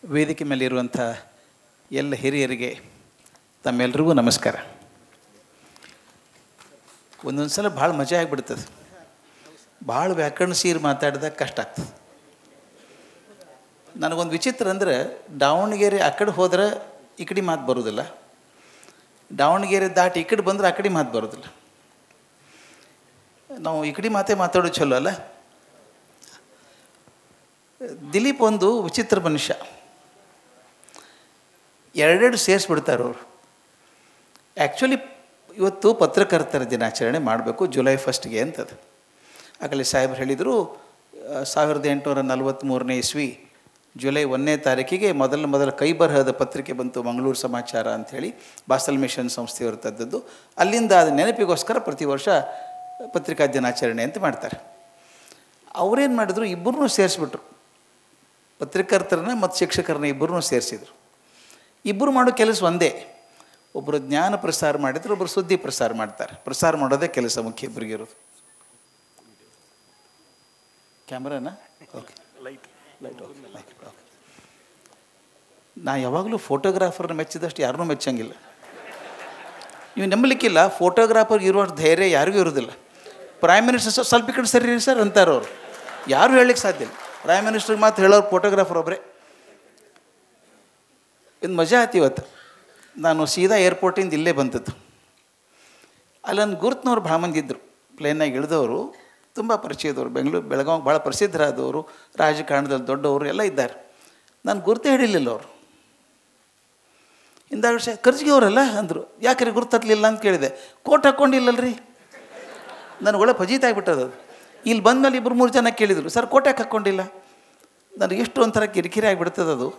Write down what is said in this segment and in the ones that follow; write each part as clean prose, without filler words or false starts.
ವೇದಿಕೆ ಮೇಲಿರುವಂಥ ಎಲ್ಲ ಹಿರಿಯರಿಗೆ ತಮ್ಮೆಲ್ಲರಿಗೂ ನಮಸ್ಕಾರ. ಒಂದೊಂದು ಸಲ ಭಾಳ ಮಜಾ ಆಗಿಬಿಡ್ತದೆ. ಭಾಳ ವ್ಯಾಕರಣ ಸೀರಿ ಮಾತಾಡಿದಾಗ ಕಷ್ಟ ಆಗ್ತದೆ. ನನಗೊಂದು ವಿಚಿತ್ರ ಅಂದರೆ, ದಾವಣಗೆರೆ ಆ ಕಡೆ ಹೋದ್ರೆ ಈ ಕಡೆ ಮಾತು ಬರೋದಿಲ್ಲ, ದಾವಣಗೆರೆ ದಾಟಿ ಈ ಕಡೆ ಬಂದರೆ ಆ ಕಡೆ ಮಾತು ಬರೋದಿಲ್ಲ. ನಾವು ಈ ಕಡೆ ಮಾತೇ ಮಾತಾಡೋದು ಚಲೋ ಅಲ್ಲ. ದಿಲೀಪ್ ಒಂದು ವಿಚಿತ್ರ ಮನುಷ್ಯ. ಎರಡೆರಡು ಸೇರಿಸ್ಬಿಡ್ತಾರೆ ಅವರು. ಆ್ಯಕ್ಚುಲಿ ಇವತ್ತು ಪತ್ರಕರ್ತರ ದಿನಾಚರಣೆ ಮಾಡಬೇಕು ಜುಲೈ 1ಗೆ ಅಂತದು. ಆಗಲೇ ಸಾಹೇಬ್ರು ಹೇಳಿದರು 1843ನೇ ಇಸ್ವಿ ಜುಲೈ 1ನೇ ತಾರೀಕಿಗೆ ಮೊದಲ ಕೈ ಬರಹದ ಪತ್ರಿಕೆ ಬಂತು, ಮಂಗಳೂರು ಸಮಾಚಾರ ಅಂಥೇಳಿ ಬಾಸಲ್ ಮಿಷನ್ ಸಂಸ್ಥೆಯವರು ತಂದದ್ದು. ಅಲ್ಲಿಂದ ಅದು ನೆನಪಿಗೋಸ್ಕರ ಪ್ರತಿ ವರ್ಷ ಪತ್ರಿಕಾ ದಿನಾಚರಣೆ ಅಂತ ಮಾಡ್ತಾರೆ. ಅವರೇನು ಮಾಡಿದ್ರು, ಇಬ್ಬರನ್ನೂ ಸೇರಿಸ್ಬಿಟ್ರು. ಪತ್ರಕರ್ತರನ್ನ ಮತ್ತು ಶಿಕ್ಷಕರನ್ನ ಇಬ್ಬರನ್ನೂ ಸೇರಿಸಿದ್ರು. ಇಬ್ಬರು ಮಾಡೋ ಕೆಲಸ ಒಂದೇ. ಒಬ್ಬರು ಜ್ಞಾನ ಪ್ರಸಾರ ಮಾಡಿದ್ರು, ಒಬ್ಬರು ಸುದ್ದಿ ಪ್ರಸಾರ ಮಾಡ್ತಾರೆ. ಪ್ರಸಾರ ಮಾಡೋದೇ ಕೆಲಸ ಮುಖ್ಯ ಇಬ್ಬರಿಗಿರೋದು. ಕ್ಯಾಮ್ರಾನ ಓಕೆ, ಲೈಟ್ ಓಕೆ. ನಾ ಯಾವಾಗಲೂ ಫೋಟೋಗ್ರಾಫರ್ನ ಮೆಚ್ಚಿದಷ್ಟು ಯಾರನ್ನೂ ಮೆಚ್ಚಂಗಿಲ್ಲ. ನೀವು ನಂಬಲಿಕ್ಕಿಲ್ಲ, ಫೋಟೋಗ್ರಾಫರ್ಗೆ ಇರುವಷ್ಟು ಧೈರ್ಯ ಯಾರಿಗೂ ಇರೋದಿಲ್ಲ. ಪ್ರೈಮ್ ಮಿನಿಸ್ಟರ್ ಸ್ವಲ್ಪ ಈ ಕಡೆ ಸರಿ ಸರ್ ಅಂತಾರೆ ಅವರು. ಯಾರೂ ಹೇಳಲಿಕ್ಕೆ ಸಾಧ್ಯ ಇಲ್ಲ. ಪ್ರೈಮ್ ಮಿನಿಸ್ಟ್ರಿಗೆ ಮಾತು ಹೇಳೋರು ಫೋಟೋಗ್ರಾಫರ್ ಒಬ್ಬರೇ. ಇದು ಮಜಾ ಆಯ್ತು. ಇವತ್ತು ನಾನು ಸೀದಾ ಏರ್ಪೋರ್ಟಿಂದ ಇಲ್ಲೇ ಬಂದದ್ದು. ಅಲ್ಲೊಂದು ಗುರುತಿನವ್ರು ಭಾಳ ಮಂದಿ ಇದ್ದರು. ಪ್ಲೇನಾಗಿ ಇಳಿದವರು, ತುಂಬ ಪರಿಚಯದವರು, ಬೆಳಗಾವಿ ಭಾಳ ಪ್ರಸಿದ್ಧರಾದವರು, ರಾಜಕಾರಣದಲ್ಲಿ ದೊಡ್ಡವರು ಎಲ್ಲ ಇದ್ದಾರೆ. ನಾನು ಗುರುತೇ ಹಿಡಿಲಿಲ್ಲ ಅವರು. ಹಿಂದಾಗ ವರ್ಷ ಕರ್ಜಿಗೆ ಅವರಲ್ಲ ಅಂದರು. ಯಾಕ್ರಿ ಗುರುತು ಹತ್ತಲಿಲ್ಲ ಅಂತ ಕೇಳಿದೆ. ಕೋಟ್ ಹಾಕ್ಕೊಂಡಿಲ್ಲಲ್ರಿ. ನನಗೊಳ್ಳೆ ಫಜೀತ್ ಆಗಿಬಿಟ್ಟದು. ಇಲ್ಲಿ ಬಂದಮೇಲೆ 2-3 ಜನ ಕೇಳಿದರು, ಸರ್ ಕೋಟ್ ಯಾಕೆ ಹಾಕ್ಕೊಂಡಿಲ್ಲ. ನನಗೆ ಎಷ್ಟು ಒಂಥರ ಕಿರಿಕಿರಿ ಆಗಿಬಿಡ್ತದೆ ಅದು.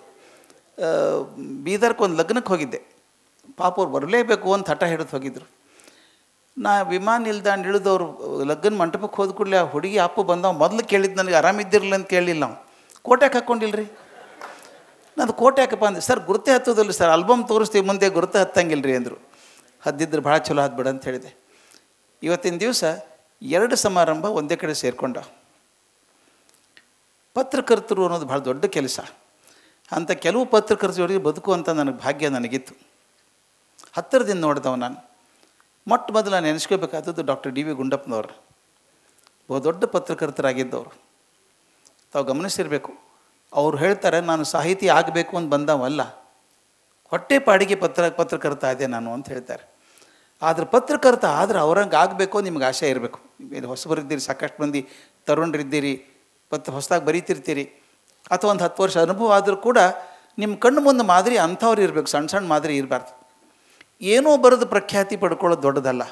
ಬೀದರ್ಗೆ ಒಂದು ಲಗ್ನಕ್ಕೆ ಹೋಗಿದ್ದೆ. ಪಾಪ ಅವ್ರು ಬರಲೇಬೇಕು ಅಂತ ಹಠ ಹಿಡಿದು ಹೋಗಿದ್ರು. ನಾ ವಿಮಾನ ನಿಲ್ದಾಣ ಇಳಿದವ್ರು ಲಗ್ನ ಮಂಟಪಕ್ಕೆ ಹೋದ ಕೂಡಲೇ ಆ ಹುಡುಗಿ ಅಪ್ಪು ಬಂದವ ಮೊದಲು ಕೇಳಿದ್ದು, ನನಗೆ ಆರಾಮಿದ್ದಿರಲಿಲ್ಲ ಅಂತ ಕೇಳಲಿಲ್ಲ. ನಾವು ಕೋಟ್ ಯಾಕೆ ಹಾಕ್ಕೊಂಡಿಲ್ಲ ರೀ. ನಂದು ಕೋಟ್ ಯಾಕಪ್ಪ ಅಂದೆ. ಸರ್ ಗುರುತೇ ಹತ್ತೋದಿಲ್ಲ ಸರ್, ಆಲ್ಬಮ್ ತೋರಿಸ್ತೀವಿ ಮುಂದೆ ಗುರುತೇ ಹತ್ತಂಗಿಲ್ಲ ರೀ ಅಂದರು. ಹದ್ದಿದ್ರೆ ಭಾಳ ಚಲೋ ಆದ್ಬಿಡ ಅಂತ ಹೇಳಿದೆ. ಇವತ್ತಿನ ದಿವಸ 2 ಸಮಾರಂಭ ಒಂದೇ ಕಡೆ ಸೇರಿಕೊಂಡ. ಪತ್ರಕರ್ತರು ಅನ್ನೋದು ಭಾಳ ದೊಡ್ಡ ಕೆಲಸ. ಅಂಥ ಕೆಲವು ಪತ್ರಕರ್ತರಿಗೆ ಬದುಕುವಂಥ ನನಗೆ ಭಾಗ್ಯ ನನಗಿತ್ತು. ಹತ್ತಿರದಿಂದ ನೋಡಿದವ ನಾನು. ಮೊಟ್ಟ ಮೊದಲು ನಾನು ನೆನೆಸ್ಕೋಬೇಕಾದದ್ದು ಡಾಕ್ಟರ್ ಡಿ ವಿ ಗುಂಡಪ್ಪನವರು. ಬಹುದೊಡ್ಡ ಪತ್ರಕರ್ತರಾಗಿದ್ದವರು. ತಾವು ಗಮನಿಸಿರಬೇಕು. ಅವ್ರು ಹೇಳ್ತಾರೆ, ನಾನು ಸಾಹಿತಿ ಆಗಬೇಕು ಅಂತ ಬಂದವಲ್ಲ, ಹೊಟ್ಟೆ ಪಾಡಿಗೆ ಪತ್ರಕರ್ತ ಆದೆ ನಾನು ಅಂತ ಹೇಳ್ತಾರೆ. ಆದರೆ ಪತ್ರಕರ್ತ ಆದರೆ ಅವ್ರಂಗೆ ಆಗಬೇಕು ನಿಮ್ಗೆ ಆಸೆ ಇರಬೇಕು. ಇಲ್ಲಿ ಹೊಸಬರಿದ್ದೀರಿ, ಸಾಕಷ್ಟು ಮಂದಿ ತರುಣರಿದ್ದೀರಿ, ಹೊಸದಾಗಿ ಬರೀತಿರ್ತೀರಿ, ಅಥವಾ ಒಂದು 10 ವರ್ಷ ಅನುಭವ ಆದರೂ ಕೂಡ ನಿಮ್ಮ ಕಣ್ಣು ಮುಂದೆ ಮಾದರಿ ಅಂಥವ್ರು ಇರಬೇಕು, ಸಣ್ಣ ಸಣ್ಣ ಮಾದರಿ ಇರಬಾರ್ದು. ಏನೋ ಬರೆದು ಪ್ರಖ್ಯಾತಿ ಪಡ್ಕೊಳ್ಳೋದು ದೊಡ್ಡದಲ್ಲ.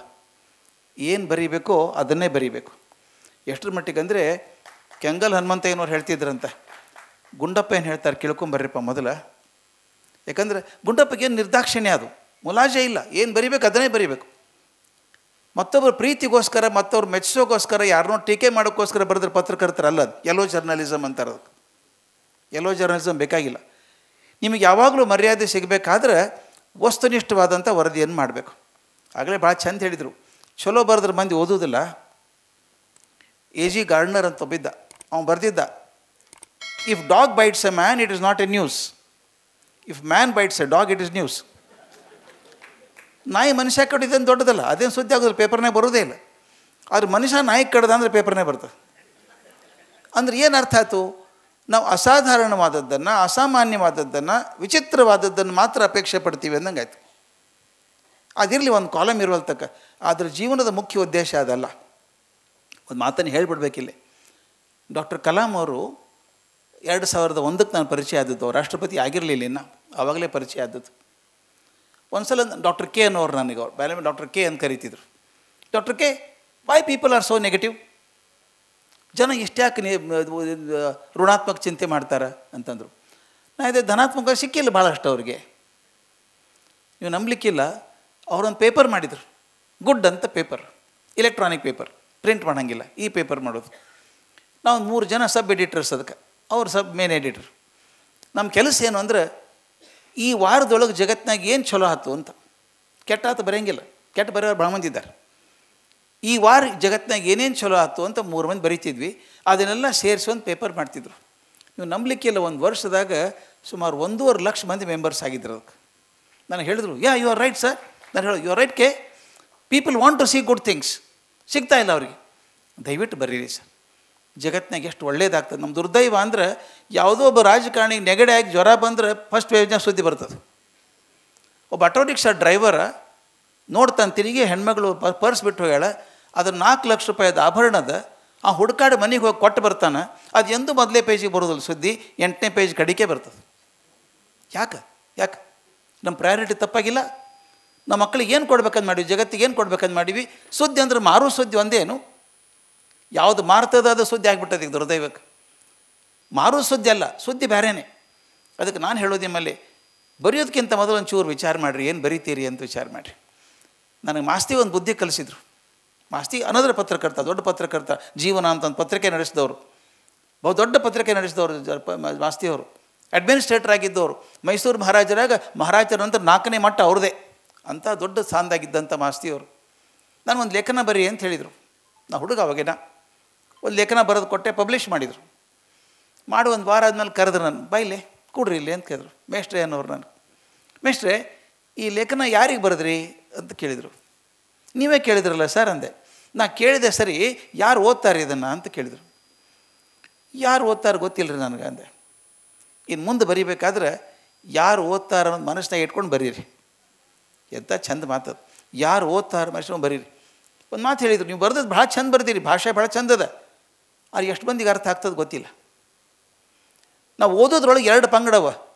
ಏನು ಬರೀಬೇಕೋ ಅದನ್ನೇ ಬರೀಬೇಕು. ಎಷ್ಟರ ಮಟ್ಟಿಗೆ ಅಂದರೆ, ಕೆಂಗಲ್ ಹನುಮಂತಯ್ಯನವ್ರು ಹೇಳ್ತಿದ್ರಂತೆ, ಗುಂಡಪ್ಪ ಏನು ಹೇಳ್ತಾರೆ ಕೇಳ್ಕೊಂಬರ್ರಿಪ್ಪ ಮೊದಲ. ಯಾಕಂದರೆ ಗುಂಡಪ್ಪಗೇನು ನಿರ್ದಾಕ್ಷಿಣ್ಯ, ಅದು ಮುಲಾಜೆ ಇಲ್ಲ. ಏನು ಬರೀಬೇಕು ಅದನ್ನೇ ಬರೀಬೇಕು. ಮತ್ತೊಬ್ಬರು ಪ್ರೀತಿಗೋಸ್ಕರ, ಮತ್ತವ್ರು ಮೆಚ್ಚಿಸೋಗೋಸ್ಕರ, ಯಾರನ್ನೋ ಟೀಕೆ ಮಾಡೋಕ್ಕೋಸ್ಕರ ಬರೆದ್ರೆ ಪತ್ರಕರ್ತರಲ್ಲ. ಅದು ಎಲ್ಲೋ ಜರ್ನಲಿಸಮ್ ಅಂತಾರೆ. ಅದು ಎಲ್ಲೋ ಜರ್ನಲಿಸಮ್ ಬೇಕಾಗಿಲ್ಲ. ನಿಮಗೆ ಯಾವಾಗಲೂ ಮರ್ಯಾದೆ ಸಿಗಬೇಕಾದ್ರೆ ವಸ್ತುನಿಷ್ಠವಾದಂಥ ವರದಿಯನ್ನು ಮಾಡಬೇಕು. ಆಗಲೇ ಭಾಳ ಚಂದ ಹೇಳಿದರು. ಚಲೋ ಬರೆದ್ರೆ ಮಂದಿ ಓದೋದಿಲ್ಲ. A.G. ಗಾರ್ಡ್ನರ್ ಅಂತ ಒಬ್ಬಿದ್ದ, ಅವನು ಬರೆದಿದ್ದ, if dog bites A man it is not A news, if man bites A dog it is news. ನಾಯಿ ಮನುಷ್ಯ ಕಡಿದೇನು ದೊಡ್ಡದಲ್ಲ, ಅದೇನು ಸುದ್ದಿ ಆಗೋದಿಲ್ಲ, ಪೇಪರ್ನೇ ಬರೋದೇ ಇಲ್ಲ. ಆದರೆ ಮನುಷ್ಯ ನಾಯಿ ಕಡ್ದ ಅಂದರೆ ಪೇಪರ್ನೇ ಬರ್ತದೆ. ಅಂದರೆ ಏನು ಅರ್ಥ ಆಯಿತು? ನಾವು ಅಸಾಧಾರಣವಾದದ್ದನ್ನು, ಅಸಾಮಾನ್ಯವಾದದ್ದನ್ನು, ವಿಚಿತ್ರವಾದದ್ದನ್ನು ಮಾತ್ರ ಅಪೇಕ್ಷೆ ಪಡ್ತೀವಿ ಅಂದಂಗೆ ಆಯಿತು. ಅದಿರಲಿ, ಒಂದು ಕಾಲಮ್ ಇರುವಲ್ ತಕ್ಕ. ಆದರೆ ಜೀವನದ ಮುಖ್ಯ ಉದ್ದೇಶ ಅದಲ್ಲ. ಒಂದು ಮಾತನ್ನು ಹೇಳಿಬಿಡ್ಬೇಕಿಲ್ಲ. ಡಾಕ್ಟರ್ ಕಲಾಂ ಅವರು 2001ಕ್ಕೆ ನಾನು ಪರಿಚಯ ಆದದ್ದು. ರಾಷ್ಟ್ರಪತಿ ಆಗಿರಲಿಲ್ಲ ಇನ್ನು, ಆವಾಗಲೇ ಪರಿಚಯ ಆದದ್ದು. ಒಂದು ಸಲ ಡಾಕ್ಟರ್ ಕೆ ಅನ್ನೋರು ನನಗೆ, ಅವ್ರು ಬೇರೆ ಡಾಕ್ಟರ್ ಕೆ ಅಂತ ಕರೀತಿದ್ರು. Doctor K, why people are so negative. ಜನ ಇಷ್ಟ್ಯಾಕೆ ಋಣಾತ್ಮಕ ಚಿಂತೆ ಮಾಡ್ತಾರೆ ಅಂತಂದರು. ನಾ ಇದೇ ಧನಾತ್ಮಕ ಸಿಕ್ಕಿಲ್ಲ ಭಾಳಷ್ಟು ಅವ್ರಿಗೆ. ನೀವು ನಂಬಲಿಕ್ಕಿಲ್ಲ, ಅವರೊಂದು ಪೇಪರ್ ಮಾಡಿದರು, ಗುಡ್ ಅಂತ ಪೇಪರ್, ಎಲೆಕ್ಟ್ರಾನಿಕ್ ಪೇಪರ್, ಪ್ರಿಂಟ್ ಮಾಡೋಂಗಿಲ್ಲ, ಈ ಪೇಪರ್ ಮಾಡೋದು. ನಾವು 3 ಜನ ಸಬ್ ಎಡಿಟರ್ಸ್, ಅದಕ್ಕೆ ಅವ್ರು ಮೇನ್ ಎಡಿಟರ್. ನಮ್ಮ ಕೆಲಸ ಏನು ಅಂದರೆ, ಈ ವಾರದೊಳಗೆ ಜಗತ್ತಿನಾಗ ಏನು ಚಲೋ ಆಯ್ತು ಅಂತ. ಕೆಟ್ಟ ಆತ ಬರೆಯೋಂಗಿಲ್ಲ, ಕೆಟ್ಟ ಬರೆಯೋರು ಭಾಳ ಮಂದಿ ಇದ್ದಾರೆ. ಈ ವಾರ ಜಗತ್ತಿನಾಗ ಏನೇನು ಚಲೋ ಆಯ್ತು ಅಂತ 3 ಮಂದಿ ಬರೀತಿದ್ವಿ. ಅದನ್ನೆಲ್ಲ ಸೇರಿಸಿ ಒಂದು ಪೇಪರ್ ಮಾಡ್ತಿದ್ರು. ನೀವು ನಂಬಲಿಕ್ಕಿಲ್ಲ, ಒಂದು ವರ್ಷದಾಗ ಸುಮಾರು 1.5 ಲಕ್ಷ ಮಂದಿ ಮೆಂಬರ್ಸ್ ಆಗಿದ್ರು ಅದಕ್ಕೆ. ನನಗೆ ಹೇಳಿದ್ರು, ಯು ಆರ್ ರೈಟ್ ಸರ್. ನಾನು ಹೇಳೋದು, you are right people want to see good things, ಸಿಗ್ತಾ ಇಲ್ಲ ಅವ್ರಿಗೆ. ದಯವಿಟ್ಟು ಬರೀರಿ ಸರ್, ಜಗತ್ತಿನಾಗ ಎಷ್ಟು ಒಳ್ಳೇದಾಗ್ತದೆ. ನಮ್ಮ ದುರ್ದೈವ ಅಂದ್ರೆ ಯಾವುದೋ ಒಬ್ಬ ರಾಜಕಾರಣಿಗೆ ನೆಗಡಿ ಆಗಿ ಜ್ವರ ಬಂದರೆ ಫಸ್ಟ್ ಪೇಜ್ನ ಸುದ್ದಿ ಬರ್ತದೆ. ಒಬ್ಬ ಆಟೋ ರಿಕ್ಷಾ ಡ್ರೈವರ ನೋಡ್ತಾನೆ, ತಿರುಗಿ ಹೆಣ್ಮಗಳು ಪರ್ಸ್ ಬಿಟ್ಟು ಹೋಗ್ಯಾಳ, ಅದು 4 ಲಕ್ಷ ರೂಪಾಯಿದ ಆಭರಣದ, ಆ ಹುಡುಕಾಡು ಮನೆಗೆ ಹೋಗಿ ಕೊಟ್ಟು ಬರ್ತಾನೆ. ಅದು ಎಂದೂ ಮೊದಲೇ ಪೇಜಿಗೆ ಬರೋದಿಲ್ಲ ಸುದ್ದಿ, 8ನೇ ಪೇಜ್ ಕಡಿಕೆ ಬರ್ತದೆ. ಯಾಕೆ ನಮ್ಮ ಪ್ರಯಾರಿಟಿ ತಪ್ಪಾಗಿಲ್ಲ? ನಮ್ಮ ಮಕ್ಕಳಿಗೆ ಏನು ಕೊಡ್ಬೇಕಂತ ಮಾಡೀವಿ, ಜಗತ್ತಿಗೆ ಏನು ಕೊಡ್ಬೇಕಂತ ಮಾಡೀವಿ? ಸುದ್ದಿ ಅಂದ್ರೆ ಮಾರೋ ಸುದ್ದಿ ಒಂದೇನು? ಯಾವುದು ಮಾರ್ತದ ಅದು ಸುದ್ದಿ ಆಗಿಬಿಟ್ಟದೆ ಈಗ ದುರ್ದೈವಕ್ಕೆ. ಮಾರೋ ಸುದ್ದಿ ಅಲ್ಲ, ಸುದ್ದಿ ಬೇರೆಯೇ. ಅದಕ್ಕೆ ನಾನು ಹೇಳೋದು ನಿಮ್ಮಲ್ಲಿ, ಬರೆಯೋದಕ್ಕಿಂತ ಮೊದಲು ಒಂಚೂರು ವಿಚಾರ ಮಾಡಿರಿ, ಏನು ಬರೀತೀರಿ ಅಂತ ವಿಚಾರ ಮಾಡಿರಿ. ನನಗೆ ಮಾಸ್ತಿ ಒಂದು ಬುದ್ಧಿ ಕಲಿಸಿದ್ರು. ಮಾಸ್ತಿ ಅನದರ ಪತ್ರಕರ್ತ, ದೊಡ್ಡ ಪತ್ರಕರ್ತ, ಜೀವನ ಅಂತ ಒಂದು ಪತ್ರಿಕೆ ನಡೆಸಿದವರು, ಬಹು ದೊಡ್ಡ ಪತ್ರಿಕೆ ನಡೆಸಿದವರು ಮಾಸ್ತಿಯವರು. ಅಡ್ಮಿನಿಸ್ಟ್ರೇಟರ್ ಆಗಿದ್ದವರು, ಮೈಸೂರು ಮಹಾರಾಜರಾಗ ಮಹಾರಾಜರ ನಂತರ 4ನೇ ಮಟ್ಟ ಅವ್ರದ್ದೇ, ಅಂಥ ದೊಡ್ಡ ಸ್ಥಾನದಾಗಿದ್ದಂಥ ಮಾಸ್ತಿಯವರು. ನಾನು ಒಂದು ಲೇಖನ ಬರೀ ಅಂತ ಹೇಳಿದರು. ನಾ ಹುಡುಗ ಅವಾಗೇನ ಒಂದು ಲೇಖನ ಬರೆದು ಕೊಟ್ಟೆ, ಪಬ್ಲಿಷ್ ಮಾಡಿದರು. ಮಾಡಿ ಒಂದು ವಾರ ಆದಮೇಲೆ ಕರೆದ್ರು, ನಾನು ಬಾಯಿಲೆ ಕೂಡ್ರಿ ಇಲ್ಲಿ ಅಂತ ಕೇಳಿದ್ರು. ಮೇಷ್ಟ್ರೆ ಅನ್ನೋರು. ನಾನು, ಮೇಷ್ಟ್ರೆ ಈ ಲೇಖನ ಯಾರಿಗೆ ಬರೆದ್ರಿ ಅಂತ ಕೇಳಿದರು. ನೀವೇ ಕೇಳಿದ್ರಲ್ಲ ಸರ್ ಅಂದೆ. ನಾ ಕೇಳಿದೆ ಸರಿ, ಯಾರು ಓದ್ತಾರೆ ಇದನ್ನು ಅಂತ ಕೇಳಿದರು. ಯಾರು ಓದ್ತಾರೆ ಗೊತ್ತಿಲ್ಲ ರೀ ನನಗೆ ಅಂದೆ. ಇನ್ನು ಮುಂದೆ ಬರೀಬೇಕಾದ್ರೆ ಯಾರು ಓದ್ತಾರೆ ಅನ್ನೋದು ಮನಸ್ಸಿನಾಗ ಇಟ್ಕೊಂಡು ಬರೀರಿ. ಎಂಥ ಚಂದ ಮಾತದು, ಯಾರು ಓದ್ತಾರೆ ಮನುಷ್ಯನ ಬರೀರಿ. ಒಂದು ಮಾತು ಹೇಳಿದರು, ನೀವು ಬರ್ದದ್ದು ಭಾಳ ಚಂದ ಬರ್ತೀರಿ, ಭಾಷೆ ಭಾಳ ಚಂದದ, ಅದು ಎಷ್ಟು ಮಂದಿಗೆ ಅರ್ಥ ಆಗ್ತದೆ ಗೊತ್ತಿಲ್ಲ. ನಾವು ಓದೋದ್ರೊಳಗೆ 2 ಪಂಗಡವ.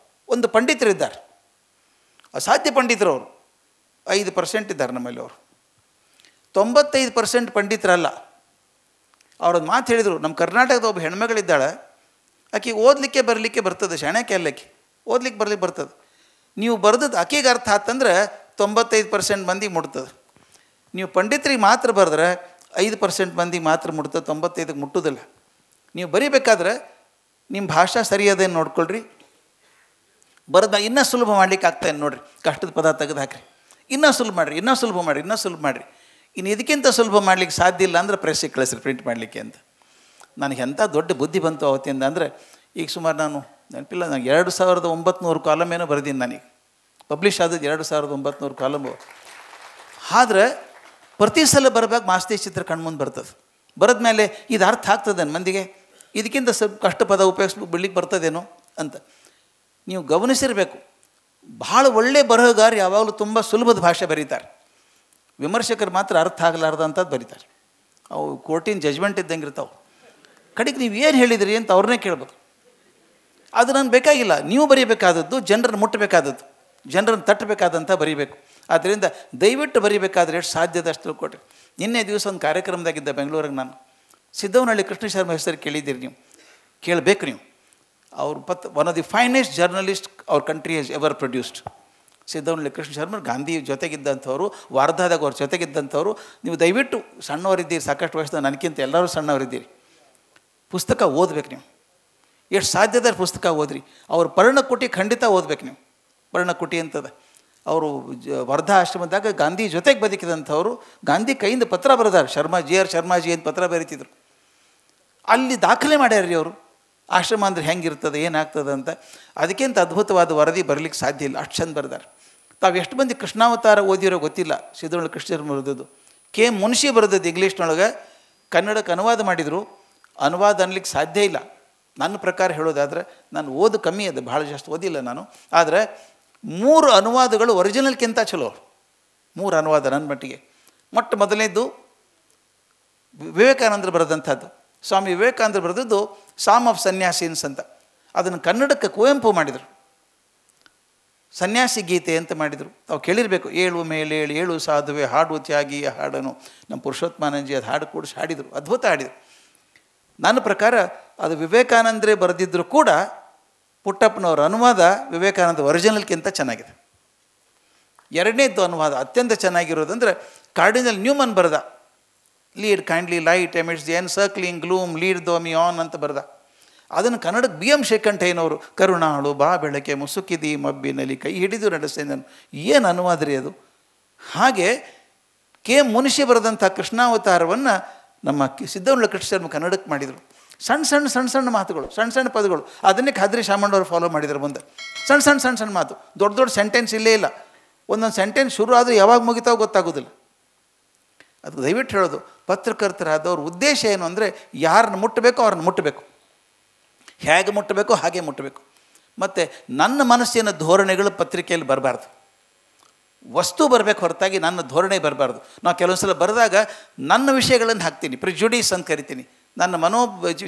ಒಂದು ಪಂಡಿತರಿದ್ದಾರೆ, ಅಸಾಧ್ಯ ಪಂಡಿತರು ಅವರು, 5% ಇದ್ದಾರೆ ನಮ್ಮಲ್ಲಿ. ಅವರು 95% ಪಂಡಿತರಲ್ಲ. ಅವ್ರೊಂದು ಮಾತು ಹೇಳಿದರು, ನಮ್ಮ ಕರ್ನಾಟಕದ ಒಬ್ಬ ಹೆಣ್ಮಗಳಿದ್ದಾಳೆ, ಆಕೆ ಓದಲಿಕ್ಕೆ ಬರಲಿಕ್ಕೆ ಬರ್ತದೆ, ಶಾಣಕ್ಕೆ ಅಲ್ಲಕ್ಕೆ ಓದ್ಲಿಕ್ಕೆ ಬರಲಿಕ್ಕೆ ಬರ್ತದೆ. ನೀವು ಬರೆದದ್ದು ಆಕೆಗೆ ಅರ್ಥ ಆತಂದ್ರೆ 95% ಮಂದಿಗೆ ಮುಟ್ತದೆ. ನೀವು ಪಂಡಿತರಿಗೆ ಮಾತ್ರ ಬರೆದ್ರೆ 5% ಮಂದಿಗೆ ಮಾತ್ರ ಮುಟ್ತದೆ, 95ಕ್ಕೆ ಮುಟ್ಟೋದಿಲ್ಲ. ನೀವು ಬರೀಬೇಕಾದ್ರೆ ನಿಮ್ಮ ಭಾಷಾ ಸರಿಯಾದೇನು ನೋಡ್ಕೊಳ್ರಿ. ಬರೆದ ಇನ್ನೂ ಸುಲಭ ಮಾಡ್ಲಿಕ್ಕೆ ಆಗ್ತಾಯಿಲ್ಲ ನೋಡಿರಿ, ಕಷ್ಟದ ಪದ ತೆಗೆದು ಹಾಕಿರಿ. ಇನ್ನೂ ಸುಲಭ ಮಾಡಿರಿ, ಇನ್ನೂ ಸುಲಭ ಮಾಡಿರಿ, ಇನ್ನೂ ಸುಲಭ ಮಾಡಿರಿ. ಇನ್ನು ಇದಕ್ಕಿಂತ ಸುಲಭ ಮಾಡ್ಲಿಕ್ಕೆ ಸಾಧ್ಯ ಇಲ್ಲ ಅಂದರೆ ಪ್ರೆಸ್ಸಿಗೆ ಕಳಿಸ್ರಿ ಪ್ರಿಂಟ್ ಮಾಡಲಿಕ್ಕೆ ಅಂತ. ನನಗೆ ಎಂಥ ದೊಡ್ಡ ಬುದ್ಧಿ ಬಂತು ಅವತ್ತಿಂದ ಅಂದರೆ, ಈಗ ಸುಮಾರು ನಾನು ನೆನಪಿಲ್ಲ, ನನಗೆ 2900 ಕಾಲಮ್ ಏನೋ ಬರೆದೀನಿ. ನನಗೆ ಪಬ್ಲಿಷ್ ಆದದ್ದು 2900 ಕಾಲಮು. ಆದ್ರೆ ಪ್ರತಿ ಸಲ ಬರಬೇಕು ಮಾಸ್ತಿ ಚಿತ್ರ ಕಣ್ಮುಂದೆ ಬರ್ತದೆ. ಬರೆದ ಮೇಲೆ ಇದು ಅರ್ಥ ಆಗ್ತದೆ ಮಂದಿಗೆ, ಇದಕ್ಕಿಂತ ಸ್ವಲ್ಪ ಕಷ್ಟ ಪದ ಉಪಯೋಗಿಸ್ಬೇಕು ಬಿಡ್ಲಿಕ್ಕೆ ಬರ್ತದೇನೋ ಅಂತ ನೀವು ಗಮನಿಸಿರಬೇಕು. ಭಾಳ ಒಳ್ಳೆಯ ಬರಹಗಾರ ಯಾವಾಗಲೂ ತುಂಬ ಸುಲಭದ ಭಾಷೆ ಬರೀತಾರೆ. ವಿಮರ್ಶಕರು ಮಾತ್ರ ಅರ್ಥ ಆಗಲಾರ್ದಂಥದ್ದು ಬರೀತಾರೆ. ಅವು ಕೋರ್ಟಿನ ಜಜ್ಮೆಂಟ್ ಇದ್ದಂಗೆ ಇರ್ತಾವೆ. ಕಡೆಗೆ ನೀವು ಏನು ಹೇಳಿದಿರಿ ಅಂತ ಅವ್ರನ್ನೇ ಕೇಳ್ಬೇಕು. ಅದು ನನಗೆ ಬೇಕಾಗಿಲ್ಲ. ನೀವು ಬರೀಬೇಕಾದದ್ದು ಜನರನ್ನು ಮುಟ್ಟಬೇಕಾದದ್ದು, ಜನರನ್ನು ತಟ್ಟಬೇಕಾದಂಥ ಬರೀಬೇಕು. ಆದ್ದರಿಂದ ದಯವಿಟ್ಟು ಬರೀಬೇಕಾದ್ರೆ ಎಷ್ಟು ಸಾಧ್ಯದಷ್ಟು ತಿಳ್ಕೊಟ್ರಿ. ನಿನ್ನೆ ದಿವಸ ಒಂದು ಕಾರ್ಯಕ್ರಮದಾಗಿದ್ದ ಬೆಂಗಳೂರಿಗೆ ನಾನು. ಸಿದ್ದವನಹಳ್ಳಿ ಕೃಷ್ಣ ಶರ್ಮ ಹೆಸರು ಕೇಳಿದ್ದೀರಿ ನೀವು, ಕೇಳಬೇಕು ನೀವು. ಅವ್ರು one of the finest journalist our country has ever produced. Siddavanahalli Krishna Sharma Gandhi ಜೊತೆಗಿದ್ದಂಥವ್ರು, ವಾರ್ಧಾದಾಗ ಅವ್ರ ಜೊತೆಗಿದ್ದಂಥವ್ರು. ನೀವು ದಯವಿಟ್ಟು ಸಣ್ಣವರಿದ್ದೀರಿ, ಸಾಕಷ್ಟು ವಯಸ್ಸಿನ ನನಗಿಂತ ಎಲ್ಲರೂ ಸಣ್ಣವರಿದ್ದೀರಿ. ಪುಸ್ತಕ ಓದಬೇಕು ನೀವು, ಎಷ್ಟು ಸಾಧ್ಯದ ಪುಸ್ತಕ ಓದ್ರಿ. ಅವ್ರ ಪರ್ಣಕುಟಿ ಖಂಡಿತ ಓದ್ಬೇಕು ನೀವು. ಪರ್ಣಕುಟಿ ಅಂತದ, ಅವರು ವರ್ಧಾ ಆಶ್ರಮದಾಗ ಗಾಂಧಿ ಜೊತೆಗೆ ಬದುಕಿದಂಥವ್ರು. ಗಾಂಧಿ ಕೈಯಿಂದ ಪತ್ರ ಬರೆದಾರೆ, JR ಶರ್ಮಾಜಿ ಅಂತ ಪತ್ರ ಬರೀತಿದ್ರು. ಅಲ್ಲಿ ದಾಖಲೆ ಮಾಡ್ಯಾರ್ರಿ ಅವರು, ಆಶ್ರಮ ಅಂದರೆ ಹೆಂಗಿರ್ತದೆ ಏನಾಗ್ತದೆ ಅಂತ. ಅದಕ್ಕಿಂತ ಅದ್ಭುತವಾದ ವರದಿ ಬರಲಿಕ್ಕೆ ಸಾಧ್ಯ ಇಲ್ಲ, ಅಷ್ಟು ಚಂದ ಬರೆದಾರೆ. ತಾವು ಎಷ್ಟು ಮಂದಿ ಕೃಷ್ಣಾವತಾರ ಓದಿರೋ ಗೊತ್ತಿಲ್ಲ. ಸಿದ್ದವನಹಳ್ಳಿ ಕೃಷ್ಣ ಶರ್ಮ ಬರೆದದ್ದು. K. ಮುನ್ಷಿ ಬರೆದದ್ದು ಇಂಗ್ಲೀಷ್ನೊಳಗೆ, ಕನ್ನಡಕ್ಕೆ ಅನುವಾದ ಮಾಡಿದರು. ಅನುವಾದ ಅನ್ಲಿಕ್ಕೆ ಸಾಧ್ಯ ಇಲ್ಲ. ನನ್ನ ಪ್ರಕಾರ ಹೇಳೋದಾದರೆ, ನಾನು ಓದು ಕಮ್ಮಿ ಅದು, ಭಾಳ ಜಾಸ್ತಿ ಓದಿಲ್ಲ ನಾನು. ಆದರೆ 3 ಅನುವಾದಗಳು ಒರಿಜಿನಲ್ಗಿಂತ ಚಲೋ. 3 ಅನುವಾದ ನನ್ನ ಮಟ್ಟಿಗೆ. ಮೊದಲನೇದು ವಿವೇಕಾನಂದರು ಬರೆದಂಥದ್ದು. ಸ್ವಾಮಿ ವಿವೇಕಾನಂದರು ಬರೆದದ್ದು ಸಾಮ್ ಆಫ್ ಸನ್ಯಾಸಿನ್ಸ್ ಅಂತ. ಅದನ್ನು ಕನ್ನಡಕ್ಕೆ ಕುವೆಂಪು ಮಾಡಿದರು. ಸನ್ಯಾಸಿ ಗೀತೆ ಅಂತ ಮಾಡಿದರು. ತಾವು ಕೇಳಿರಬೇಕು, 7 ಮೇಲೇಳು 7 ಸಾಧುವೆ ಹಾಡು ತ್ಯಾಗಿಯ ಹಾಡನು. ನಮ್ಮ ಪುರುಷೋತ್ತಮಾನಂದಜಿ ಅದು ಹಾಡು ಕೂಡಿಸಿ ಹಾಡಿದರು, ಅದ್ಭುತ ಹಾಡಿದರು. ನನ್ನ ಪ್ರಕಾರ ಅದು ವಿವೇಕಾನಂದರೇ ಬರೆದಿದ್ದರೂ ಕೂಡ ಪುಟ್ಟಪ್ಪನವರ ಅನುವಾದ ವಿವೇಕಾನಂದ ಒರಿಜಿನಲ್ಗಿಂತ ಚೆನ್ನಾಗಿದೆ. ಎರಡನೇದ್ದು ಅನುವಾದ ಅತ್ಯಂತ ಚೆನ್ನಾಗಿರೋದಂದರೆ ಕಾರ್ಡಿನಲ್ ನ್ಯೂಮನ್ ಬರೆದ, lead kindly light amidst the encircling gloom lead thou me on ಅಂತ ಬರೆದ. ಅದನ್ನು ಕನ್ನಡಕ್ಕೆ BM ಶ್ರೀಕಂಠಯ್ಯನವರು ಕರುಣಾಳು ಬಾ ಬೆಳಕೆ ಮುಸುಕಿದಿ ಮಬ್ಬಿನಲ್ಲಿ ಕೈ ಹಿಡಿದು ನಡೆಸ್ತೇನೆ. ಏನು ಅನುವಾದ ರೀ ಅದು. ಹಾಗೆ K. ಮುನ್ಷಿ ಬರೆದಂಥ ಕೃಷ್ಣಾವತಾರವನ್ನು ನಮ್ಮ ಸಿದ್ದವನಹಳ್ಳಿ ಕೃಷ್ಣ ಶರ್ಮ ಕನ್ನಡಕ್ಕೆ ಮಾಡಿದರು. ಸಣ್ಣ ಸಣ್ಣ ಸಣ್ಣ ಸಣ್ಣ ಮಾತುಗಳು, ಸಣ್ಣ ಸಣ್ಣ ಪದಗಳು. ಅದನ್ನೇ ಖಾದ್ರಿ ಶಾಮಣ್ಣವ್ರು ಫಾಲೋ ಮಾಡಿದ್ರು ಮುಂದೆ. ಸಣ್ಣ ಸಣ್ಣ ಸಣ್ಣ ಸಣ್ಣ ಮಾತು, ದೊಡ್ಡ ದೊಡ್ಡ ಸೆಂಟೆನ್ಸ್ ಇಲ್ಲೇ ಇಲ್ಲ. ಒಂದೊಂದು ಸೆಂಟೆನ್ಸ್ ಶುರು ಆದರೆ ಯಾವಾಗ ಮುಗಿತಾವ ಗೊತ್ತಾಗೋದಿಲ್ಲ. ಅದು ದಯವಿಟ್ಟು ಹೇಳೋದು, ಪತ್ರಕರ್ತರಾದವ್ರ ಉದ್ದೇಶ ಏನು ಅಂದರೆ ಯಾರನ್ನು ಮುಟ್ಟಬೇಕೋ ಅವ್ರನ್ನ ಮುಟ್ಟಬೇಕು, ಹೇಗೆ ಮುಟ್ಟಬೇಕೋ ಹಾಗೆ ಮುಟ್ಟಬೇಕು. ಮತ್ತು ನನ್ನ ಮನಸ್ಸಿನ ಧೋರಣೆಗಳು ಪತ್ರಿಕೆಯಲ್ಲಿ ಬರಬಾರ್ದು, ವಸ್ತು ಬರಬೇಕು ಹೊರತಾಗಿ ನನ್ನ ಧೋರಣೆ ಬರಬಾರ್ದು. ನಾವು ಕೆಲವೊಂದು ಸಲ ಬರೆದಾಗ ನನ್ನ ವಿಷಯಗಳನ್ನು ಹಾಕ್ತೀನಿ, ಪ್ರಿಜುಡೀಸ್ ಅಂತ ಕರಿತೀನಿ. ನನ್ನ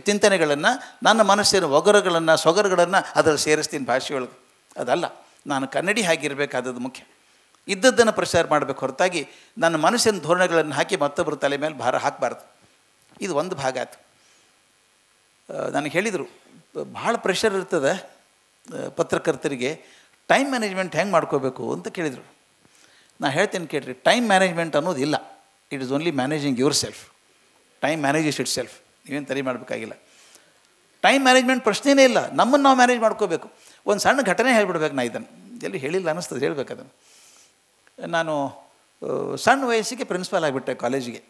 ಚಿಂತನೆಗಳನ್ನು, ನನ್ನ ಮನಸ್ಸಿನ ಒಗರುಗಳನ್ನು, ಸೊಗರುಗಳನ್ನು ಅದರಲ್ಲಿ ಸೇರಿಸ್ತೀನಿ ಭಾಷೆಯೊಳಗೆ. ಅದಲ್ಲ, ನಾನು ಕನ್ನಡಿ ಆಗಿರಬೇಕಾದದ್ದು ಮುಖ್ಯ. ಇದ್ದದ್ದನ್ನು ಪ್ರಚಾರ ಮಾಡಬೇಕು ಹೊರತಾಗಿ ನನ್ನ ಮನಸ್ಸಿನ ಧೋರಣೆಗಳನ್ನು ಹಾಕಿ ಮತ್ತೊಬ್ಬರ ತಲೆ ಮೇಲೆ ಭಾರ ಹಾಕಬಾರ್ದು. ಇದು ಒಂದು ಭಾಗ ಆಯಿತು. ನನಗೆ ಹೇಳಿದರು, ಭಾಳ ಪ್ರೆಷರ್ ಇರ್ತದೆ ಪತ್ರಕರ್ತರಿಗೆ, ಟೈಮ್ ಮ್ಯಾನೇಜ್ಮೆಂಟ್ ಹೆಂಗೆ ಮಾಡ್ಕೋಬೇಕು ಅಂತ ಕೇಳಿದರು. ನಾನು ಹೇಳ್ತೇನೆ ಕೇಳಿರಿ, ಟೈಮ್ ಮ್ಯಾನೇಜ್ಮೆಂಟ್ ಅನ್ನೋದು ಇಲ್ಲ. It is only managing your self. Time manages it self. ನೀವೇನು ತಲೆ ಮಾಡಬೇಕಾಗಿಲ್ಲ. ಟೈಮ್ ಮ್ಯಾನೇಜ್ಮೆಂಟ್ ಪ್ರಶ್ನೆಯೇ ಇಲ್ಲ, ನಮ್ಮನ್ನು ನಾವು ಮ್ಯಾನೇಜ್ ಮಾಡ್ಕೋಬೇಕು. ಒಂದು ಸಣ್ಣ ಘಟನೆ ಹೇಳ್ಬಿಡ್ಬೇಕು. ನಾನು ಇದನ್ನು ಎಲ್ಲಿ ಹೇಳಿಲ್ಲ ಅನ್ನಿಸ್ತದೆ, ಹೇಳ್ಬೇಕು ಅದನ್ನು. ನಾನು ಸಣ್ಣ ವಯಸ್ಸಿಗೆ ಪ್ರಿನ್ಸಿಪಾಲ್ ಆಗಿಬಿಟ್ಟೆ ಕಾಲೇಜಿಗೆ.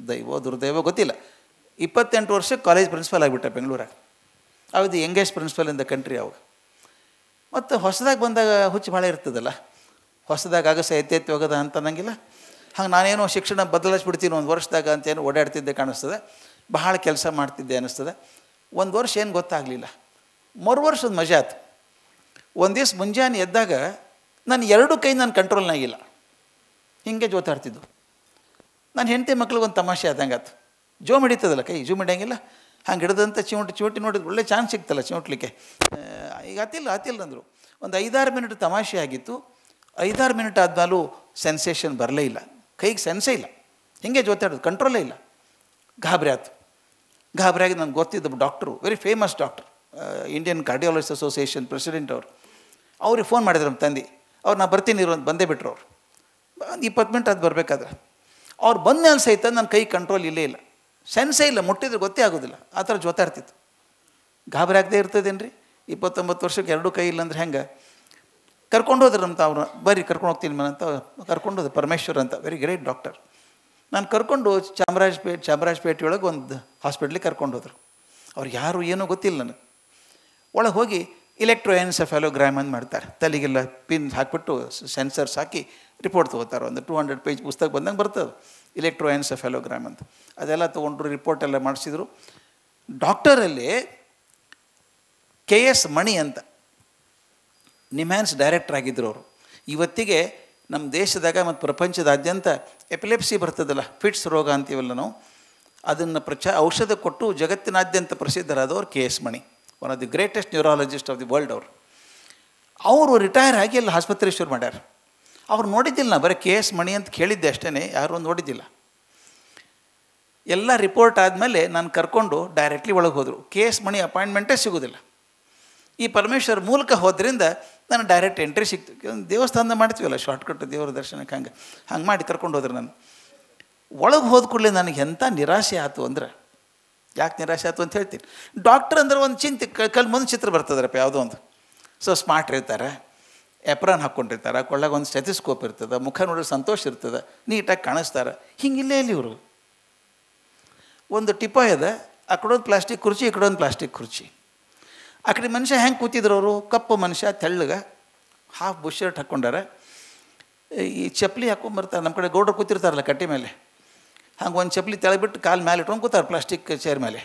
ದೈವೋ ದುರ್ದೈವೋ ಗೊತ್ತಿಲ್ಲ. 28 ವರ್ಷಕ್ಕೆ ಕಾಲೇಜ್ ಪ್ರಿನ್ಸಿಪಾಲ್ ಆಗಿಬಿಟ್ಟೆ ಬೆಂಗಳೂರಾಗ. ಅದು youngest principal in the country ಅವಾಗ. ಮತ್ತು ಹೊಸದಾಗಿ ಬಂದಾಗ ಹುಚ್ಚು ಭಾಳ ಇರ್ತದಲ್ಲ, ಹೊಸದಾಗಿ ಆಗಸ ಎತ್ತೆತ್ತಿ ಹೋಗೋದ ಅಂತ ಅನ್ನಂಗಿಲ್ಲ. ಹಂಗೆ ನಾನೇನೋ ಶಿಕ್ಷಣ ಬದಲಾಯಿಸ್ಬಿಡ್ತೀನಿ ಒಂದು ವರ್ಷದಾಗ ಅಂತೇನು ಓಡಾಡ್ತಿದ್ದೆ ಕಾಣಿಸ್ತದೆ, ಬಹಳ ಕೆಲಸ ಮಾಡ್ತಿದ್ದೆ ಅನ್ನಿಸ್ತದೆ. ಒಂದು ವರ್ಷ ಏನು ಗೊತ್ತಾಗಲಿಲ್ಲ, ಮರು ವರ್ಷದ ಮಜಾ ಆಯ್ತು. ಒಂದು ದಿವಸ ಮುಂಜಾನೆ ಎದ್ದಾಗ ನಾನು 2 ಕೈ ನನ್ನ ಕಂಟ್ರೋಲ್ನಾಗಿಲ್ಲ, ಹೀಗೆ ಜೋತಾಡ್ತಿದ್ದು. ನಾನು ಹೆಂಡತಿ ಮಕ್ಳಿಗೆ ಒಂದು ತಮಾಷೆ ಆದಂಗೆ ಆಯ್ತು. ಜೋ ಹಿಡಿತದಲ್ಲ ಕೈ, ಜೂಮ್ ಹಿಡಿಯಂಗಿಲ್ಲ, ಹಂಗೆ ಹಿಡಿದಂಥ ಚಿಮಟಿ ನೋಡಿದ್ರೆ ಒಳ್ಳೆ ಚಾನ್ಸ್ ಸಿಗ್ತಲ್ಲ ಚಿಮಟ್ಲಿಕ್ಕೆ. ಈಗ ಆತಿಲ್ಲ ಅಂದರು. ಒಂದು 5-6 ಮಿನಿಟ್ ತಮಾಷೆ ಆಗಿತ್ತು. 5-6 ಮಿನಿಟ್ ಆದ್ಮೇಲೂ ಸೆನ್ಸೇಷನ್ ಬರಲೇ ಇಲ್ಲ, ಕೈಗೆ ಸೆನ್ಸೇ ಇಲ್ಲ, ಹೀಗೆ ಜೋತಾಡೋದು, ಕಂಟ್ರೋಲೇ ಇಲ್ಲ. ಗಾಬರಿ ಆಯ್ತು. ಗಾಬರಿಯಾಗಿ ನನಗೆ ಗೊತ್ತಿದ್ದ doctor, very famous doctor, Indian cardiologist association president ಅವರು. ಅವ್ರಿಗೆ ಫೋನ್ ಮಾಡಿದ್ರು ನಮ್ಮ ತಂದೆ. ಅವ್ರು ನಾ ಬರ್ತೀನಿ ಇರೋ ಅಂತ ಬಂದೇ ಬಿಟ್ರು. ಅವರು ಒಂದು 20 ಮಿನಿಟ್ ಅದು ಬರಬೇಕಾದ್ರೆ ಅವ್ರು ಬಂದ ಮೇಲೆ ಸಹಿತ ನನ್ನ ಕೈ ಕಂಟ್ರೋಲ್ ಇಲ್ಲೇ ಇಲ್ಲ, ಸೆನ್ಸೇ ಇಲ್ಲ, ಮುಟ್ಟಿದ್ರೆ ಗೊತ್ತೇ ಆಗೋದಿಲ್ಲ, ಆ ಥರ ಜೋತಾಡ್ತಿತ್ತು. ಗಾಬರಿ ಆಗದೆ ಇರ್ತದೇನು ರೀ, 29 ವರ್ಷಕ್ಕೆ 2 ಕೈ ಇಲ್ಲ ಅಂದ್ರೆ ಹೆಂಗೆ? ಕರ್ಕೊಂಡು ಹೋದ್ರೆ ಅಂತ ಅವ್ರು, ಬರ್ರಿ ಕರ್ಕೊಂಡು ಹೋಗ್ತೀನಿ ಮನೆ ಅಂತ ಕರ್ಕೊಂಡು ಹೋದೆ. ಪರಮೇಶ್ವರ್ ಅಂತ, ವೆರಿ ಗ್ರೇಟ್ ಡಾಕ್ಟರ್. ನಾನು ಕರ್ಕೊಂಡು ಚಾಮರಾಜಪೇಟೆ ಒಳಗೆ ಒಂದು ಹಾಸ್ಪಿಟ್ಲಿಗೆ ಕರ್ಕೊಂಡು ಹೋದರು. ಅವ್ರು ಯಾರು ಏನೂ ಗೊತ್ತಿಲ್ಲ ನನಗೆ. ಒಳಗೆ ಹೋಗಿ ಎಲೆಕ್ಟ್ರೋಎನ್ಸೆಫಾಲೋಗ್ರಾಮ್ ಅಂತ ಮಾಡ್ತಾರೆ, ತಲೆಗೆಲ್ಲ ಪಿನ್ ಹಾಕಿಬಿಟ್ಟು ಸೆನ್ಸರ್ಸ್ ಹಾಕಿ ರಿಪೋರ್ಟ್ ತೊಗೋತಾರೆ. ಒಂದು 200 ಪೇಜ್ ಪುಸ್ತಕ ಬಂದಂಗೆ ಬರ್ತದೆ ಎಲೆಕ್ಟ್ರೋಎನ್ಸೆಫಾಲೋಗ್ರಾಮ್ ಅಂತ. ಅದೆಲ್ಲ ತೊಗೊಂಡ್ರು, ರಿಪೋರ್ಟೆಲ್ಲ ಮಾಡಿಸಿದ್ರು. ಡಾಕ್ಟರಲ್ಲಿ KS ಮಣಿ ಅಂತ ನಿಮ್ಯಾನ್ಸ್ ಡೈರೆಕ್ಟರ್ ಆಗಿದ್ದರು ಅವರು. ಇವತ್ತಿಗೆ ನಮ್ಮ ದೇಶದಾಗ ಮತ್ತು ಪ್ರಪಂಚದಾದ್ಯಂತ ಎಪಿಲೆಪ್ಸಿ ಬರ್ತದಲ್ಲ, ಫಿಟ್ಸ್ ರೋಗ ಅಂತೀವಲ್ಲ ನಾವು, ಅದನ್ನು ಔಷಧ ಕೊಟ್ಟು ಜಗತ್ತಿನಾದ್ಯಂತ ಪ್ರಸಿದ್ಧರಾದವರು KS Mani, one of the greatest neurologist of the world. ಅವರು ರಿಟೈರ್ ಆಗಿ ಅಲ್ಲಿ ಆಸ್ಪತ್ರೆ ಶುರು ಮಾಡ್ಯಾರ. ಅವ್ರು ನೋಡಿದ್ದಿಲ್ಲ, ನಾ ಬರೀ KS ಮಣಿ ಅಂತ ಕೇಳಿದ್ದೆ ಅಷ್ಟೇ, ಯಾರೂ ನೋಡಿದ್ದಿಲ್ಲ. ಎಲ್ಲ ರಿಪೋರ್ಟ್ ಆದಮೇಲೆ ನಾನು ಕರ್ಕೊಂಡು ಡೈರೆಕ್ಟ್ಲಿ ಒಳಗೆ ಹೋದರು. KS ಮಣಿ ಅಪಾಯಿಂಟ್ಮೆಂಟೇ ಸಿಗೋದಿಲ್ಲ. ಈ ಪರಮೇಶ್ವರ್ ಮೂಲಕ ಹೋದ್ರಿಂದ ನಾನು ಡೈರೆಕ್ಟ್ ಎಂಟ್ರಿ ಸಿಕ್ತು. ದೇವಸ್ಥಾನದ ಮಾಡ್ತೀವಲ್ಲ ಶಾರ್ಟ್ಕಟ್ ದೇವರ ದರ್ಶನಕ್ಕೆ, ಹಂಗೆ ಮಾಡಿ ಕರ್ಕೊಂಡು ಹೋದ್ರೆ. ನಾನು ಒಳಗೆ ಹೋದ ಕೂಡಲೇ ನನಗೆ ಎಂಥ ನಿರಾಶೆ ಆಯಿತು ಅಂದ್ರೆ, ಯಾಕೆ ನಿರಾಶೆ ಆಯಿತು ಅಂತ ಹೇಳ್ತೀನಿ. ಡಾಕ್ಟ್ರ್ ಅಂದ್ರೆ ಒಂದು ಚಿಂತೆ, ಮುಂದೆ ಚಿತ್ರ ಬರ್ತದರಪ್ಪ ಯಾವುದೋ ಒಂದು. ಸೊ ಸ್ಮಾರ್ಟ್ ಇರ್ತಾರೆ, ಎಪ್ರಾನ್ ಹಾಕ್ಕೊಂಡಿರ್ತಾರೆ, ಕೊಳ್ಳಾಗ ಒಂದು ಸ್ಟೆಥಿಸ್ಕೋಪ್ ಇರ್ತದೆ, ಮುಖ ನೋಡಿದ್ರೆ ಸಂತೋಷ ಇರ್ತದೆ, ನೀಟಾಗಿ ಕಾಣಿಸ್ತಾರೆ. ಹಿಂಗಿಲ್ಲೇ ಇಲ್ಲಿ ಇವರು ಒಂದು ಟಿಪಾಯ್ ಅದ, ಆ ಕಡೆಯೊಂದು ಪ್ಲಾಸ್ಟಿಕ್ ಕುರ್ಚಿ, ಈ ಕಡೆಯೊಂದು ಪ್ಲಾಸ್ಟಿಕ್ ಕುರ್ಚಿ. ಆ ಕಡೆ ಮನುಷ್ಯ ಹೆಂಗೆ ಕೂತಿದ್ರು ಅವರು, ಕಪ್ಪು ಮನುಷ್ಯ, ತೆಳ್ಳಗೆ, ಹಾಫ್ ಬುಷ್ ಶರ್ಟ್ ಹಾಕ್ಕೊಂಡಾರೆ, ಈ ಚಪ್ಪಲಿ ಹಾಕ್ಕೊಂಬರ್ತಾರೆ. ನಮ್ಮ ಕಡೆ ಗೌಡ್ರು ಕೂತಿರ್ತಾರಲ್ಲ ಕಟ್ಟಿ ಮೇಲೆ, ಹಂಗೆ ಒಂದು ಚಪ್ಪಲಿ ತೆಳಬಿಟ್ಟು ಕಾಲು ಮೇಲೆ ಇಟ್ಕೊಂಡು ಕೂತಾರೆ ಪ್ಲಾಸ್ಟಿಕ್ ಚೇರ್ ಮೇಲೆ.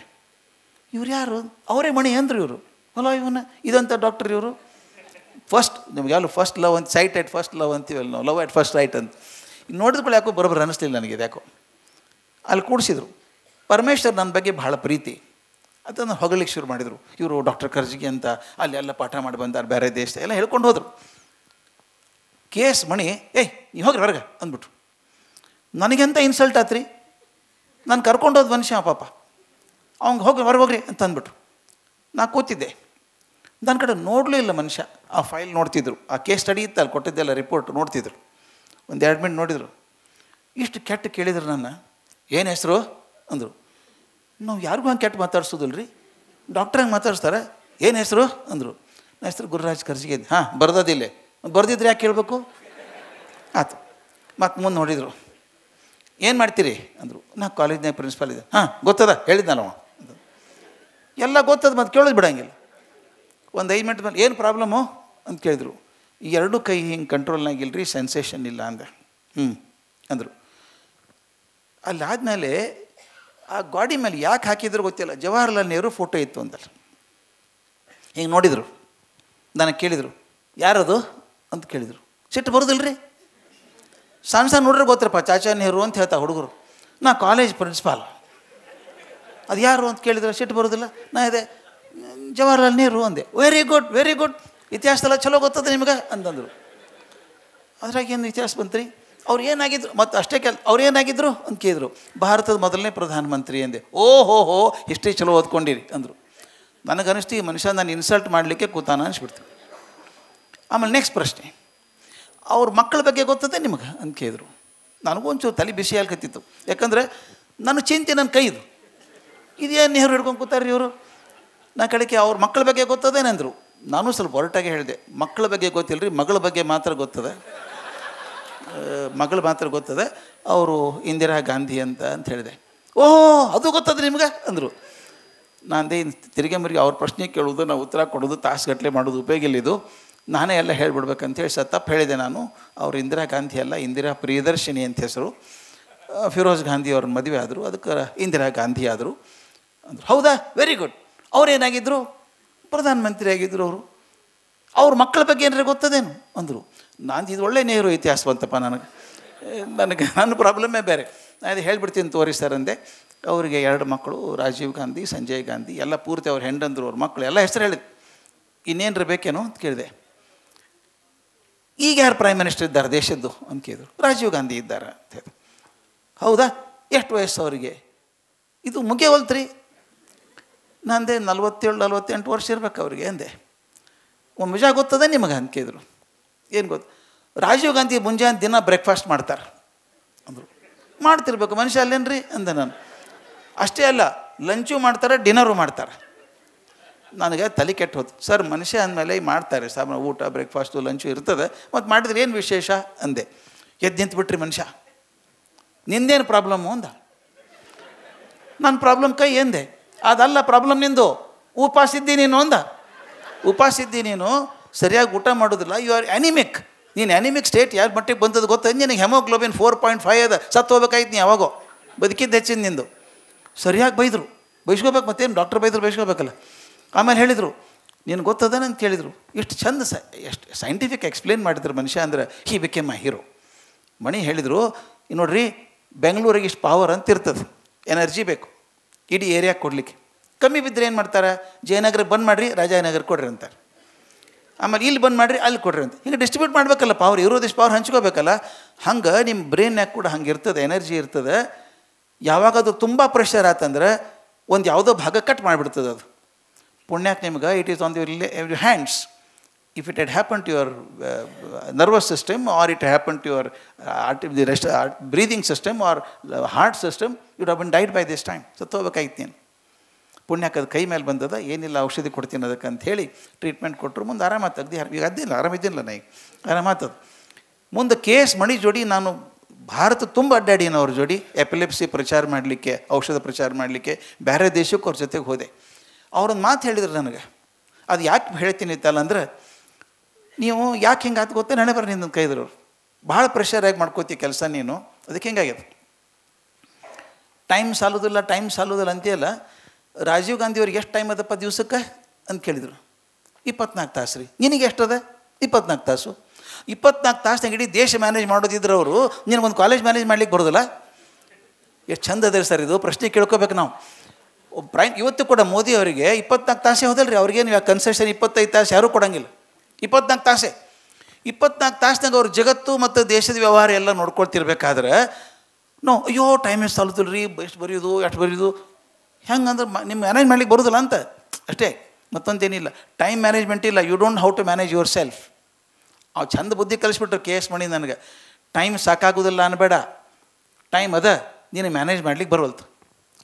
ಇವ್ರು ಯಾರು? ಅವರೇ ಮಣಿ ಅಂದರು ಇವರು. ಅಲ್ಲ ಇವನ್ನ ಇದಂಥ ಡಾಕ್ಟ್ರ್ ಇವರು. ಫಸ್ಟ್ ನಿಮ್ಗೆ ಯಾರು ಫಸ್ಟ್ ಲವ್ ಅಂತ, ಸೈಟ್ ಎಟ್ ಫಸ್ಟ್ ಲವ್ ಅಂತೀವಲ್ಲ ನಾವು, ಲವ್ ಎಟ್ ಫಸ್ಟ್ ರೈಟ್ ಅಂತ. ನೋಡಿದ್ಕೊಳ್ಳಿ ಯಾಕೋ ಬರೋಬ್ಬರ ಅನ್ನಿಸ್ಲಿಲ್ಲ ನನಗೆ ಇದು ಯಾಕೋ. ಅಲ್ಲಿ ಕೂಡಿಸಿದ್ರು. ಪರಮೇಶ್ವರ್ ನನ್ನ ಬಗ್ಗೆ ಭಾಳ ಪ್ರೀತಿ, ಅದನ್ನು ಹೊಗಳಿಕ್ಕೆ ಶುರು ಮಾಡಿದರು. ಇವರು ಡಾಕ್ಟರ್ ಕರ್ಜಿಗೆ ಅಂತ ಅಲ್ಲೆಲ್ಲ ಪಾಠ ಮಾಡಿ ಬಂದಾರೆ, ಬೇರೆ ದೇಶ ಎಲ್ಲ ಹೇಳ್ಕೊಂಡು ಹೋದರು. KS ಮಣಿ, ನೀವು ಹೋಗ್ರಿ ಹೊರಗೆ ಅಂದ್ಬಿಟ್ರು. ನನಗೆಂತ ಇನ್ಸಲ್ಟ್ ಆತ್ರಿ, ನಾನು ಕರ್ಕೊಂಡೋದು ಮನುಷ್ಯ ಪಾಪ, ಅವ್ನಿಗೆ ಹೊರಗೆ ಹೋಗ್ರಿ ಅಂತ ಅಂದ್ಬಿಟ್ರು. ನಾ ಕೂತಿದ್ದೆ, ನನ್ನ ಕಡೆ ನೋಡಲೂ ಇಲ್ಲ ಮನುಷ್ಯ. ಆ ಫೈಲ್ ನೋಡ್ತಿದ್ರು, ಆ ಕೇಸ್ ಸ್ಟಡಿ ಇತ್ತು ಅಲ್ಲಿ ಕೊಟ್ಟಿದ್ದೆಲ್ಲ ರಿಪೋರ್ಟ್ ನೋಡ್ತಿದ್ರು. ಒಂದು 2 ಮಿನಿಟ್ ನೋಡಿದರು. ಇಷ್ಟು ಕೆಟ್ಟ ಕೇಳಿದ್ರು ನನ್ನ. ಏನು ಹೆಸರು ಅಂದರು. ನಾವು ಯಾರಿಗೂ ಹಂಗೆ ಕೆಟ್ಟ ಮಾತಾಡ್ಸೋದಿಲ್ಲ ರೀ, ಡಾಕ್ಟ್ರ್ ಹಂಗೆ ಮಾತಾಡ್ಸ್ತಾರೆ. ಏನು ಹೆಸರು ಅಂದರು. ನನ್ನ ಹೆಸರು ಗುರುರಾಜ್ ಕರ್ಜಿಗೆ. ಹಾಂ ಬರ್ದದಿಲ್ಲೇ, ಬರ್ದಿದ್ರೆ ಯಾಕೆ ಕೇಳಬೇಕು? ಆಯ್ತು. ಮತ್ತು ಮುಂದೆ ನೋಡಿದರು. ಏನು ಮಾಡ್ತೀರಿ ಅಂದರು. ನಾ ಕಾಲೇಜ್ನಾಗ ಪ್ರಿನ್ಸಿಪಾಲ್ ಇದೆ. ಹಾಂ ಗೊತ್ತದ ಹೇಳಿದ್ದ ನಾವು. ಎಲ್ಲ ಗೊತ್ತದ ಮತ್ತು ಕೇಳೋದು ಬಿಡೋಂಗಿಲ್ಲ. ಒಂದು 5 ಮಿನಿಟ್ ಮೇಲೆ ಏನು ಪ್ರಾಬ್ಲಮ್ಮು ಅಂತ ಕೇಳಿದ್ರು. ಈ 2 ಕೈ ಹಿಂಗೆ ಕಂಟ್ರೋಲ್ನಾಗಿಲ್ಲರಿ, ಸೆನ್ಸೇಷನ್ ಇಲ್ಲ ಅಂದೆ. ಅಂದರು. ಅಲ್ಲಾದಮೇಲೆ ಆ ಗಾಡಿ ಮೇಲೆ ಯಾಕೆ ಹಾಕಿದ್ರು ಗೊತ್ತಿಲ್ಲ, ಜವಾಹರ್ಲಾಲ್ ನೆಹರು ಫೋಟೋ ಇತ್ತು ಅಂತಲ್ಲ. ಹಿಂಗೆ ನೋಡಿದರು, ನನಗೆ ಕೇಳಿದರು ಯಾರದು ಅಂತ ಕೇಳಿದರು. ಸಿಟ್ಟು ಬರೋದಿಲ್ಲ ರೀ, ಸಣ್ಣ ನೋಡ್ರೆ ಗೊತ್ತರಪ್ಪ, ಚಾಚಾ ನೆಹರು ಅಂತ ಹೇಳ್ತಾ ಹುಡುಗರು. ನಾ ಕಾಲೇಜ್ ಪ್ರಿನ್ಸಿಪಾಲ್, ಅದು ಯಾರು ಅಂತ ಕೇಳಿದ್ರೆ ಸಿಟ್ಟು ಬರೋದಿಲ್ಲ. ನಾ ಇದೆ ಜವಾಹರ್ಲಾಲ್ ನೆಹರು ಅಂದೆ. ವೆರಿ ಗುಡ್ ವೆರಿ ಗುಡ್, ಇತಿಹಾಸದಲ್ಲ ಚಲೋ ಗೊತ್ತದೆ ನಿಮ್ಗೆ ಅಂತಂದರು. ಅದ್ರಾಗೇನು ಇತಿಹಾಸ ಬಂತ್ರಿ, ಅವ್ರು ಏನಾಗಿದ್ರು ಮತ್ತು ಅಷ್ಟೇ ಅವ್ರು ಏನಾಗಿದ್ರು ಅಂತ ಕೇಳಿದ್ರು. ಭಾರತದ ಮೊದಲನೇ ಪ್ರಧಾನಮಂತ್ರಿ ಅಂದೆ. ಓಹೋ ಹಿಸ್ಟ್ರಿ ಚಲೋ ಓದ್ಕೊಂಡಿರಿ ಅಂದರು. ನನಗನ್ನಿಸ್ತು ಈ ಮನುಷ್ಯ ನಾನು ಇನ್ಸಲ್ಟ್ ಮಾಡಲಿಕ್ಕೆ ಕೂತಾನ ಅನಿಸ್ಬಿಡ್ತು. ಆಮೇಲೆ ನೆಕ್ಸ್ಟ್ ಪ್ರಶ್ನೆ, ಅವ್ರ ಮಕ್ಕಳ ಬಗ್ಗೆ ಗೊತ್ತದೆ ನಿಮಗೆ ಅಂತ ಕೇಳಿದ್ರು. ನನಗೂ ಒಂಚೂರು ತಲೆ ಬಿಸಿ ಆಗ್ಕತ್ತಿತ್ತು, ಯಾಕಂದರೆ ನನ್ನ ಚಿಂತೆ ನನ್ನ ಕೈದು ಇದೇನು ನೆಹರು ಹಿಡ್ಕೊಂಡು ಕೂತಾರ್ರಿ ಇವರು. ನಾ ಕಡೆಗೆ ಅವ್ರ ಮಕ್ಕಳ ಬಗ್ಗೆ ಗೊತ್ತದೇನೆಂದರು. ನಾನು ಸ್ವಲ್ಪ ಹೊರಟಾಗಿ ಹೇಳಿದೆ, ಮಕ್ಕಳ ಬಗ್ಗೆ ಗೊತ್ತಿಲ್ಲ ರೀ, ಮಗಳ ಬಗ್ಗೆ ಮಾತ್ರ ಗೊತ್ತದೆ, ಮಗಳು ಮಾತ್ರ ಗೊತ್ತದೆ, ಅವರು ಇಂದಿರಾ ಗಾಂಧಿ ಅಂತ ಹೇಳಿದೆ. ಓಹೋ ಅದು ಗೊತ್ತದ ನಿಮ್ಗೆ ಅಂದರು. ನಾನಂದೇ ತಿರುಗಿ ಮರಿಗೆ ಅವ್ರ ಪ್ರಶ್ನೆ ಕೇಳೋದು, ನಾವು ಉತ್ತರ ಕೊಡೋದು, ತಾಸುಗಟ್ಟಲೆ ಮಾಡೋದು ಉಪಯೋಗ ಇಲ್ಲಿದು, ನಾನೇ ಎಲ್ಲ ಹೇಳಿಬಿಡ್ಬೇಕಂತೇಳಿ ತಪ್ಪು ಹೇಳಿದೆ ನಾನು. ಅವರು ಇಂದಿರಾ ಗಾಂಧಿ ಅಲ್ಲ, ಇಂದಿರಾ ಪ್ರಿಯದರ್ಶಿನಿ ಅಂತ ಹೆಸರು. ಫಿರೋಜ್ ಗಾಂಧಿ ಅವ್ರನ್ನ ಮದುವೆ ಆದರು, ಅದಕ್ಕೆ ಇಂದಿರಾ ಗಾಂಧಿ ಆದರು ಅಂದರು. ಹೌದಾ, ವೆರಿ ಗುಡ್. ಅವ್ರೇನಾಗಿದ್ದರು, ಪ್ರಧಾನಮಂತ್ರಿ ಆಗಿದ್ದರು ಅವರು. ಅವ್ರ ಮಕ್ಕಳ ಬಗ್ಗೆ ಏನಾರ ಗೊತ್ತದೇನು ಅಂದರು. ನಾನು ಇದು ಒಳ್ಳೆ ನೆಹರು ಇತಿಹಾಸ ಬಂತಪ್ಪ ನನಗೆ ನನ್ನ ಪ್ರಾಬ್ಲಮ್ಮೇ ಬೇರೆ. ನಾನು ಇದು ಹೇಳ್ಬಿಡ್ತೀನಿ ತೋರಿ ಸರ್ ಅಂದೆ. ಅವರಿಗೆ 2 ಮಕ್ಕಳು, ರಾಜೀವ್ ಗಾಂಧಿ, ಸಂಜಯ್ ಗಾಂಧಿ, ಎಲ್ಲ ಪೂರ್ತಿ ಅವ್ರ ಹೆಂಡಂದರು, ಅವ್ರ ಮಕ್ಕಳು ಎಲ್ಲ ಹೆಸರು ಹೇಳಿದ್ರು. ಇನ್ನೇನರ ಬೇಕೇನೋ ಅಂತ ಕೇಳಿದೆ. ಈಗ ಯಾರು ಪ್ರೈಮ್ ಮಿನಿಸ್ಟರ್ ಇದ್ದಾರೆ ದೇಶದ್ದು ಅಂತ ಕೇಳಿದ್ರು. ರಾಜೀವ್ ಗಾಂಧಿ ಇದ್ದಾರೆ ಅಂತ ಹೇಳಿದ್ರು. ಹೌದಾ, ಎಷ್ಟು ವಯಸ್ಸು ಅವರಿಗೆ? ಇದು ಮುಗಿಯವಲ್ತ್ರಿ. ನಂದೆ 47-48 ವರ್ಷ ಇರ್ಬೇಕು ಅವ್ರಿಗೆ ಅಂದೆ. ಒಂದು ನಿಜ ಗೊತ್ತದೆ ನಿಮಗೆ ಅಂತ ಕೇಳಿದ್ರು. ಏನು ಗೊತ್ತು? ರಾಜೀವ್ ಗಾಂಧಿ ಮುಂಜಾನೆ ದಿನ ಬ್ರೇಕ್ಫಾಸ್ಟ್ ಮಾಡ್ತಾರೆ ಅಂದರು. ಮಾಡ್ತಿರ್ಬೇಕು ಮನುಷ್ಯ ಅಲ್ಲೇನ್ರಿ ಅಂದೆ ನಾನು. ಅಷ್ಟೇ ಅಲ್ಲ, ಲಂಚು ಮಾಡ್ತಾರೆ, ಡಿನ್ನರು ಮಾಡ್ತಾರೆ. ನನಗೆ ತಲೆ ಕೆಟ್ಟು ಹೋಯ್ತು. ಸರ್ ಮನುಷ್ಯ ಅಂದಮೇಲೆ ಮಾಡ್ತಾರೆ ಸಾಮಾನ್ಯ ಊಟ, ಬ್ರೇಕ್ಫಾಸ್ಟು, ಲಂಚು ಇರ್ತದೆ, ಮತ್ತು ಮಾಡಿದ್ರೆ ಏನು ವಿಶೇಷ ಅಂದೆ. ಎದ್ದು ನಿಂತುಬಿಟ್ರಿ ಮನುಷ್ಯ. ನಿಂದೇನು ಪ್ರಾಬ್ಲಮ್ಮು ಅಂದ. ನನ್ನ ಪ್ರಾಬ್ಲಮ್ ಕೈ ಎಂದೆ. ಅದಲ್ಲ ಪ್ರಾಬ್ಲಮ್ ನಿಂದು, ಉಪವಾಸಿದ್ದಿ ನೀನು ಅಂದ. ಉಪವಾಸಿದ್ದಿ ನೀನು, ಸರಿಯಾಗಿ ಊಟ ಮಾಡೋದಿಲ್ಲ, ಯು ಆರ್ ಅನಿಮಿಕ್. ನೀನು ಅನಿಮಿಕ್ ಸ್ಟೇಟ್ ಯಾರು ಮಟ್ಟಿಗೆ ಬಂದದ್ದು ಗೊತ್ತ? ನಿನಗೆ ಹೆಮೋಗ್ಲೋಬಿನ್ 4.5 ಅದ, ಸತ್ತು ಹೋಗ್ಬೇಕಾಯ್ತು ನೀ ಯಾವಾಗೋ, ಬದುಕಿದ್ದು ಹೆಚ್ಚಿನ ನಿಂದು. ಸರಿಯಾಗಿ ಬೈದರು. ಬೈಸ್ಕೋಬೇಕು, ಮತ್ತೇನು ಡಾಕ್ಟ್ರ್ ಬೈದ್ರು ಬೈಸ್ಕೋಬೇಕಲ್ಲ. ಆಮೇಲೆ ಹೇಳಿದರು, ನೀನು ಗೊತ್ತದನ ಅಂತ ಕೇಳಿದರು. ಇಷ್ಟು ಚಂದ ಎಷ್ಟು ಸೈಂಟಿಫಿಕ್ ಎಕ್ಸ್ಪ್ಲೇನ್ ಮಾಡಿದ್ರು ಮನುಷ್ಯ ಅಂದರೆ ಹಿ ಬಿಕೇಮ್ ಮೈ ಹೀರೋ. ಮಣಿ ಹೇಳಿದರು, ನೋಡ್ರಿ ಬೆಂಗಳೂರಿಗೆ ಇಷ್ಟು ಪವರ್ ಅಂತ ಇರ್ತದೆ, ಎನರ್ಜಿ ಬೇಕು ಇಡೀ ಏರಿಯಾಗೆ ಕೊಡಲಿಕ್ಕೆ. ಕಮ್ಮಿ ಬಿದ್ದರೆ ಏನು ಮಾಡ್ತಾರೆ, ಜಯನಗರ ಬಂದ್ ಮಾಡಿರಿ, ರಾಜಾನಗರ ಕೊಡ್ರಿ ಅಂತಾರೆ. ಆಮೇಲೆ ಇಲ್ಲಿ ಬಂದು ಮಾಡಿರಿ, ಅಲ್ಲಿ ಕೊಡ್ರಿ ಅಂತ. ಹಿಂಗೆ ಡಿಸ್ಟ್ರಿಬ್ಯೂಟ್ ಮಾಡಬೇಕಲ್ಲ ಪವರ್, ಇರೋದಿಷ್ಟು ಪವರ್ ಹಂಚ್ಕೋಬೇಕಲ್ಲ. ಹಂಗೆ ನಿಮ್ಮ ಬ್ರೈನ್ಯಾಗ ಕೂಡ ಹಂಗೆ ಇರ್ತದೆ, ಎನರ್ಜಿ ಇರ್ತದೆ. ಯಾವಾಗ ಅದು ತುಂಬ ಪ್ರೆಷರ್ ಆತಂದ್ರೆ ಒಂದು ಯಾವುದೋ ಭಾಗ ಕಟ್ ಮಾಡಿಬಿಡ್ತದೆ ಅದು. ಪುಣ್ಯಕ್ಕೆ ನಿಮ್ಗೆ it is on your hands. If it had happened to your nervous system, or it happened to your breathing system or heart system, you would have been died by this time. ಸತ್ತೋಗ್ಬೇಕಾಯ್ತು ನೀನು. ಪುಣ್ಯಕ್ಕೆ ಅದು ಕೈ ಮೇಲೆ ಬಂದದ, ಏನಿಲ್ಲ ಔಷಧಿ ಕೊಡ್ತೀನಿ ಅದಕ್ಕೆ ಅಂತ ಹೇಳಿ ಟ್ರೀಟ್ಮೆಂಟ್ ಕೊಟ್ಟರು. ಮುಂದೆ ಆರಾಮಾಗ್ತದೆ. ಈಗ ಅದ್ದಿಲ್ಲ, ಆರಾಮಿದ್ದಿಲ್ಲ ನಾ ಈಗ, ಆರಾಮಾಗ್ತದೆ. ಮುಂದೆ KS ಮಣಿ ಜೋಡಿ ನಾನು ಭಾರತ ತುಂಬ ಅಡ್ಡಾಡಿನ ಅವ್ರ ಜೋಡಿ ಎಪಿಲೆಪ್ಸಿ ಪ್ರಚಾರ ಮಾಡಲಿಕ್ಕೆ, ಔಷಧ ಪ್ರಚಾರ ಮಾಡಲಿಕ್ಕೆ ಬೇರೆ ದೇಶಕ್ಕೆ ಅವ್ರ ಜೊತೆಗೆ ಹೋದೆ. ಅವ್ರೊಂದು ಮಾತು ಹೇಳಿದ್ರು ನನಗೆ. ಅದು ಯಾಕೆ ಹೇಳ್ತೀನಿ ಇತ್ತಲ್ಲ ಅಂದ್ರೆ, ನೀವು ಯಾಕೆ ಹಿಂಗೆ ಆಯ್ತು ಗೊತ್ತೇ, ನಣೆ ಬರ್ರಿ ನಿಂದು ಕೈದ್ರು. ಭಾಳ ಪ್ರೆಷರಾಗಿ ಮಾಡ್ಕೋತಿ ಕೆಲಸ ನೀನು, ಅದಕ್ಕೆ ಹಿಂಗಾಗ್ಯದ. ಟೈಮ್ ಸಾಲೋದಿಲ್ಲ ಅಂತೀಯಲ್ಲ. ರಾಜೀವ್ ಗಾಂಧಿ ಅವ್ರಿಗೆ ಎಷ್ಟು ಟೈಮ್ ಅದಪ್ಪ ದಿವ್ಸಕ್ಕೆ ಅಂತ ಕೇಳಿದರು. 24 ತಾಸು ರೀ. ನಿನಗೆ ಎಷ್ಟದ? 24 ತಾಸು. 24 ತಾಸ್ನಾಗ ಇಡೀ ದೇಶ ಮ್ಯಾನೇಜ್ ಮಾಡೋದಿದ್ರು ಅವರು, ನಿನಗೊಂದು ಕಾಲೇಜ್ ಮ್ಯಾನೇಜ್ ಮಾಡ್ಲಿಕ್ಕೆ ಬರೋದಿಲ್ಲ? ಎಷ್ಟು ಚಂದ ಅದೇ ಸರ್ ಇದು. ಪ್ರಶ್ನೆ ಕೇಳ್ಕೋಬೇಕು ನಾವು. ಇವತ್ತು ಕೂಡ ಮೋದಿ ಅವರಿಗೆ 24 ತಾಸೇ ಹೋದಲ್ರಿ. ಅವ್ರಿಗೇನು ಕನ್ಸೆಷನ್ 25 ತಾಸು ಯಾರೂ ಕೊಡೋಂಗಿಲ್ಲ. 24 ತಾಸೇ. 24 ತಾಸ್ನಾಗ ಅವ್ರ ಜಗತ್ತು ಮತ್ತು ದೇಶದ ವ್ಯವಹಾರ ಎಲ್ಲ ನೋಡ್ಕೊಳ್ತಿರ್ಬೇಕಾದ್ರೆ ಅಯ್ಯೋ ಟೈಮ್ ಎಷ್ಟು ಸಾಲುದಿಲ್ಲ ರೀ, ಎಷ್ಟು ಬರೆಯೋದು ಹೆಂಗಂದ್ರೆ ನಿಮ್ಮ ಮ್ಯಾನೇಜ್ ಮಾಡ್ಲಿಕ್ಕೆ ಬರೋದಿಲ್ಲ ಅಂತ ಅಷ್ಟೇ, ಮತ್ತೊಂದೇನಿಲ್ಲ. ಟೈಮ್ ಮ್ಯಾನೇಜ್ಮೆಂಟ್ ಇಲ್ಲ. You don't how to manage yourself. ಅವು ಚಂದ ಬುದ್ಧಿ ಕಲಿಸ್ಬಿಟ್ರು KS ಮಣಿ ನನಗೆ. ಟೈಮ್ ಸಾಕಾಗೋದಿಲ್ಲ ಅನ್ಬೇಡ, ಟೈಮ್ ಅದ, ನೀನು ಮ್ಯಾನೇಜ್ ಮಾಡ್ಲಿಕ್ಕೆ ಬರೋಲ್ತು.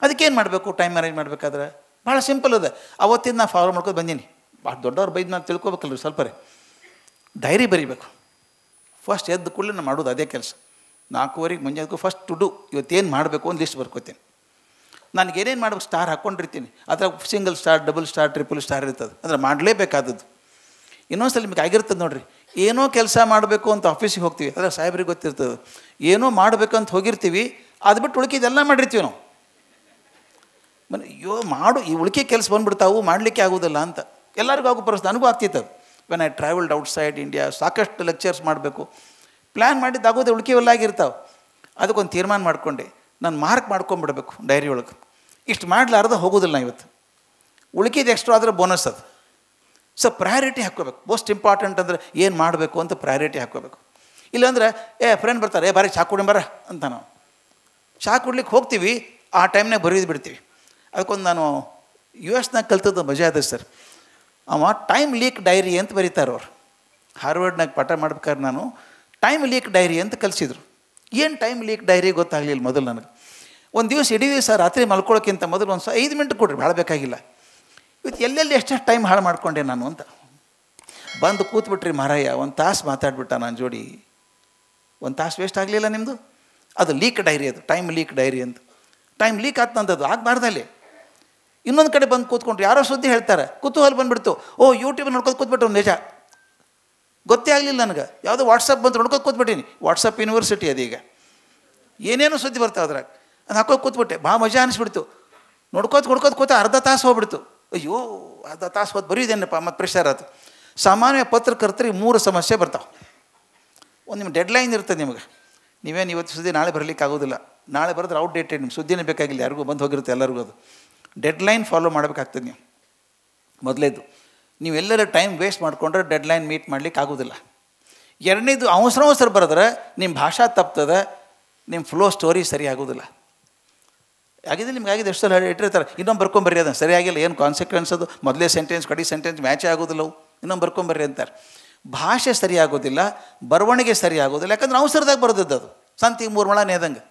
ಅದಕ್ಕೇನು ಮಾಡಬೇಕು ಟೈಮ್ ಮ್ಯಾನೇಜ್ ಮಾಡಬೇಕಾದ್ರೆ? ಭಾಳ ಸಿಂಪಲ್ ಅದ. ಅವತ್ತಿಂದ ನಾನು ಫಾಲೋ ಮಾಡ್ಕೊಂಡು ಬಂದೀನಿ. ಭಾಳ ದೊಡ್ಡವ್ರು ಬೈದು ನಾನು ತಿಳ್ಕೊಬೇಕಲ್ರಿ ಸ್ವಲ್ಪ ರೀ. ಡೈರಿ ಬರೀಬೇಕು. ಫಸ್ಟ್ ಎದ್ದು ಕೂಡಲೇ ನಾನು ಮಾಡೋದು ಅದೇ ಕೆಲಸ. 4:15 ಮುಂಜಾನೆ ಫಸ್ಟ್ ಟು ಡೂ, ಇವತ್ತೇನು ಮಾಡಬೇಕು ಒಂದು ಲಿಸ್ಟ್ ಬರ್ಕೋತೀನಿ. ನನಗೇನೇನು ಮಾಡ್ಬೇಕು ಸ್ಟಾರ್ ಹಾಕ್ಕೊಂಡಿರ್ತೀನಿ, ಅದ್ರಾಗ single star, double star, triple star ಇರ್ತದೆ. ಅಂದರೆ ಮಾಡಲೇಬೇಕಾದದ್ದು. ಇನ್ನೊಂದು ಸಲ ನಿಮಗೆ ಆಗಿರ್ತದೆ ನೋಡಿರಿ, ಏನೋ ಕೆಲಸ ಮಾಡಬೇಕು ಅಂತ ಆಫೀಸಿಗೆ ಹೋಗ್ತೀವಿ, ಅದ್ರ ಸಾಹೇಬ್ರಿಗೆ ಗೊತ್ತಿರ್ತದೆ. ಏನೋ ಮಾಡಬೇಕಂತ ಹೋಗಿರ್ತೀವಿ, ಅದು ಬಿಟ್ಟು ಉಳ್ಕಿದೆಲ್ಲ ಮಾಡಿರ್ತೀವಿ ನಾವು. ಅಯ್ಯೋ ಈ ಉಳ್ಕೆ ಕೆಲಸ ಬಂದುಬಿಡ್ತಾವು, ಮಾಡಲಿಕ್ಕೆ ಆಗೋದಿಲ್ಲ ಅಂತ ಎಲ್ಲರಿಗೂ ಆಗೋ ಪರಿಸ್ಥಿತಿ. ನನಗೂ ಆಗ್ತಿತ್ತು ಅದು. When I travelled outside India, ಸಾಕಷ್ಟು ಲೆಕ್ಚರ್ಸ್ ಮಾಡಬೇಕು, ಪ್ಲ್ಯಾನ್ ಮಾಡಿದ್ದಾಗೋದೇ ಉಳ್ಕೆವೆಲ್ಲ ಆಗಿರ್ತಾವೆ. ಅದಕ್ಕೊಂದು ತೀರ್ಮಾನ ಮಾಡಿಕೊಂಡೆ, ನಾನು ಮಾರ್ಕ್ ಮಾಡ್ಕೊಂಬಿಡ್ಬೇಕು ಡೈರಿ ಒಳಗೆ. ಇಷ್ಟು ಮಾಡಲಾರ್ದ ಹೋಗೋದಿಲ್ಲ ನಾನು ಇವತ್ತು. ಉಳ್ಕಿದ್ದು ಎಕ್ಸ್ಟ್ರಾ ಆದರೆ ಬೋನಸ್ ಅದು. ಸೊ ಪ್ರಯಾರಿಟಿ ಹಾಕ್ಕೋಬೇಕು. ಮೋಸ್ಟ್ ಇಂಪಾರ್ಟೆಂಟ್ ಅಂದರೆ ಏನು ಮಾಡಬೇಕು ಅಂತ ಪ್ರಯಾರಿಟಿ ಹಾಕ್ಕೋಬೇಕು. ಇಲ್ಲಾಂದ್ರೆ ಫ್ರೆಂಡ್ ಬರ್ತಾರೆ, ಬಾರಿ ಚಾ ಕುಡಿ ಬರ ಅಂತ ನಾವು ಚಾ ಕುಡ್ಲಿಕ್ಕೆ ಹೋಗ್ತೀವಿ, ಆ ಟೈಮ್ನಾಗ ಬರೀದು ಬಿಡ್ತೀವಿ. ಅದಕ್ಕೊಂದು ನಾನು US ಕಲ್ತದ್ದು ಮಜಾ ಅದ ಸರ್. ಅವ ಟೈಮ್ ಲೀಕ್ ಡೈರಿ ಅಂತ ಬರೀತಾರೆ ಅವ್ರು. ಹಾರ್ವರ್ಡ್ನಾಗ ಪಾಠ ಮಾಡ್ಬೇಕಾದ್ರೆ ನಾನು ಟೈಮ್ ಲೀಕ್ ಡೈರಿ ಅಂತ ಕಲಿಸಿದ್ರು. ಏನು ಟೈಮ್ ಲೀಕ್ ಡೈರಿ ಗೊತ್ತಾಗಲಿಲ್ಲ ಮೊದಲು ನನಗೆ. ಒಂದು ದಿವಸ ಇಡೀ ದಿವಸ ರಾತ್ರಿ ಮಲ್ಕೊಳ್ಳೋಕ್ಕಿಂತ ಮೊದಲು ಒಂದು 5 ಮಿನಿಟ್ ಕೊಡ್ರಿ, ಭಾಳ ಬೇಕಾಗಿಲ್ಲ. ಇವತ್ತು ಎಲ್ಲೆಲ್ಲಿ ಎಷ್ಟೆಷ್ಟು ಟೈಮ್ ಹಾಳು ಮಾಡಿಕೊಂಡೆ ನಾನು ಅಂತ ಬಂದು ಕೂತ್ಬಿಟ್ರಿ ಮಾರಾಯ. ಒಂದು ತಾಸು ಮಾತಾಡ್ಬಿಟ್ಟ ನನ್ನ ಜೋಡಿ. ಒಂದು ತಾಸು ವೇಸ್ಟ್ ಆಗಲಿಲ್ಲ ನಿಮ್ಮದು. ಅದು ಲೀಕ್ ಡೈರಿ, ಅದು ಟೈಮ್ ಲೀಕ್ ಡೈರಿ ಅಂತ. ಟೈಮ್ ಲೀಕ್ ಆಗ್ತಂಥದ್ದು ಆಗಬಾರ್ದಲ್ಲಿ. ಇನ್ನೊಂದು ಕಡೆ ಬಂದು ಕೂತ್ಕೊಂಡ್ರು, ಯಾರೋ ಸುದ್ದಿ ಹೇಳ್ತಾರೆ, ಕುತೂಹಲ ಬಂದುಬಿಡ್ತು. ಯೂಟ್ಯೂಬ್ ನೋಡ್ಕೊಂಡು ಕೂತ್ಬಿಟ್ಟು ನಿಜ ಗೊತ್ತೇ ಆಗಲಿಲ್ಲ ನನಗೆ. ಯಾವುದೋ ವಾಟ್ಸಪ್ ಬಂದು ನೋಡ್ಕೊಂಡು ಕೂತ್ಬಿಟ್ಟೀನಿ. ವಾಟ್ಸಪ್ ಯೂನಿವರ್ಸಿಟಿ ಅದೀಗ, ಏನೇನೋ ಸುದ್ದಿ ಬರ್ತಾವೆ ಅದ್ರಾಗ. ಅದು ಹಾಕೋದು ಕೂತ್ಬಿಟ್ಟೆ, ಭಾಳ ಮಜಾ ಅನಿಸ್ಬಿಡ್ತು. ನೋಡ್ಕೋತ ಅರ್ಧ ತಾಸು ಹೋಗ್ಬಿಡ್ತು. ಅಯ್ಯೋ ಅರ್ಧ ತಾಸು ಹೋದ್ ಬರೀದೇನಪ್ಪ, ಮತ್ತು ಪ್ರೆಷರ್ ಆಯ್ತು. ಸಾಮಾನ್ಯ ಪತ್ರಕರ್ತರಿಗೆ 3 ಸಮಸ್ಯೆ ಬರ್ತಾವೆ. ಒಂದು ನಿಮ್ಮ ಡೆಡ್ಲೈನ್ ಇರ್ತದೆ ನಿಮಗೆ. ನೀವೇನು ಇವತ್ತು ಸುದ್ದಿ ನಾಳೆ ಬರಲಿಕ್ಕೆ ಆಗೋದಿಲ್ಲ. ನಾಳೆ ಬರೆದ್ರೆ ಔಟ್ಡೇಟೆಡ್, ನಿಮ್ಮ ಸುದ್ದಿನೇ ಬೇಕಾಗಿಲ್ಲ, ಯಾರಿಗೂ ಬಂದು ಹೋಗಿರುತ್ತೆ ಎಲ್ಲರಿಗೂ. ಅದು ಡೆಡ್ಲೈನ್ ಫಾಲೋ ಮಾಡಬೇಕಾಗ್ತದೆ ನೀವು. ಮೊದಲೇದು, ನೀವೆಲ್ಲರ ಟೈಮ್ ವೇಸ್ಟ್ ಮಾಡಿಕೊಂಡ್ರೆ ಡೆಡ್ಲೈನ್ ಮೀಟ್ ಮಾಡಲಿಕ್ಕೆ ಆಗೋದಿಲ್ಲ. ಎರಡನೇದು, ಅವಸರ ಬರೆದ್ರೆ ನಿಮ್ಮ ಭಾಷಾ ತಪ್ತದೆ, ನಿಮ್ಮ ಫ್ಲೋ ಸ್ಟೋರಿ ಸರಿ ಆಗೋದಿಲ್ಲ. ಆಗಿದೆ ನಿಮ್ಗೆ ಆಗಿದೆ, ಎಷ್ಟು ಸಲ ಇಟ್ಟಿರ್ತಾರೆ, ಇನ್ನೊಂದು ಬರ್ಕೊಂಬರ್ರಿ, ಅದನ್ನು ಸರಿಯಾಗಿಲ್ಲ, ಏನು ಕಾನ್ಸಿಕ್ವೆನ್ಸ್ ಅದು, ಮೊದಲೇ ಸೆಂಟೆನ್ಸ್ ಕಡಿ ಸೆಂಟೆನ್ಸ್ ಮ್ಯಾಚೇ ಆಗೋದಿಲ್ಲ, ಅವು ಇನ್ನೊಂದು ಬರ್ಕೊಂಬರ್ರಿ ಅಂತಾರೆ. ಭಾಷೆ ಸರಿ ಆಗೋದಿಲ್ಲ, ಬರವಣಿಗೆ ಸರಿ ಆಗೋದಿಲ್ಲ, ಯಾಕಂದ್ರೆ ಅವಸರದಾಗ ಬರೋದದ್ದು ಅದು. ಸಂತಿಗೆ 3 ಮೊಳ ನೇದಂಗೆ.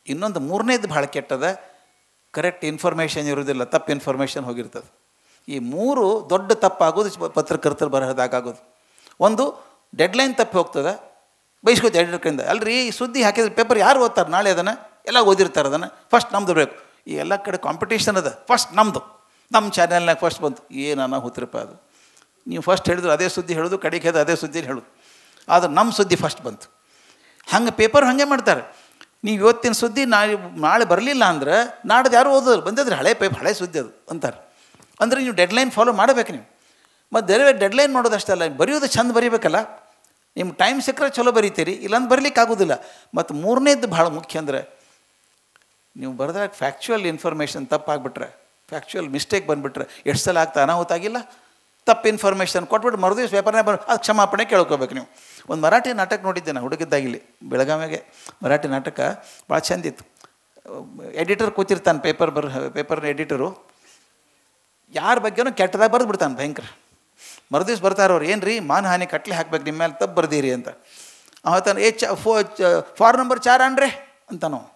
ಇನ್ನೊಂದು 3ನೇದು ಭಾಳ ಕೆಟ್ಟದ, ಕರೆಕ್ಟ್ ಇನ್ಫಾರ್ಮೇಷನ್ ಇರೋದಿಲ್ಲ, ತಪ್ಪು ಇನ್ಫಾರ್ಮೇಷನ್ ಹೋಗಿರ್ತದೆ. ಈ 3 ದೊಡ್ಡ ತಪ್ಪಾಗೋದು ಪತ್ರಕರ್ತರು ಬರಹದಾಗೋದು. ಒಂದು, ಡೆಡ್ಲೈನ್ ತಪ್ಪಿ ಹೋಗ್ತದೆ, ಬೈಸ್ಕೋತ ಎಡಿಟರ್ ಕಡೆಯಿಂದ. ಅಲ್ರಿ ಈ ಸುದ್ದಿ ಹಾಕಿದ್ರೆ ಪೇಪರ್ ಯಾರು ಓದ್ತಾರೆ ನಾಳೆ, ಅದನ್ನು ಎಲ್ಲ ಓದಿರ್ತಾರೆ, ಅದನ್ನು ಫಸ್ಟ್ ನಮ್ಮದು ಬೇಕು. ಈ ಎಲ್ಲ ಕಡೆ ಕಾಂಪಿಟೇಷನ್ ಅದ, ಫಸ್ಟ್ ನಮ್ಮದು, ನಮ್ಮ ಚಾನೆಲ್ನಾಗ ಫಸ್ಟ್ ಬಂತು. ಏನನ್ನ ಹುತ್ತರಪ್ಪ ಅದು. ನೀವು ಫಸ್ಟ್ ಹೇಳಿದ್ರು ಅದೇ ಸುದ್ದಿ ಹೇಳೋದು, ಕಡೆಗೆ ಹೇಳೋದು ಅದೇ ಸುದ್ದಿ ಹೇಳೋದು. ಆದ್ರೆ ನಮ್ಮ ಸುದ್ದಿ ಫಸ್ಟ್ ಬಂತು. ಹಂಗೆ ಪೇಪರ್ ಹಾಗೆ ಮಾಡ್ತಾರೆ. ನೀವು ಇವತ್ತಿನ ಸುದ್ದಿ ನಾಳೆ ಬರಲಿಲ್ಲ ಅಂದ್ರೆ ನಾಡ್ದು ಯಾರು ಓದೋದು, ಬಂದಿದ್ರೆ ಹಳೆ ಸುದ್ದಿ ಅದು ಅಂತಾರೆ. ಅಂದರೆ ನೀವು ಡೆಡ್ಲೈನ್ ಫಾಲೋ ಮಾಡಬೇಕು ನೀವು. ಮತ್ತು ಡೆಡ್ಲೈನ್ ಮಾಡೋದಷ್ಟಲ್ಲ, ಬರೆಯೋದು ಚೆಂದ ಬರೀಬೇಕಲ್ಲ. ನಿಮ್ಮ ಟೈಮ್ ಸಿಕ್ಕರೆ ಚಲೋ ಬರೀತೀರಿ, ಇಲ್ಲಾಂದ್ರೆ ಬರಲಿಕ್ಕೆ ಆಗೋದಿಲ್ಲ. ಮತ್ತು 3ನೇದು ಭಾಳ ಮುಖ್ಯ ಅಂದರೆ, ನೀವು ಬರೆದಾಗ ಫ್ಯಾಕ್ಚುಯಲ್ ಇನ್ಫಾರ್ಮೇಷನ್ ತಪ್ಪಾಗ್ಬಿಟ್ರೆ, ಫ್ಯಾಕ್ಚುಯಲ್ ಮಿಸ್ಟೇಕ್ ಬಂದುಬಿಟ್ರೆ, ಎಷ್ಟು ಸಲ ಆಗ್ತಾ ಅನಾಹುತ ಆಗಿಲ್ಲ. ತಪ್ಪು ಇನ್ಫಾರ್ಮೇಷನ್ ಕೊಟ್ಬಿಟ್ಟು ಮರುದಿವ್ಸ ಪೇಪರ್ನೇ ಅದು ಕ್ಷಮಾಪಣೆ ಕೇಳ್ಕೋಬೇಕು ನೀವು. ಒಂದು ಮರಾಠಿ ನಾಟಕ ನೋಡಿದ್ದೆ ನಾನು ಹುಡುಗಿದ್ದಾಗಿಲ್ಲಿ ಬೆಳಗಾವಿಗೆ. ಮರಾಠಿ ನಾಟಕ ಭಾಳ ಚೆಂದಿತ್ತು. ಎಡಿಟರ್ ಕೂತಿರ್ತಾನೆ, ಪೇಪರ್ನ ಎಡಿಟರು ಯಾರ ಬಗ್ಗೆನೂ ಕೆಟ್ಟದಾಗ ಬರೆದು ಬಿಡ್ತಾನೆ ಭಯಂಕರ. ಮರುದಿವ್ಸ ಬರ್ತಾರೆ ಅವ್ರು, ಏನು ರೀ ಮಾನಹಾನಿ ಕಟ್ಲೆ ಹಾಕ್ಬೇಕು ನಿಮ್ಮ ಮೇಲೆ, ತಪ್ಪು ಬರ್ದೀರಿ ಅಂತ. ಅವತ್ತಾನೆ ಫಾರ್ಮ್ ನಂಬರ್ 4 ಅನ್ರೆ ಅಂತ ನಾವು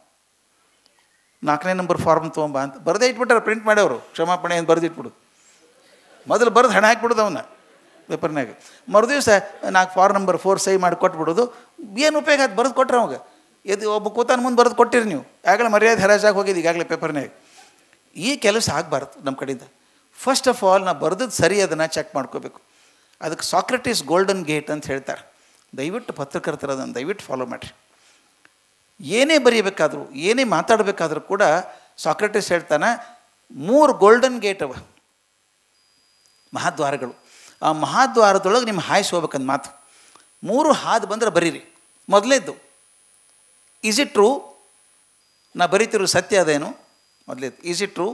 4ನೇ ನಂಬರ್ ಫಾರ್ಮ್ ತೊಗೊಂಬ ಅಂತ ಬರೆದೇ ಇಟ್ಬಿಟ್ಟಾರೆ, ಪ್ರಿಂಟ್ ಮಾಡ್ಯವರು ಕ್ಷಮಾಪಣೆ ಏನು ಬರೆದಿಟ್ಬಿಡು. ಮೊದಲು ಬರೆದು ಹಣ ಹಾಕ್ಬಿಡೋದು ಅವನ್ನ ಪೇಪರ್ನಾಗ. ಮರುದಿವ್ಸ 4 ಫಾರ್ಮ್ ನಂಬರ್ 4 ಸಹಿ ಮಾಡಿ ಕೊಟ್ಬಿಡೋದು. ಏನು ಉಪಯೋಗ ಅದು ಬರೆದು ಕೊಟ್ಟರೆ ಅವಾಗ. ಇದು ಒಬ್ಬ ಕೂತಾನ ಮುಂದೆ ಬರೆದು ಕೊಟ್ಟಿರಿ ನೀವು, ಆಗಲೇ ಮರ್ಯಾದೆ ಹರಾಜಾಗಿ ಹೋಗಿದ್ದು ಈಗಾಗಲೇ ಪೇಪರ್ನಾಗ. ಈ ಕೆಲಸ ಆಗಬಾರ್ದು ನಮ್ಮ ಕಡೆಯಿಂದ. ಫಸ್ಟ್ ಆಫ್ ಆಲ್ ನಾವು ಬರೆದದ್ದು ಸರಿ, ಅದನ್ನು ಚೆಕ್ ಮಾಡ್ಕೋಬೇಕು. ಅದಕ್ಕೆ ಸಾಕ್ರೆಟಿಸ್ ಗೋಲ್ಡನ್ ಗೇಟ್ ಅಂತ ಹೇಳ್ತಾರೆ. ದಯವಿಟ್ಟು ಪತ್ರಕರ್ತರ ಅದನ್ನು ದಯವಿಟ್ಟು ಫಾಲೋ ಮಾಡಿರಿ. ಏನೇ ಬರೀಬೇಕಾದ್ರೂ, ಏನೇ ಮಾತಾಡಬೇಕಾದ್ರೂ ಕೂಡ ಸಾಕ್ರೆಟಿಸ್ ಹೇಳ್ತಾನೆ 3 ಗೋಲ್ಡನ್ ಗೇಟ್ ಅವ, ಮಹಾದ್ವಾರಗಳು. ಆ ಮಹಾದ್ವಾರದೊಳಗೆ ನಿಮ್ಮ ಹಾಯ್ಸಿ ಹೋಗ್ಬೇಕಂದು ಮಾತು. 3 ಹಾದು ಬಂದರೆ ಬರೀರಿ. ಮೊದಲೇದ್ದು, ಈಸ್ ಇಟ್ ಟ್ರೂ, ನಾ ಬರೀತಿರೋ ಸತ್ಯ ಅದೇನು. ಮೊದಲೇದು ಈಸ್ ಇಟ್ ಟ್ರೂ,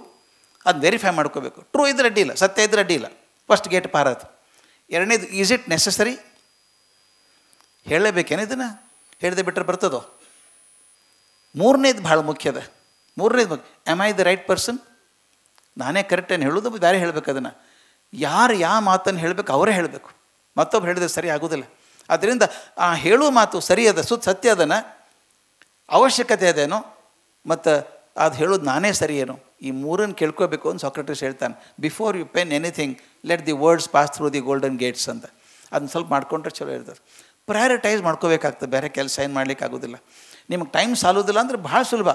ಅದು ವೆರಿಫೈ ಮಾಡ್ಕೋಬೇಕು. ಟ್ರೂ ಇದ್ರೆ ಅಡ್ಡಿ ಇಲ್ಲ, ಸತ್ಯ ಇದ್ರೆ ಅಡ್ಡಿ ಇಲ್ಲ, ಫಸ್ಟ್ ಗೇಟ್ ಪಾರಾತು. ಎರಡನೇದು, ಈಸ್ ಇಟ್ ನೆಸಸರಿ, ಹೇಳಲೇಬೇಕೇನು ಇದನ್ನು, ಹೇಳಿದೆ ಬಿಟ್ಟರೆ ಬರ್ತದೋ. 3ನೇದು ಭಾಳ ಮುಖ್ಯದ. 3ನೇದು ಮುಖ್ಯ, am I the right person, ನಾನೇ ಕರೆಕ್ಟ್ ಏನು ಹೇಳೋದು, ಬೇರೆ ಹೇಳಬೇಕು. ಅದನ್ನು ಯಾರು ಯಾವ ಮಾತನ್ನು ಹೇಳಬೇಕು ಅವರೇ ಹೇಳಬೇಕು, ಮತ್ತೊಬ್ಬರು ಹೇಳಿದ್ರೆ ಸರಿ ಆಗೋದಿಲ್ಲ. ಆದ್ದರಿಂದ ಆ ಹೇಳುವ ಮಾತು ಸರಿ ಅದ, ಸತ್ಯ ಅದನ್ನು, ಅವಶ್ಯಕತೆ ಅದೇನೋ, ಮತ್ತು ಅದು ಹೇಳೋದು ನಾನೇ ಸರಿ ಏನೋ, ಈ 3ನ್ನು ಕೇಳ್ಕೋಬೇಕು ಅಂತ ಸಾಕ್ರೆಟಿಸ್ ಹೇಳ್ತಾನೆ. Before you pen anything let the words pass through the golden gates ಅಂತ. ಅದನ್ನ ಸ್ವಲ್ಪ ಮಾಡ್ಕೊಂಡ್ರೆ ಚಲೋ ಇರ್ತದೆ. ಪ್ರಯಾರಿಟೈಸ್ ಮಾಡ್ಕೋಬೇಕಾಗ್ತದೆ, ಬೇರೆ ಕೆಲಸ ಏನು ಮಾಡಲಿಕ್ಕೆ ಆಗೋದಿಲ್ಲ. ನಿಮಗೆ ಟೈಮ್ ಸಾಲೋದಿಲ್ಲ ಅಂದರೆ ಭಾಳ ಸುಲಭ,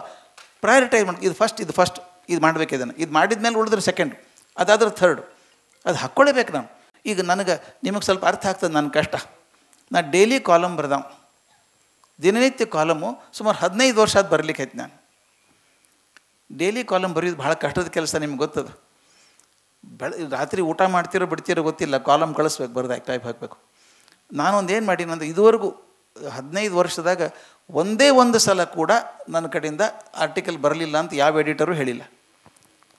ಪ್ರಯಾರಿಟೈಸ್ ಮಾಡಿ, ಇದು ಫಸ್ಟ್ ಇದು ಮಾಡಬೇಕು, ಇದು ಮಾಡಿದ ಮೇಲೆ ಉಳಿದ್ರೆ ಸೆಕೆಂಡು, ಅದಾದ್ರೆ ಥರ್ಡು, ಅದು ಹಾಕ್ಕೊಳ್ಳೇಬೇಕು ನಾನು. ಈಗ ನನಗೆ ನಿಮಗೆ ಸ್ವಲ್ಪ ಅರ್ಥ ಆಗ್ತದೆ ನನ್ನ ಕಷ್ಟ. ನಾನು ಡೈಲಿ ಕಾಲಮ್ ಬರ್ದಾವ, ದಿನನಿತ್ಯ ಕಾಲಮು ಸುಮಾರು 15 ವರ್ಷ ಅದು ಬರಲಿಕ್ಕೆ ಆಯ್ತು. ನಾನು ಡೈಲಿ ಕಾಲಮ್ ಬರೆಯೋದು ಭಾಳ ಕಷ್ಟದ ಕೆಲಸ, ನಿಮ್ಗೆ ಗೊತ್ತದು. ರಾತ್ರಿ ಊಟ ಮಾಡ್ತಿರೋ ಬಿಡ್ತಿರೋ ಗೊತ್ತಿಲ್ಲ, ಕಾಲಮ್ ಕಳಿಸ್ಬೇಕು, ಬರ್ದಾಗಿ ಟೈಪ್ ಹಾಕಬೇಕು. ನಾನೊಂದು ಏನು ಮಾಡೀನಂದ್ರೆ ಇದುವರೆಗೂ 15 ವರ್ಷದಾಗ ಒಂದೇ ಒಂದು ಸಲ ಕೂಡ ನನ್ನ ಕಡೆಯಿಂದ ಆರ್ಟಿಕಲ್ ಬರಲಿಲ್ಲ ಅಂತ ಯಾವ ಎಡಿಟರು ಹೇಳಿಲ್ಲ.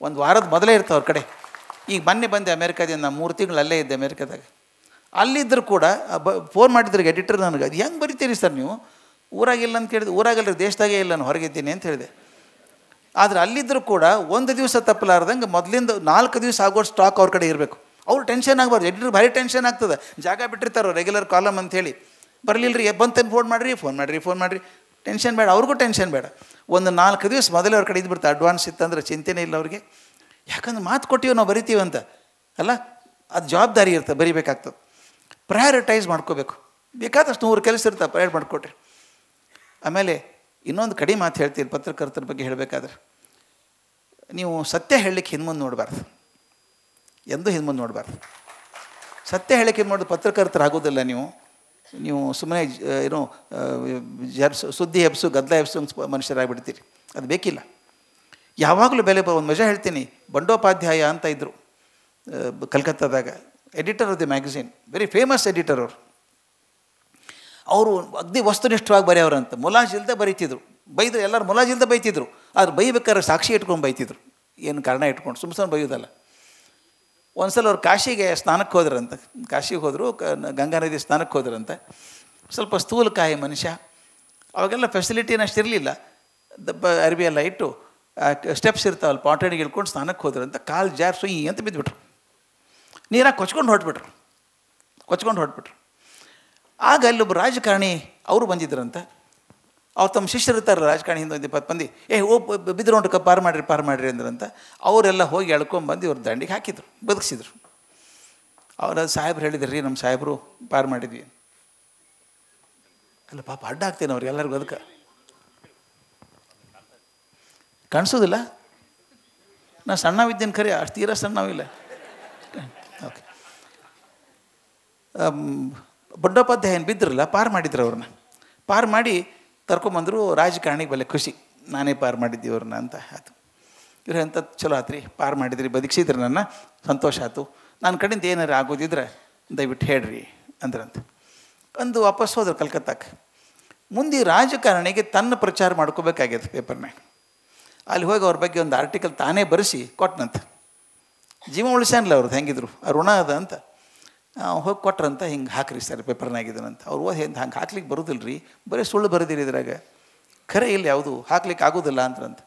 ಒಂದು ವಾರದ ಮೊದಲೇ ಇರ್ತಾವೆ ಅವ್ರ ಕಡೆ. ಈಗ ಮೊನ್ನೆ ಬಂದೆ ಅಮೇರಿಕಾದಿಂದ, ನಾನು 3 ತಿಂಗಳು ಅಲ್ಲೇ ಇದ್ದೆ ಅಮೇರಿಕಾದಾಗ. ಅಲ್ಲಿದ್ದರೂ ಕೂಡ ಫೋನ್ ಮಾಡಿದ್ರೆ ಎಡಿಟರ್ ನನಗೆ, ಅದು ಹೆಂಗೆ ಬರಿತೀರಿ ಸರ್ ನೀವು, ಊರಾಗಿಲ್ಲ ಅಂತ ಕೇಳಿದೆ. ಊರಾಗಲ್ಲ ರೀ, ದೇಶದಾಗೇ ಇಲ್ಲ, ನಾನು ಹೊರಗಿದ್ದೀನಿ ಅಂತ ಹೇಳಿದೆ. ಆದರೆ ಅಲ್ಲಿದ್ದರೂ ಕೂಡ ಒಂದು ದಿವಸ ತಪ್ಪಲಾರ್ದಂಗೆ ಮೊದಲಿಂದ 4 ದಿವಸ ಆಗೋ ಸ್ಟಾಕ್ ಅವ್ರ ಕಡೆ ಇರಬೇಕು. ಅವ್ರು ಟೆನ್ಷನ್ ಆಗಬಾರ್ದು, ಎಡಿಟರ್ ಭಾರಿ ಟೆನ್ಷನ್ ಆಗ್ತದೆ. ಜಾಗ ಬಿಟ್ಟಿರ್ತಾರೋ ರೆಗ್ಯುಲರ್ ಕಾಲಮ್ ಅಂಥೇಳಿ, ಬರಲಿಲ್ಲ ರೀ ಬಂತೇನು ಫೋನ್ ಮಾಡಿರಿ, ಟೆನ್ಷನ್ ಬೇಡ, ಅವ್ರಿಗೂ ಟೆನ್ಷನ್ ಬೇಡ. ಒಂದು 4 ದಿವಸ ಮೊದಲೇ ಅವ್ರ ಕಡೆ ಇದ್ಬಿಡ್ತಾರೆ. ಅಡ್ವಾನ್ಸ್ ಇತ್ತಂದ್ರೆ ಚಿಂತೆನೇ ಇಲ್ಲ ಅವ್ರಿಗೆ. ಯಾಕಂದ್ರೆ ಮಾತು ಕೊಟ್ಟಿವಿ ನಾವು ಬರಿತೀವಂತ ಅಲ್ಲ, ಅದು ಜವಾಬ್ದಾರಿ ಇರ್ತದೆ, ಬರಿಬೇಕಾಗ್ತದೆ. ಪ್ರಯಾರಿಟೈಸ್ ಮಾಡ್ಕೋಬೇಕು. ಬೇಕಾದಷ್ಟು 100 ಕೆಲಸ ಇರ್ತಾವೆ, ಪ್ರಯಾರಿಟ್ ಮಾಡಿಕೊಟ್ರಿ. ಆಮೇಲೆ ಇನ್ನೊಂದು ಕಡಿಮೆ ಮಾತು ಹೇಳ್ತೀನಿ ಪತ್ರಕರ್ತರ ಬಗ್ಗೆ ಹೇಳಬೇಕಾದ್ರೆ, ನೀವು ಸತ್ಯ ಹೇಳಲಿಕ್ಕೆ ಹಿಂದೆ ನೋಡಬಾರ್ದು, ಎಂದೂ ಹಿಂದೆ ನೋಡಬಾರ್ದು. ಸತ್ಯ ಹೇಳಕ್ಕೆ ಏನು ಮಾಡೋದು, ಪತ್ರಕರ್ತರಾಗೋದಿಲ್ಲ ನೀವು ಸುಮ್ಮನೆ ಏನೋ ಸುದ್ದಿ ಎಬ್ಸು ಗದ್ದಲ ಎಬ್ಸು ಮನುಷ್ಯರಾಗಿಬಿಡ್ತೀರಿ, ಅದು ಬೇಕಿಲ್ಲ. ಯಾವಾಗಲೂ ಬೆಲೆ ಒಂದು ಮಜಾ ಹೇಳ್ತೀನಿ. ಬಂಡೋಪಾಧ್ಯಾಯ ಅಂತ ಇದ್ದರು ಕಲ್ಕತ್ತಾದಾಗ, editor of the magazine, very famous editor ಅವರು ಅಗ್ದಿ ವಸ್ತುನಿಷ್ಠವಾಗಿ ಬರೆಯೋರಂತ, ಮುಲಾಜಿಲ್ದೆ ಬರೀತಿದ್ರು. ಬೈದರು, ಎಲ್ಲರೂ ಮುಲಾಜಿಲ್ದೆ ಬೈತಿದ್ರು. ಆದ್ರೆ ಬೈಬೇಕಾದ್ರೆ ಸಾಕ್ಷಿ ಇಟ್ಕೊಂಡು ಬೈತಿದ್ರು, ಏನು ಕಾರಣ ಇಟ್ಕೊಂಡು, ಸುಮ್ಮನೆ ಬೈಯೋದಲ್ಲ. ಒಂದು ಸಲ ಅವ್ರು ಕಾಶಿಗೆ ಸ್ನಾನಕ್ಕೆ ಹೋದ್ರಂತ, ಕಾಶಿಗೆ ಹೋದರು, ಗಂಗಾ ನದಿ ಸ್ನಾನಕ್ಕೆ ಹೋದ್ರಂತ. ಸ್ವಲ್ಪ ಸ್ಥೂಲಕಾಯಿ ಮನುಷ್ಯ, ಅವಾಗೆಲ್ಲ ಫೆಸಿಲಿಟಿನ ಅಷ್ಟಿರಲಿಲ್ಲ. ಅರ್ಬಿ ಎಲ್ಲ ಇಟ್ಟು ಸ್ಟೆಪ್ಸ್ ಇರ್ತಾವಲ್ಲ, ಪಾಟಣಿಗೆ ಇಳ್ಕೊಂಡು ಸ್ನಾನಕ್ಕೆ ಹೋದ್ರಂತ. ಕಾಲು ಜಾರ್ ಸುಯಿ ಅಂತ ಬಿದ್ದುಬಿಟ್ರು, ನೀರಾಗ ಕೊಚ್ಕೊಂಡು ಹೊರಟ್ಬಿಟ್ರು. ಆಗ ಅಲ್ಲೊಬ್ಬ ರಾಜಕಾರಣಿ ಅವರು ಬಂದಿದ್ರಂತ. ಅವ್ರು ತಮ್ಮ ಶಿಷ್ಯರಿರ್ತಾರೆ ರಾಜಕಾರಣಿ, ಹಿಂದೆ 20 ಮಂದಿ, ಬಿದ್ದುಕೊಂಡು ಪಾರು ಮಾಡಿರಿ ಅಂದ್ರಂತ. ಅವರೆಲ್ಲ ಹೋಗಿ ಎಳ್ಕೊಂಬಂದು ಇವ್ರ ದಂಡಿಗೆ ಹಾಕಿದ್ರು, ಬದುಕಿಸಿದ್ರು. ಅವ್ರ ಸಾಹೇಬ್ರು ಹೇಳಿದ್ರು, ರೀ ನಮ್ಮ ಸಾಹೇಬರು ಪಾರು ಮಾಡಿದ್ವಿ. ಅಲ್ಲ ಪಾಪ ಅಡ್ಡ ಆಗ್ತೇನೆ ಅವ್ರಿಗೆ ಎಲ್ಲರಿಗೂ, ಅದಕ್ಕೆ ಕಾಣಿಸೋದಿಲ್ಲ. ನಾ ಸಣ್ಣವಿದ್ದೇನೆ ಖರೆ, ಅಷ್ಟು ತೀರ ಸಣ್ಣವಿಲ್ಲ. ಓಕೆ, ಬಂಡೋಪಾಧ್ಯಾಯ ಏನು ಬಿದ್ದಿರಲ್ಲ, ಪಾರು ಮಾಡಿದ್ರು. ಅವ್ರನ್ನ ಪಾರು ಮಾಡಿ ತರ್ಕೊಂಬಂದರು. ರಾಜಕಾರಣಿಗೆ ಬಲೆ ಖುಷಿ, ನಾನೇ ಪಾರು ಮಾಡಿದ್ದೆ ಅವ್ರನ್ನ ಅಂತ ಆಯಿತು. ಇವ್ರು ಎಂಥ ಚಲೋ ಆತ್ರಿ, ಪಾರು ಮಾಡಿದ್ರಿ, ಬದುಕಿಸಿದ್ರಿ, ನನ್ನ ಸಂತೋಷ ಆಯ್ತು. ನನ್ನ ಕಡೆಯಿಂದ ಏನಾರು ಆಗೋದಿದ್ರೆ ದಯವಿಟ್ಟು ಹೇಳ್ರಿ ಅಂದ್ರಂತ. ಅಂದು ವಾಪಸ್ ಹೋದ್ರು ಕಲ್ಕತ್ತಾಕ್ಕೆ. ಮುಂದೆ ರಾಜಕಾರಣಿಗೆ ತನ್ನ ಪ್ರಚಾರ ಮಾಡ್ಕೋಬೇಕಾಗ್ಯದ ಪೇಪರ್ನಾಗ. ಅಲ್ಲಿ ಹೋಗಿ ಅವ್ರ ಬಗ್ಗೆ ಒಂದು ಆರ್ಟಿಕಲ್ ತಾನೇ ಬರೆಸಿ ಕೊಟ್ಟನಂತ. ಜೀವ ಉಳಿಸ್ಯಾನಲ್ಲ ಅವ್ರದ್ದು, ಹೆಂಗಿದ್ರು ಆ ಋಣ ಅದ ಅಂತ ಹೋಗಿ ಕೊಟ್ರಂತ. ಹಿಂಗೆ ಹಾಕ್ರಿ ಸರ್ ಪೇಪರ್ನಾಗಿದ್ದಾನಂತ. ಅವ್ರು ಹಂಗೆ ಹಾಕ್ಲಿಕ್ಕೆ ಬರೋದಿಲ್ಲ ರೀ, ಬರೀ ಸುಳ್ಳು ಬರೋದಿಲ್ಲ ಇದ್ರಾಗ, ಖರೆ ಇಲ್ಲ, ಯಾವುದು ಹಾಕ್ಲಿಕ್ಕೆ ಆಗೋದಿಲ್ಲ ಅಂತಂತ.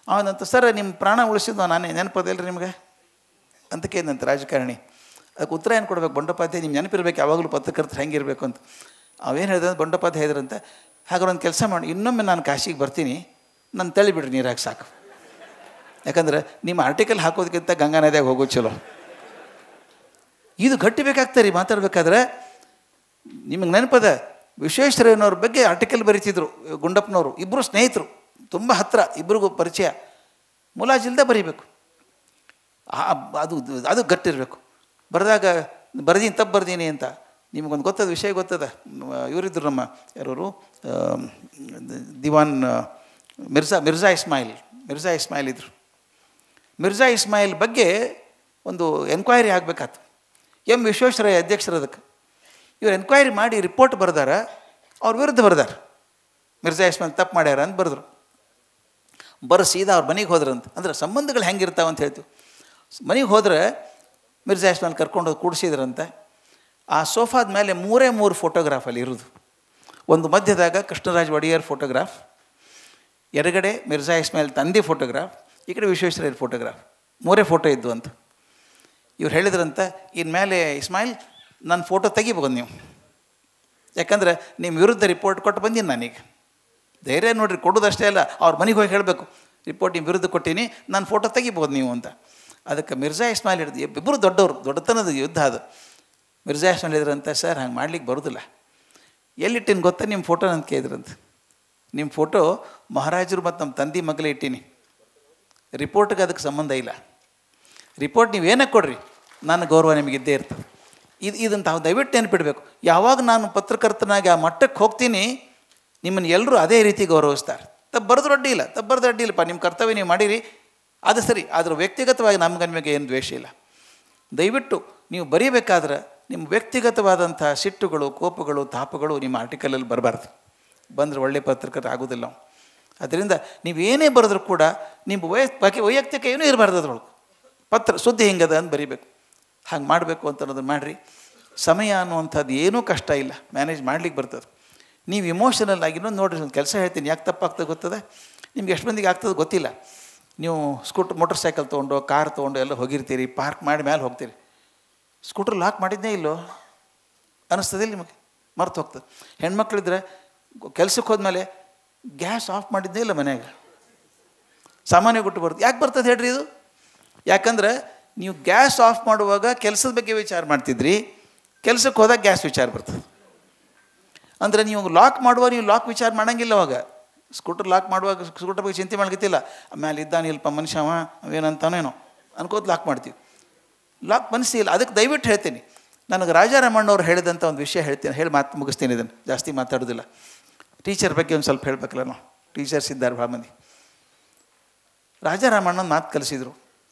ಅವನಂತ, ಸರ್ ನಿಮ್ಮ ಪ್ರಾಣ ಉಳಿಸಿದ್ದು ನಾನೇ, ನೆನಪದಿಲ್ಲ ರೀ ನಿಮಗೆ ಅಂತ ಕೇಳಿದಂತ ರಾಜಕಾರಣಿ. ಅದಕ್ಕೆ ಉತ್ತರ ಏನು ಕೊಡ್ಬೇಕು, ಬಂಡೋಪಾಧ್ಯಾಯ ನಿಮ್ಮ ನೆನಪಿರ್ಬೇಕು ಯಾವಾಗಲೂ ಪತ್ರಕರ್ತರು ಹೆಂಗಿರಬೇಕು ಅಂತ. ಅವೇನು ಹೇಳಿದ್ರೆ ಬಂಡೋಪಾಧ್ಯಾಯ ಹೇಳಿದ್ರಂತ, ಹಾಗಾದ್ರೆ ಒಂದು ಕೆಲಸ ಮಾಡಿ, ಇನ್ನೊಮ್ಮೆ ನಾನು ಕಾಶಿಗೆ ಬರ್ತೀನಿ, ನಾನು ತಳ್ಳಿಬಿಡ್ರಿ ನೀರಾಗಿ ಸಾಕು. ಯಾಕಂದ್ರೆ ನಿಮ್ಮ ಆರ್ಟಿಕಲ್ ಹಾಕೋದಕ್ಕಿಂತ ಗಂಗಾ ನದಿಯಾಗ ಹೋಗೋದು ಚಲೋ. ಇದು ಗಟ್ಟಿ ಬೇಕಾಗ್ತಾರೆ ಮಾತಾಡ್ಬೇಕಾದ್ರೆ. ನಿಮಗೆ ನೆನಪದ, ವಿಶ್ವೇಶ್ವರಯ್ಯನವ್ರ ಬಗ್ಗೆ ಆರ್ಟಿಕಲ್ ಬರೀತಿದ್ರು ಗುಂಡಪ್ಪನವರು. ಇಬ್ಬರು ಸ್ನೇಹಿತರು, ತುಂಬ ಹತ್ತಿರ, ಇಬ್ಬರಿಗೂ ಪರಿಚಯ. ಮುಲಾಜಿಲ್ದೆ ಬರೀಬೇಕು, ಅದು ಗಟ್ಟಿರಬೇಕು. ಬರೆದಾಗ ತಪ್ಪು ಬರ್ದೀನಿ ಅಂತ ನಿಮಗೊಂದು ಗೊತ್ತದ ವಿಷಯ ಗೊತ್ತದ. ಇವರಿದ್ದರು ನಮ್ಮ ಯಾರವರು, ದಿವಾನ್ ಮಿರ್ಜಾ ಇಸ್ಮಾಯಿಲ್ ಇದ್ದರು. ಮಿರ್ಜಾ ಇಸ್ಮಾಯಿಲ್ ಬಗ್ಗೆ ಒಂದು ಎನ್ಕ್ವೈರಿ ಆಗಬೇಕಾಯ್ತು. ವಿಶ್ವೇಶ್ವರಯ್ಯ ಅಧ್ಯಕ್ಷರು. ಅದಕ್ಕೆ ಇವ್ರು ಎನ್ಕ್ವೈರಿ ಮಾಡಿ ರಿಪೋರ್ಟ್ ಬರ್ದಾರ, ಅವ್ರ ವಿರುದ್ಧ ಬರ್ದಾರ, ಮಿರ್ಜಾ ಇಸ್ಮಾಯಿಲ್ ತಪ್ಪು ಮಾಡ್ಯಾರ ಅಂತ ಬರೆದ್ರು. ಸೀದಾ ಅವ್ರ ಮನೆಗೆ ಹೋದ್ರಂತ. ಅಂದ್ರೆ ಸಂಬಂಧಗಳು ಹೆಂಗಿರ್ತಾವೆ ಅಂತ ಹೇಳ್ತೀವಿ. ಮನೆಗೆ ಹೋದ್ರೆ ಮಿರ್ಜಾ ಇಸ್ಮಾಯಿಲ್ ಕರ್ಕೊಂಡು ಹೋಗಿ ಕೂಡಿಸಿದ್ರಂತೆ. ಆ ಸೋಫಾದ ಮೇಲೆ 3 ಫೋಟೋಗ್ರಾಫಲ್ಲಿ ಇರೋದು. ಒಂದು ಮಧ್ಯದಾಗ ಕೃಷ್ಣರಾಜ ಒಡೆಯರ್ ಫೋಟೋಗ್ರಾಫ್, ಎಡಗಡೆ ಮಿರ್ಜಾ ಇಸ್ಮಾಯಿಲ್ ತಂದೆ ಫೋಟೋಗ್ರಾಫ್, ಈ ಕಡೆ ವಿಶ್ವೇಶ್ವರಯ್ಯರ ಫೋಟೋಗ್ರಾಫ್. 3 ಫೋಟೋ ಇದ್ದು ಅಂತ ಇವ್ರು ಹೇಳಿದ್ರಂತ. ಇನ್ಮೇಲೆ ಇಸ್ಮಾಯಿಲ್ ನನ್ನ ಫೋಟೋ ತೆಗಿಬೋದು ನೀವು, ಯಾಕಂದ್ರೆ ನಿಮ್ಮ ವಿರುದ್ಧ ರಿಪೋರ್ಟ್ ಕೊಟ್ಟು ಬಂದೀನಿ ನಾನೀಗ. ಧೈರ್ಯ ನೋಡಿರಿ, ಕೊಡೋದಷ್ಟೇ ಅಲ್ಲ, ಅವ್ರ ಮನೆಗೆ ಹೋಗಿ ಹೇಳಬೇಕು, ರಿಪೋರ್ಟ್ ನಿಮ್ಮ ವಿರುದ್ಧ ಕೊಟ್ಟೀನಿ, ನನ್ನ ಫೋಟೋ ತೆಗಿಬೋದು ನೀವು ಅಂತ. ಅದಕ್ಕೆ ಮಿರ್ಜಾ ಇಸ್ಮಾಯಿಲ್ ಹಿಡಿದು, ಇಬ್ಬರು ದೊಡ್ಡವರು, ದೊಡ್ಡತನದ ಯುದ್ಧ ಅದು. ಮಿರ್ಜಾ ಇಸ್ಮಾಯಿಲ್ ಹೇಳಿದ್ರಂತ, ಸರ್ ಹಂಗೆ ಮಾಡ್ಲಿಕ್ಕೆ ಬರೋದಿಲ್ಲ. ಎಲ್ಲಿಟ್ಟಿನ ಗೊತ್ತಾ ನಿಮ್ಮ ಫೋಟೋ ಅಂತ ಕೇಳಿದ್ರಂತ. ನಿಮ್ಮ ಫೋಟೋ ಮಹಾರಾಜರು ಮತ್ತು ನಮ್ಮ ತಂದೆ ಮಗಳೇ ಇಟ್ಟೀನಿ. ರಿಪೋರ್ಟ್ಗೆ ಅದಕ್ಕೆ ಸಂಬಂಧ ಇಲ್ಲ. ರಿಪೋರ್ಟ್ ನೀವು ಏನಕ್ಕೆ ಕೊಡ್ರಿ, ನನ್ನ ಗೌರವ ನಿಮಗಿದ್ದೇ ಇರ್ತದೆ. ಇದನ್ನು ತಾವು ದಯವಿಟ್ಟು ನೆನಪಿಡಬೇಕು. ಯಾವಾಗ ನಾನು ಪತ್ರಕರ್ತನಾಗಿ ಆ ಮಟ್ಟಕ್ಕೆ ಹೋಗ್ತೀನಿ, ನಿಮ್ಮನ್ನು ಎಲ್ಲರೂ ಅದೇ ರೀತಿ ಗೌರವಿಸ್ತಾರೆ. ಬರೆದು ಅಡ್ಡಿ ಇಲ್ಲ, ಬರೆದು ಅಡ್ಡಿ ಇಲ್ಲಪ್ಪ, ನಿಮ್ಮ ಕರ್ತವ್ಯ ನೀವು ಮಾಡಿರಿ, ಅದು ಸರಿ. ಆದರೆ ವ್ಯಕ್ತಿಗತವಾಗಿ ನಿಮಗೆ ಏನು ದ್ವೇಷ ಇಲ್ಲ. ದಯವಿಟ್ಟು ನೀವು ಬರೀಬೇಕಾದ್ರೆ ನಿಮ್ಮ ವ್ಯಕ್ತಿಗತವಾದಂಥ ಸಿಟ್ಟುಗಳು, ಕೋಪಗಳು, ತಾಪಗಳು ನಿಮ್ಮ ಆರ್ಟಿಕಲಲ್ಲಿ ಬರಬಾರ್ದು. ಬಂದರೆ ಒಳ್ಳೆಯ ಪತ್ರಕರ್ತ ಆಗೋದಿಲ್ಲ. ಅದರಿಂದ ನೀವೇನೇ ಬರೆದ್ರೂ ಕೂಡ ನಿಮ್ಮ ವೈಯಕ್ತಿಕ ಏನೂ ಇರಬಾರ್ದು. ಅದ್ರೊಳಗೆ ಪತ್ರ ಸುದ್ದಿ ಹಿಂಗದ ಅಂತ ಬರೀಬೇಕು. ಹಂಗೆ ಮಾಡಬೇಕು ಅಂತ ಅನ್ನೋದನ್ನು ಮಾಡಿರಿ. ಸಮಯ ಅನ್ನುವಂಥದ್ದು ಏನೂ ಕಷ್ಟ ಇಲ್ಲ, ಮ್ಯಾನೇಜ್ ಮಾಡ್ಲಿಕ್ಕೆ ಬರ್ತದೆ. ನೀವು ಇಮೋಷನಲ್ ಆಗಿ ಇನ್ನೊಂದು ನೋಡಿರಿ, ಒಂದು ಕೆಲಸ ಹೇಳ್ತೀನಿ, ಯಾಕೆ ತಪ್ಪಾಗ್ತದೆ ಗೊತ್ತದೆ? ನಿಮ್ಗೆ ಎಷ್ಟು ಮಂದಿಗೆ ಆಗ್ತದೆ ಗೊತ್ತಿಲ್ಲ. ನೀವು ಮೋಟರ್ ಸೈಕಲ್ ತೊಗೊಂಡು, ಕಾರ್ ತೊಗೊಂಡು ಎಲ್ಲ ಹೋಗಿರ್ತೀರಿ, ಪಾರ್ಕ್ ಮಾಡಿ ಮೇಲೆ ಹೋಗ್ತೀರಿ. ಸ್ಕೂಟ್ರ್ ಲಾಕ್ ಮಾಡಿದ್ದೇ ಇಲ್ಲೋ ಅನ್ನಿಸ್ತದಿಲ್ಲ ನಿಮಗೆ, ಮರ್ತು ಹೋಗ್ತದೆ. ಹೆಣ್ಮಕ್ಳಿದ್ರೆ ಕೆಲ್ಸಕ್ಕೆ ಹೋದ್ಮೇಲೆ ಗ್ಯಾಸ್ ಆಫ್ ಮಾಡಿದ್ದೇ ಇಲ್ಲ ಮನ್ಯಾಗ, ಸಾಮಾನ್ಯ ಕೊಟ್ಟು ಬರ್ತದೆ. ಯಾಕೆ ಬರ್ತದೆ ಹೇಳ್ರಿ ಇದು? ಯಾಕಂದ್ರೆ ನೀವು ಗ್ಯಾಸ್ ಆಫ್ ಮಾಡುವಾಗ ಕೆಲಸದ ಬಗ್ಗೆ ವಿಚಾರ ಮಾಡ್ತಿದ್ರಿ, ಕೆಲಸಕ್ಕೆ ಹೋದಾಗ ಗ್ಯಾಸ್ ವಿಚಾರ ಬರ್ತದೆ. ಅಂದರೆ ನೀವು ಲಾಕ್ ಮಾಡುವಾಗ ನೀವು ಲಾಕ್ ವಿಚಾರ ಮಾಡೋಂಗಿಲ್ಲ. ಅವಾಗ ಸ್ಕೂಟರ್ ಲಾಕ್ ಮಾಡುವಾಗ ಸ್ಕೂಟರ್ ಬಗ್ಗೆ ಚಿಂತೆ ಮಾಡ್ಕೊತಿಲ್ಲ. ಆಮೇಲೆ ಇದ್ದಾನೆ ಇಲ್ಪ ಮನುಷ್ಯ, ಅವೇನಂತಾನೇನೋ ಅನ್ಕೋತ ಲಾಕ್ ಮಾಡ್ತೀವಿ. ಲಾಕ್ ಮನಸ್ಸಿ ಇಲ್ಲ. ಅದಕ್ಕೆ ದಯವಿಟ್ಟು ಹೇಳ್ತೀನಿ, ನನಗೆ ರಾಜಾರಾಮಣ್ಣವ್ರು ಹೇಳಿದಂಥ ಒಂದು ವಿಷಯ ಹೇಳ್ತೀನಿ, ಮಾತು ಮುಗಿಸ್ತೀನಿ. ಇದನ್ನು ಜಾಸ್ತಿ ಮಾತಾಡೋದಿಲ್ಲ. ಟೀಚರ್ ಬಗ್ಗೆ ಒಂದು ಸ್ವಲ್ಪ ಹೇಳಬೇಕಲ್ಲ, ನಾವು ಟೀಚರ್ಸ್ ಇದ್ದಾರೆ ಭಾಳ ಮಂದಿ. ರಾಜಾರಾಮಣ್ಣನ ಮಾತು ಕಲಿಸಿದರು.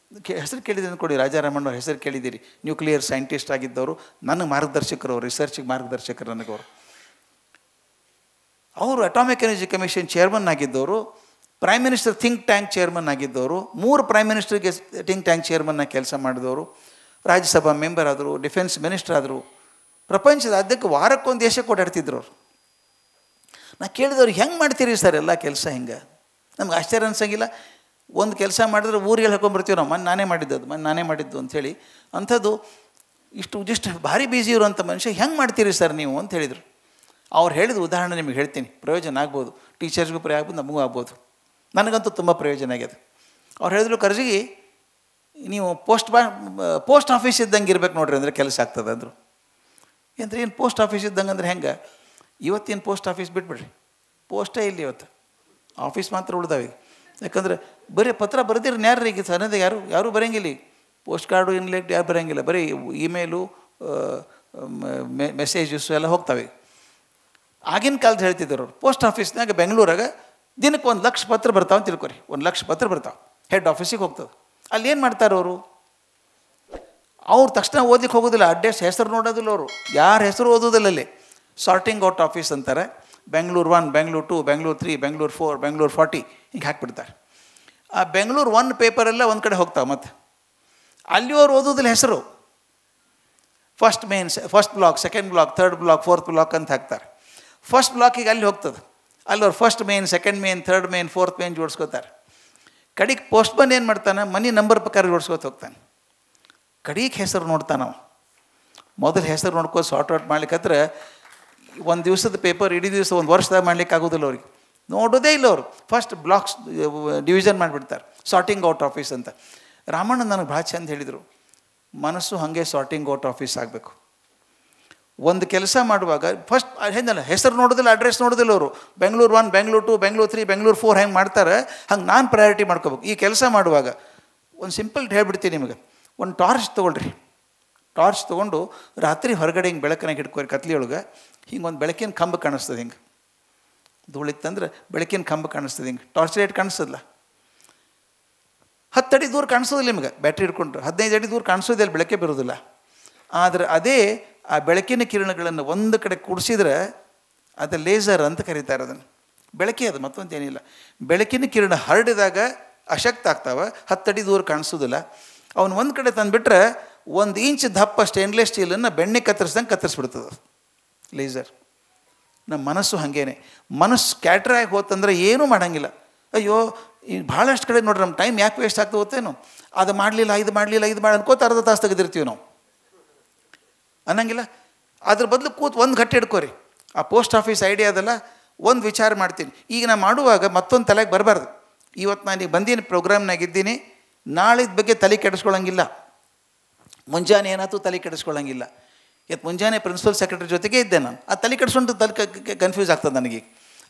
ಹೆಸರು ಕೇಳಿದ್ದೀನಿ ಕೊಡಿ, ರಾಜಾರಾಮಣ್ಣವ್ರ ಹೆಸರು ಕೇಳಿದ್ದೀರಿ. ನ್ಯೂಕ್ಲಿಯರ್ ಸೈಂಟಿಸ್ಟ್ ಆಗಿದ್ದವರು, ನನಗೆ ಮಾರ್ಗದರ್ಶಕರು, ಅವರು ರಿಸರ್ಚಿಗೆ ಮಾರ್ಗದರ್ಶಕರು ನನಗವರು. ಅವರು ಅಟಾಮಿಕ್ ಎನರ್ಜಿ ಕಮಿಷನ್ ಚೇರ್ಮನ್ ಆಗಿದ್ದವರು, prime minister think tank chairman ಆಗಿದ್ದವರು, 3 ಪ್ರೈಮ್ ಮಿನಿಸ್ಟರ್ಗೆ ಥಿಂಕ್ ಟ್ಯಾಂಕ್ ಚೇರ್ಮನ್ನಾಗಿ ಕೆಲಸ ಮಾಡಿದವರು, ರಾಜ್ಯಸಭಾ ಮೆಂಬರ್ ಆದರು, ಡಿಫೆನ್ಸ್ ಮಿನಿಸ್ಟರ್ ಆದರು. ಪ್ರಪಂಚದಾದ್ಯಕ್ಕೆ ವಾರಕ್ಕೊಂದು ದೇಶಕ್ಕೆ ಓಡಾಡ್ತಿದ್ರು ಅವರು. ನಾ ಕೇಳಿದವ್ರು, ಹೆಂಗೆ ಮಾಡ್ತೀರಿ ಸರ್ ಎಲ್ಲ ಕೆಲಸ? ಹಿಂಗೆ ನಮ್ಗೆ ಆಶ್ಚರ್ಯ ಅನ್ಸಂಗಿಲ್ಲ. ಒಂದು ಕೆಲಸ ಮಾಡಿದ್ರೆ ಊರಿಗೆ ಹಾಕೊಂಡ್ಬರ್ತೀವಿ ನಾವು, ನಾನೇ ಮಾಡಿದ್ದು ಅಂಥೇಳಿ. ಅಂಥದ್ದು ಇಷ್ಟು ಭಾರಿ ಬ್ಯುಸಿ ಇರುವಂಥ ಮನುಷ್ಯ ಹೆಂಗೆ ಮಾಡ್ತೀರಿ ಸರ್ ನೀವು ಅಂತ ಹೇಳಿದರು. ಅವ್ರು ಹೇಳಿದ ಉದಾಹರಣೆ ನಿಮಗೆ ಹೇಳ್ತೀನಿ, ಪ್ರಯೋಜನ ಆಗ್ಬೋದು. ಟೀಚರ್ಸ್ಗೂ ಪ್ರಯೋಜನ ಆಗ್ಬೋದು, ನಮಗೂ ಆಗ್ಬೋದು. ನನಗಂತೂ ತುಂಬ ಪ್ರಯೋಜನ ಆಗ್ಯದ. ಅವ್ರು ಹೇಳಿದ್ರು, ಕರ್ಜಿಗಿ ನೀವು ಪೋಸ್ಟ್ ಆಫೀಸ್ ಇದ್ದಂಗೆ ಇರ್ಬೇಕು ನೋಡ್ರಿ, ಅಂದರೆ ಕೆಲಸ ಆಗ್ತದೆ ಅಂದರು. ಅಂದರೆ ಏನು ಪೋಸ್ಟ್ ಆಫೀಸ್ ಇದ್ದಂಗೆ ಅಂದ್ರೆ ಹೆಂಗೆ? ಇವತ್ತೇನು ಪೋಸ್ಟ್ ಆಫೀಸ್ ಬಿಟ್ಬಿಡ್ರಿ, ಪೋಸ್ಟೇ ಇಲ್ಲ ಇವತ್ತು, ಆಫೀಸ್ ಮಾತ್ರ ಉಳ್ದಾವೆ. ಯಾಕಂದರೆ ಬರೀ ಪತ್ರ ಬರೆದಿರಿ ಯಾರು ಈಗ ಸನ್ನದ ಯಾರೂ ಬರೋಂಗಿಲ್ಲ. ಈಗ ಪೋಸ್ಟ್ ಕಾರ್ಡು ಇನ್ಲೆಕ್ಟ್ ಯಾರು ಬರೋಂಗಿಲ್ಲ, ಬರೀ ಇಮೇಲು ಮೆಸೇಜಸ್ಸು ಎಲ್ಲ ಹೋಗ್ತವೆ. ಆಗಿನ ಕಾಲದ ಹೇಳ್ತಿದ್ರು, ಪೋಸ್ಟ್ ಆಫೀಸ್ನಾಗ ಬೆಂಗಳೂರಾಗ ದಿನಕ್ಕೆ 1,00,000 ಪತ್ರ ಬರ್ತಾವೆ ಅಂತ ತಿಳ್ಕೊರಿ. 1,00,000 ಪತ್ರ ಬರ್ತಾವೆ, ಹೆಡ್ ಆಫೀಸಿಗೆ ಹೋಗ್ತದೆ. ಅಲ್ಲಿ ಏನು ಮಾಡ್ತಾರೆ ಅವ್ರು ತಕ್ಷಣ ಓದಲಿಕ್ಕೆ ಹೋಗೋದಿಲ್ಲ, ಅಡ್ರೆಸ್ ಹೆಸರು ನೋಡೋದಿಲ್ಲ. ಅವರು ಯಾರ ಹೆಸರು ಓದೋದಿಲ್ಲ. ಅಲ್ಲಿ ಸಾರ್ಟಿಂಗ್ ಔಟ್ ಆಫೀಸ್ ಅಂತಾರೆ. ಬೆಂಗಳೂರು 1, ಬೆಂಗಳೂರು 2, ಬೆಂಗಳೂರು 3, ಬೆಂಗಳೂರು 4, ಬೆಂಗಳೂರು 40 ಹಿಂಗೆ ಹಾಕ್ಬಿಡ್ತಾರೆ. ಆ ಬೆಂಗಳೂರು 1 ಪೇಪರೆಲ್ಲ ಒಂದು ಕಡೆ ಹೋಗ್ತಾವೆ. ಮತ್ತು ಅಲ್ಲಿ ಅವ್ರು ಓದೋದಿಲ್ಲ ಹೆಸರು. First block, second block, third block, fourth block ಅಂತ ಹಾಕ್ತಾರೆ. ಫಸ್ಟ್ ಬ್ಲಾಕಿಗೆ ಅಲ್ಲಿ ಹೋಗ್ತದೆ. ಅಲ್ಲಿ ಅವ್ರು first main, second main, third main, fourth main ಜೋಡಿಸ್ಕೋತಾರೆ. ಕಡೆಗೆ ಪೋಸ್ಟ್ಮನ್ ಏನು ಮಾಡ್ತಾನೆ, ಮನೆ ನಂಬರ್ ಪ್ರಕಾರ ಜೋಡಿಸ್ಕೋತ ಹೋಗ್ತಾನೆ. ಕಡೆಗೆ ಹೆಸರು ನೋಡ್ತಾನೆ ನಾವು. ಮೊದಲು ಹೆಸರು ನೋಡ್ಕೊಂಡು ಸಾರ್ಟ್ ಔಟ್ ಮಾಡ್ಲಿಕ್ಕಂದ್ರೆ ಒಂದು ದಿವಸದ ಪೇಪರ್ ಇಡೀ ದಿವಸ ಒಂದು ವರ್ಷದಾಗ ಮಾಡ್ಲಿಕ್ಕೆ ಆಗೋದಿಲ್ಲ ಅವ್ರಿಗೆ. ನೋಡೋದೇ ಇಲ್ಲ ಅವರು. ಫಸ್ಟ್ ಬ್ಲಾಕ್ಸ್ ಡಿವಿಷನ್ ಮಾಡಿಬಿಡ್ತಾರೆ, ಸಾರ್ಟಿಂಗ್ ಔಟ್ ಆಫೀಸ್ ಅಂತ. ರಾಮಣ್ಣ ನನಗೆ ಭಾಳ ಚಂದ ಹೇಳಿದರು, ಮನಸ್ಸು ಹಾಗೆ ಸಾರ್ಟಿಂಗ್ ಔಟ್ ಆಫೀಸ್ ಆಗಬೇಕು. ಒಂದು ಕೆಲಸ ಮಾಡುವಾಗ ಫಸ್ಟ್ ಹೆಂಗಲ್ಲ, ಹೆಸರು ನೋಡೋದಿಲ್ಲ, ಅಡ್ರೆಸ್ ನೋಡೋದಿಲ್ಲ ಅವರು. ಬೆಂಗಳೂರು 1, ಬೆಂಗಳೂರು 2, ಬೆಂಗಳೂರು 3, ಬೆಂಗಳೂರು 4 ಹೆಂಗೆ ಮಾಡ್ತಾರೆ, ಹಂಗೆ ನಾನು ಪ್ರಯಾರಿಟಿ ಮಾಡ್ಕೋಬೇಕು. ಈ ಕೆಲಸ ಮಾಡುವಾಗ ಒಂದು ಸಿಂಪಲ್ ಹೇಳ್ಬಿಡ್ತೀನಿ ನಿಮಗೆ. ಒಂದು ಟಾರ್ಚ್ ತೊಗೊಳ್ರಿ. ಟಾರ್ಚ್ ತೊಗೊಂಡು ರಾತ್ರಿ ಹೊರಗಡೆ ಹಿಂಗೆ ಬೆಳಕನಾಗ ಹಿಡ್ಕೊರಿ, ಕತ್ಲಿಯೊಳಗೆ. ಹಿಂಗೆ ಒಂದು ಬೆಳಕಿನ ಕಂಬ ಕಾಣಿಸ್ತದೆ. ಹಿಂಗೆ ಧೂಳಿತ್ತಂದ್ರೆ ಬೆಳಕಿನ ಕಂಬ ಕಾಣಿಸ್ತದೆ. ಹಿಂಗೆ ಟಾರ್ಚ್ ಲೈಟ್ ಕಾಣಿಸ್ತದಲ್ಲ, 10 ಅಡಿ ದೂರ ಕಾಣಿಸೋದಿಲ್ಲ ನಿಮ್ಗೆ. ಬ್ಯಾಟ್ರಿ ಹಿಡ್ಕೊಂಡ್ರೆ 15 ಅಡಿ ದೂರ ಕಾಣಿಸೋದಿಲ್ಲ, ಬೆಳಕೆ ಬರೋದಿಲ್ಲ. ಆದರೆ ಅದೇ ಆ ಬೆಳಕಿನ ಕಿರಣಗಳನ್ನು ಒಂದು ಕಡೆ ಕೂಡಿಸಿದ್ರೆ ಅದು ಲೇಸರ್ ಅಂತ ಕರೀತಾರೆ ಅದನ್ನು. ಬೆಳಕೆ ಅದು, ಮತ್ತೊಂದೇನಿಲ್ಲ. ಬೆಳಕಿನ ಕಿರಣ ಹರಡಿದಾಗ ಅಶಕ್ತ ಆಗ್ತಾವೆ, 10 ಅಡಿ ದೂರ ಕಾಣಿಸೋದಿಲ್ಲ. ಅವನು ಒಂದು ಕಡೆ ತಂದುಬಿಟ್ರೆ 1 ಇಂಚ್ ದಪ್ಪ ಸ್ಟೇನ್ಲೆಸ್ ಸ್ಟೀಲನ್ನು ಬೆಣ್ಣೆ ಕತ್ತರಿಸ್ದಂಗೆ ಕತ್ತರಿಸ್ಬಿಡ್ತದೆ ಲೇಸರ್. ನಮ್ಮ ಮನಸ್ಸು ಹಾಗೇನೆ. ಮನಸ್ಸು ಸ್ಕ್ಯಾಟ್ರಾಗಿ ಹೋತಂದ್ರೆ ಏನೂ ಮಾಡೋಂಗಿಲ್ಲ. ಅಯ್ಯೋ ಈಗ ಭಾಳಷ್ಟು ಕಡೆ ನೋಡ್ರಿ, ನಮ್ಮ ಟೈಮ್ ಯಾಕೆ ವೇಸ್ಟ್ ಆಗ್ತದೆ ಗೊತ್ತೇನು? ಅದು ಮಾಡಲಿಲ್ಲ, ಇದು ಅನ್ಕೋತ ಅರ್ಧ ತಾಸು ತೆಗೆದಿರ್ತೀವಿ ನಾವು, ಅನ್ನಂಗಿಲ್ಲ. ಅದ್ರ ಬದಲು ಕೂತು ಒಂದು ಗಂಟೆ ಹಿಡ್ಕೋರಿ. ಆ ಪೋಸ್ಟ್ ಆಫೀಸ್ ಐಡಿಯಾ ಅದಲ್ಲ, ಒಂದು ವಿಚಾರ ಮಾಡ್ತೀನಿ. ಈಗ ನಾನು ಮಾಡುವಾಗ ಮತ್ತೊಂದು ತಲೆಗೆ ಬರಬಾರ್ದು. ಇವತ್ತು ನಾನು ಈಗ ಬಂದೀನಿ, ಪ್ರೋಗ್ರಾಮ್ನಾಗಿದ್ದೀನಿ, ನಾಳಿದ ಬಗ್ಗೆ ತಲೆ ಕೆಡಿಸ್ಕೊಳ್ಳೋಂಗಿಲ್ಲ. ಮುಂಜಾನೆ ಏನಾಯ್ತು ತಲೆ ಕೆಡಿಸ್ಕೊಳ್ಳೋಂಗಿಲ್ಲ. ಇವತ್ತು ಮುಂಜಾನೆ ಪ್ರಿನ್ಸಿಪಲ್ ಸೆಕ್ರೆಟರಿ ಜೊತೆಗೆ ಇದ್ದೆ ನಾನು. ಆ ತಲೆ ಕೆಡಿಸ್ಕೊಂಡು ಕನ್ಫ್ಯೂಸ್ ಆಗ್ತದೆ ನನಗೆ.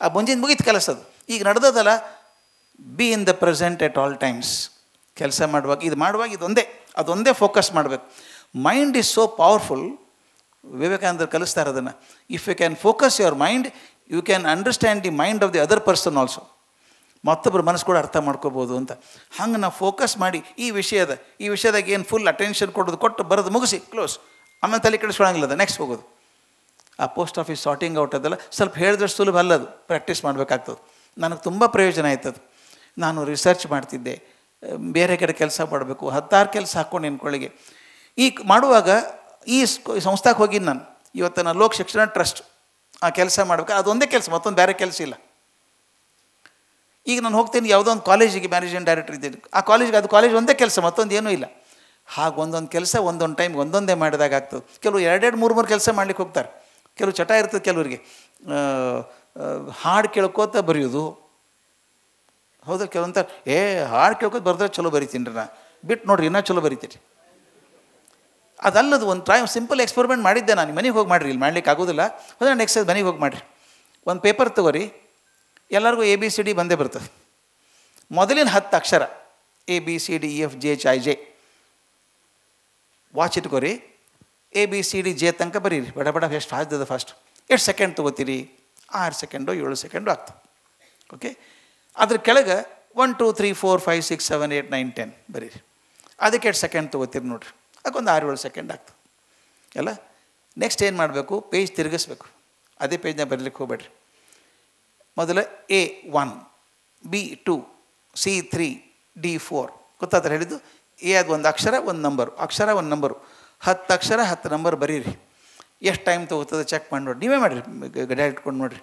ಆ ಮುಂಜಿನ ಮುಗೀತು ಕೆಲಸ ಅದು. ಈಗ ನಡೆದದಲ್ಲ, be in the present at all times. ಕೆಲಸ ಮಾಡುವಾಗ ಅದೊಂದೇ ಫೋಕಸ್ ಮಾಡಬೇಕು. Mind is so powerful. ವಿವೇಕಾನಂದರು ಕಲಿಸ್ತಾರೆ ಅದನ್ನು. If you can focus your mind, you can understand the mind of the other person also. ಮತ್ತೊಬ್ಬರು ಮನಸ್ಸು ಕೂಡ ಅರ್ಥ ಮಾಡ್ಕೋಬೋದು ಅಂತ. ಹಂಗೆ ನಾವು ಫೋಕಸ್ ಮಾಡಿ ಈ ವಿಷಯದಾಗ ಏನು ಫುಲ್ ಅಟೆನ್ಷನ್ ಕೊಟ್ಟು ಬರೋದು ಮುಗಿಸಿ ಕ್ಲೋಸ್. ಆಮೇಲೆ ತಲೆ ಕೆಡಿಸ್ಕೊಳ್ಳಂಗಿಲ್ಲ, ನೆಕ್ಸ್ಟ್ ಹೋಗೋದು. ಆ ಪೋಸ್ಟ್ ಆಫೀಸ್ ಸಾರ್ಟಿಂಗ್ ಔಟ್ ಅದೆಲ್ಲ ಸ್ವಲ್ಪ ಹೇಳಿದಷ್ಟು ಸುಲಭ ಅಲ್ಲದು, ಪ್ರಾಕ್ಟೀಸ್ ಮಾಡಬೇಕಾಗ್ತದೆ. ನನಗೆ ತುಂಬ ಪ್ರಯೋಜನ ಆಯ್ತದು. ನಾನು ರಿಸರ್ಚ್ ಮಾಡ್ತಿದ್ದೆ, ಬೇರೆ ಕಡೆ ಕೆಲಸ ಮಾಡಬೇಕು, 10 ಕೆಲಸ ಹಾಕ್ಕೊಂಡು ನಿನ್ಕೊಳ್ಳಿಗೆ. ಈ ಮಾಡುವಾಗ ಈ ಸಂಸ್ಥೆಗೆ ಹೋಗಿದ್ದು ನಾನು. ಇವತ್ತು ನಾನು ಲೋಕ ಶಿಕ್ಷಣ ಟ್ರಸ್ಟ್ ಆ ಕೆಲಸ ಮಾಡ್ಬೇಕು, ಅದೊಂದೇ ಕೆಲಸ, ಮತ್ತೊಂದು ಬೇರೆ ಕೆಲಸ ಇಲ್ಲ. ಈಗ ನಾನು ಹೋಗ್ತೀನಿ ಯಾವುದೋ ಒಂದು ಕಾಲೇಜಿಗೆ, ಮ್ಯಾನೇಜಿಂಗ್ ಡೈರೆಕ್ಟರ್ ಇದ್ದೀನಿ, ಆ ಕಾಲೇಜ್ ಒಂದೇ ಕೆಲಸ, ಮತ್ತೊಂದು ಏನೂ ಇಲ್ಲ. ಹಾಗೆ ಒಂದೊಂದು ಕೆಲಸ ಒಂದೊಂದು ಟೈಮ್ಗೆ ಒಂದೊಂದೇ ಮಾಡಿದಾಗ ಆಗ್ತದೆ. ಕೆಲವು 2-3 ಕೆಲಸ ಮಾಡ್ಲಿಕ್ಕೆ ಹೋಗ್ತಾರೆ. ಕೆಲವು ಚಟ ಇರ್ತದೆ ಕೆಲವರಿಗೆ, ಹಾಡು ಕೇಳ್ಕೋತ ಬರೆಯೋದು. ಹೌದಾ? ಕೆಲವೊಂಥ ಹಾಡು ಕೇಳ್ಕೋತ ಬರ್ದ್ರೆ ಚಲೋ ಬರಿತೀನಿ ರೀ, ನಾ ಬಿಟ್ಟು ನೋಡ್ರಿ ಇನ್ನೂ ಚಲೋ ಬರಿತೀರಿ. ಅದಲ್ಲದು ಒಂದು ಸಿಂಪಲ್ ಎಕ್ಸ್ಪೆರಿಮೆಂಟ್ ಮಾಡಿದ್ದೆ ನಾನು. ಮನೆಗೆ ಹೋಗಿ ಮಾಡಿರಿ, ಇಲ್ಲಿ ಮಾಡ್ಲಿಕ್ಕೆ ಆಗೋದಿಲ್ಲ. ಹೋದ್ರೆ ನೆಕ್ಸ್ಟ್ ಮನೆಗೆ ಹೋಗಿ ಮಾಡಿರಿ. ಒಂದು ಪೇಪರ್ ತೊಗೋರಿ, ಎಲ್ಲರಿಗೂ ABCD ಬಂದೇ ಬರ್ತದೆ. ಮೊದಲಿನ 10 ಅಕ್ಷರ ABCDEFGHIJ ವಾಚ್ ಇಟ್ಕೋರಿ. ABCDJ ತನಕ ಬರೀರಿ, ಬಡ ಎಷ್ಟು ಫಾಸ್ಟ್ ಅದ. ಫಸ್ಟ್ ಎಷ್ಟು ಸೆಕೆಂಡ್ ತೊಗೋತೀರಿ? 6 ಸೆಕೆಂಡೋ 7 ಸೆಕೆಂಡು ಆಗ್ತದೆ. ಓಕೆ, ಅದ್ರ ಕೆಳಗೆ 1 2 3 4 5 6 7 8 9 10 ಬರೀರಿ. ಅದಕ್ಕೆ ಎಷ್ಟು ಸೆಕೆಂಡ್ ತೊಗೋತೀರಿ ನೋಡಿರಿ, ಅದಕ್ಕೊಂದು 6-7 ಸೆಕೆಂಡ್ ಆಗ್ತದೆ ಎಲ್ಲ. ನೆಕ್ಸ್ಟ್ ಏನು ಮಾಡಬೇಕು? ಪೇಜ್ ತಿರುಗಿಸ್ಬೇಕು. ಅದೇ ಪೇಜ್ನ ಬರಲಿಕ್ಕೆ ಹೋಗ್ಬೇಡ್ರಿ. ಮೊದಲು A1 B2 C3 D4 ಗೊತ್ತಾದ್ರೆ ಹೇಳಿದ್ದು. ಅದು ಒಂದು ಅಕ್ಷರ ಒಂದು ನಂಬರು, 10 ಅಕ್ಷರ 10 ನಂಬರ್ ಬರೀರಿ. ಎಷ್ಟು ಟೈಮ್ ತೊಗೋತದೆ ಚೆಕ್ ಮಾಡಿ ನೋಡಿರಿ, ನೀವೇ ಮಾಡಿರಿ, ಗಡ್ಡೆ ಇಟ್ಕೊಂಡು ನೋಡಿರಿ.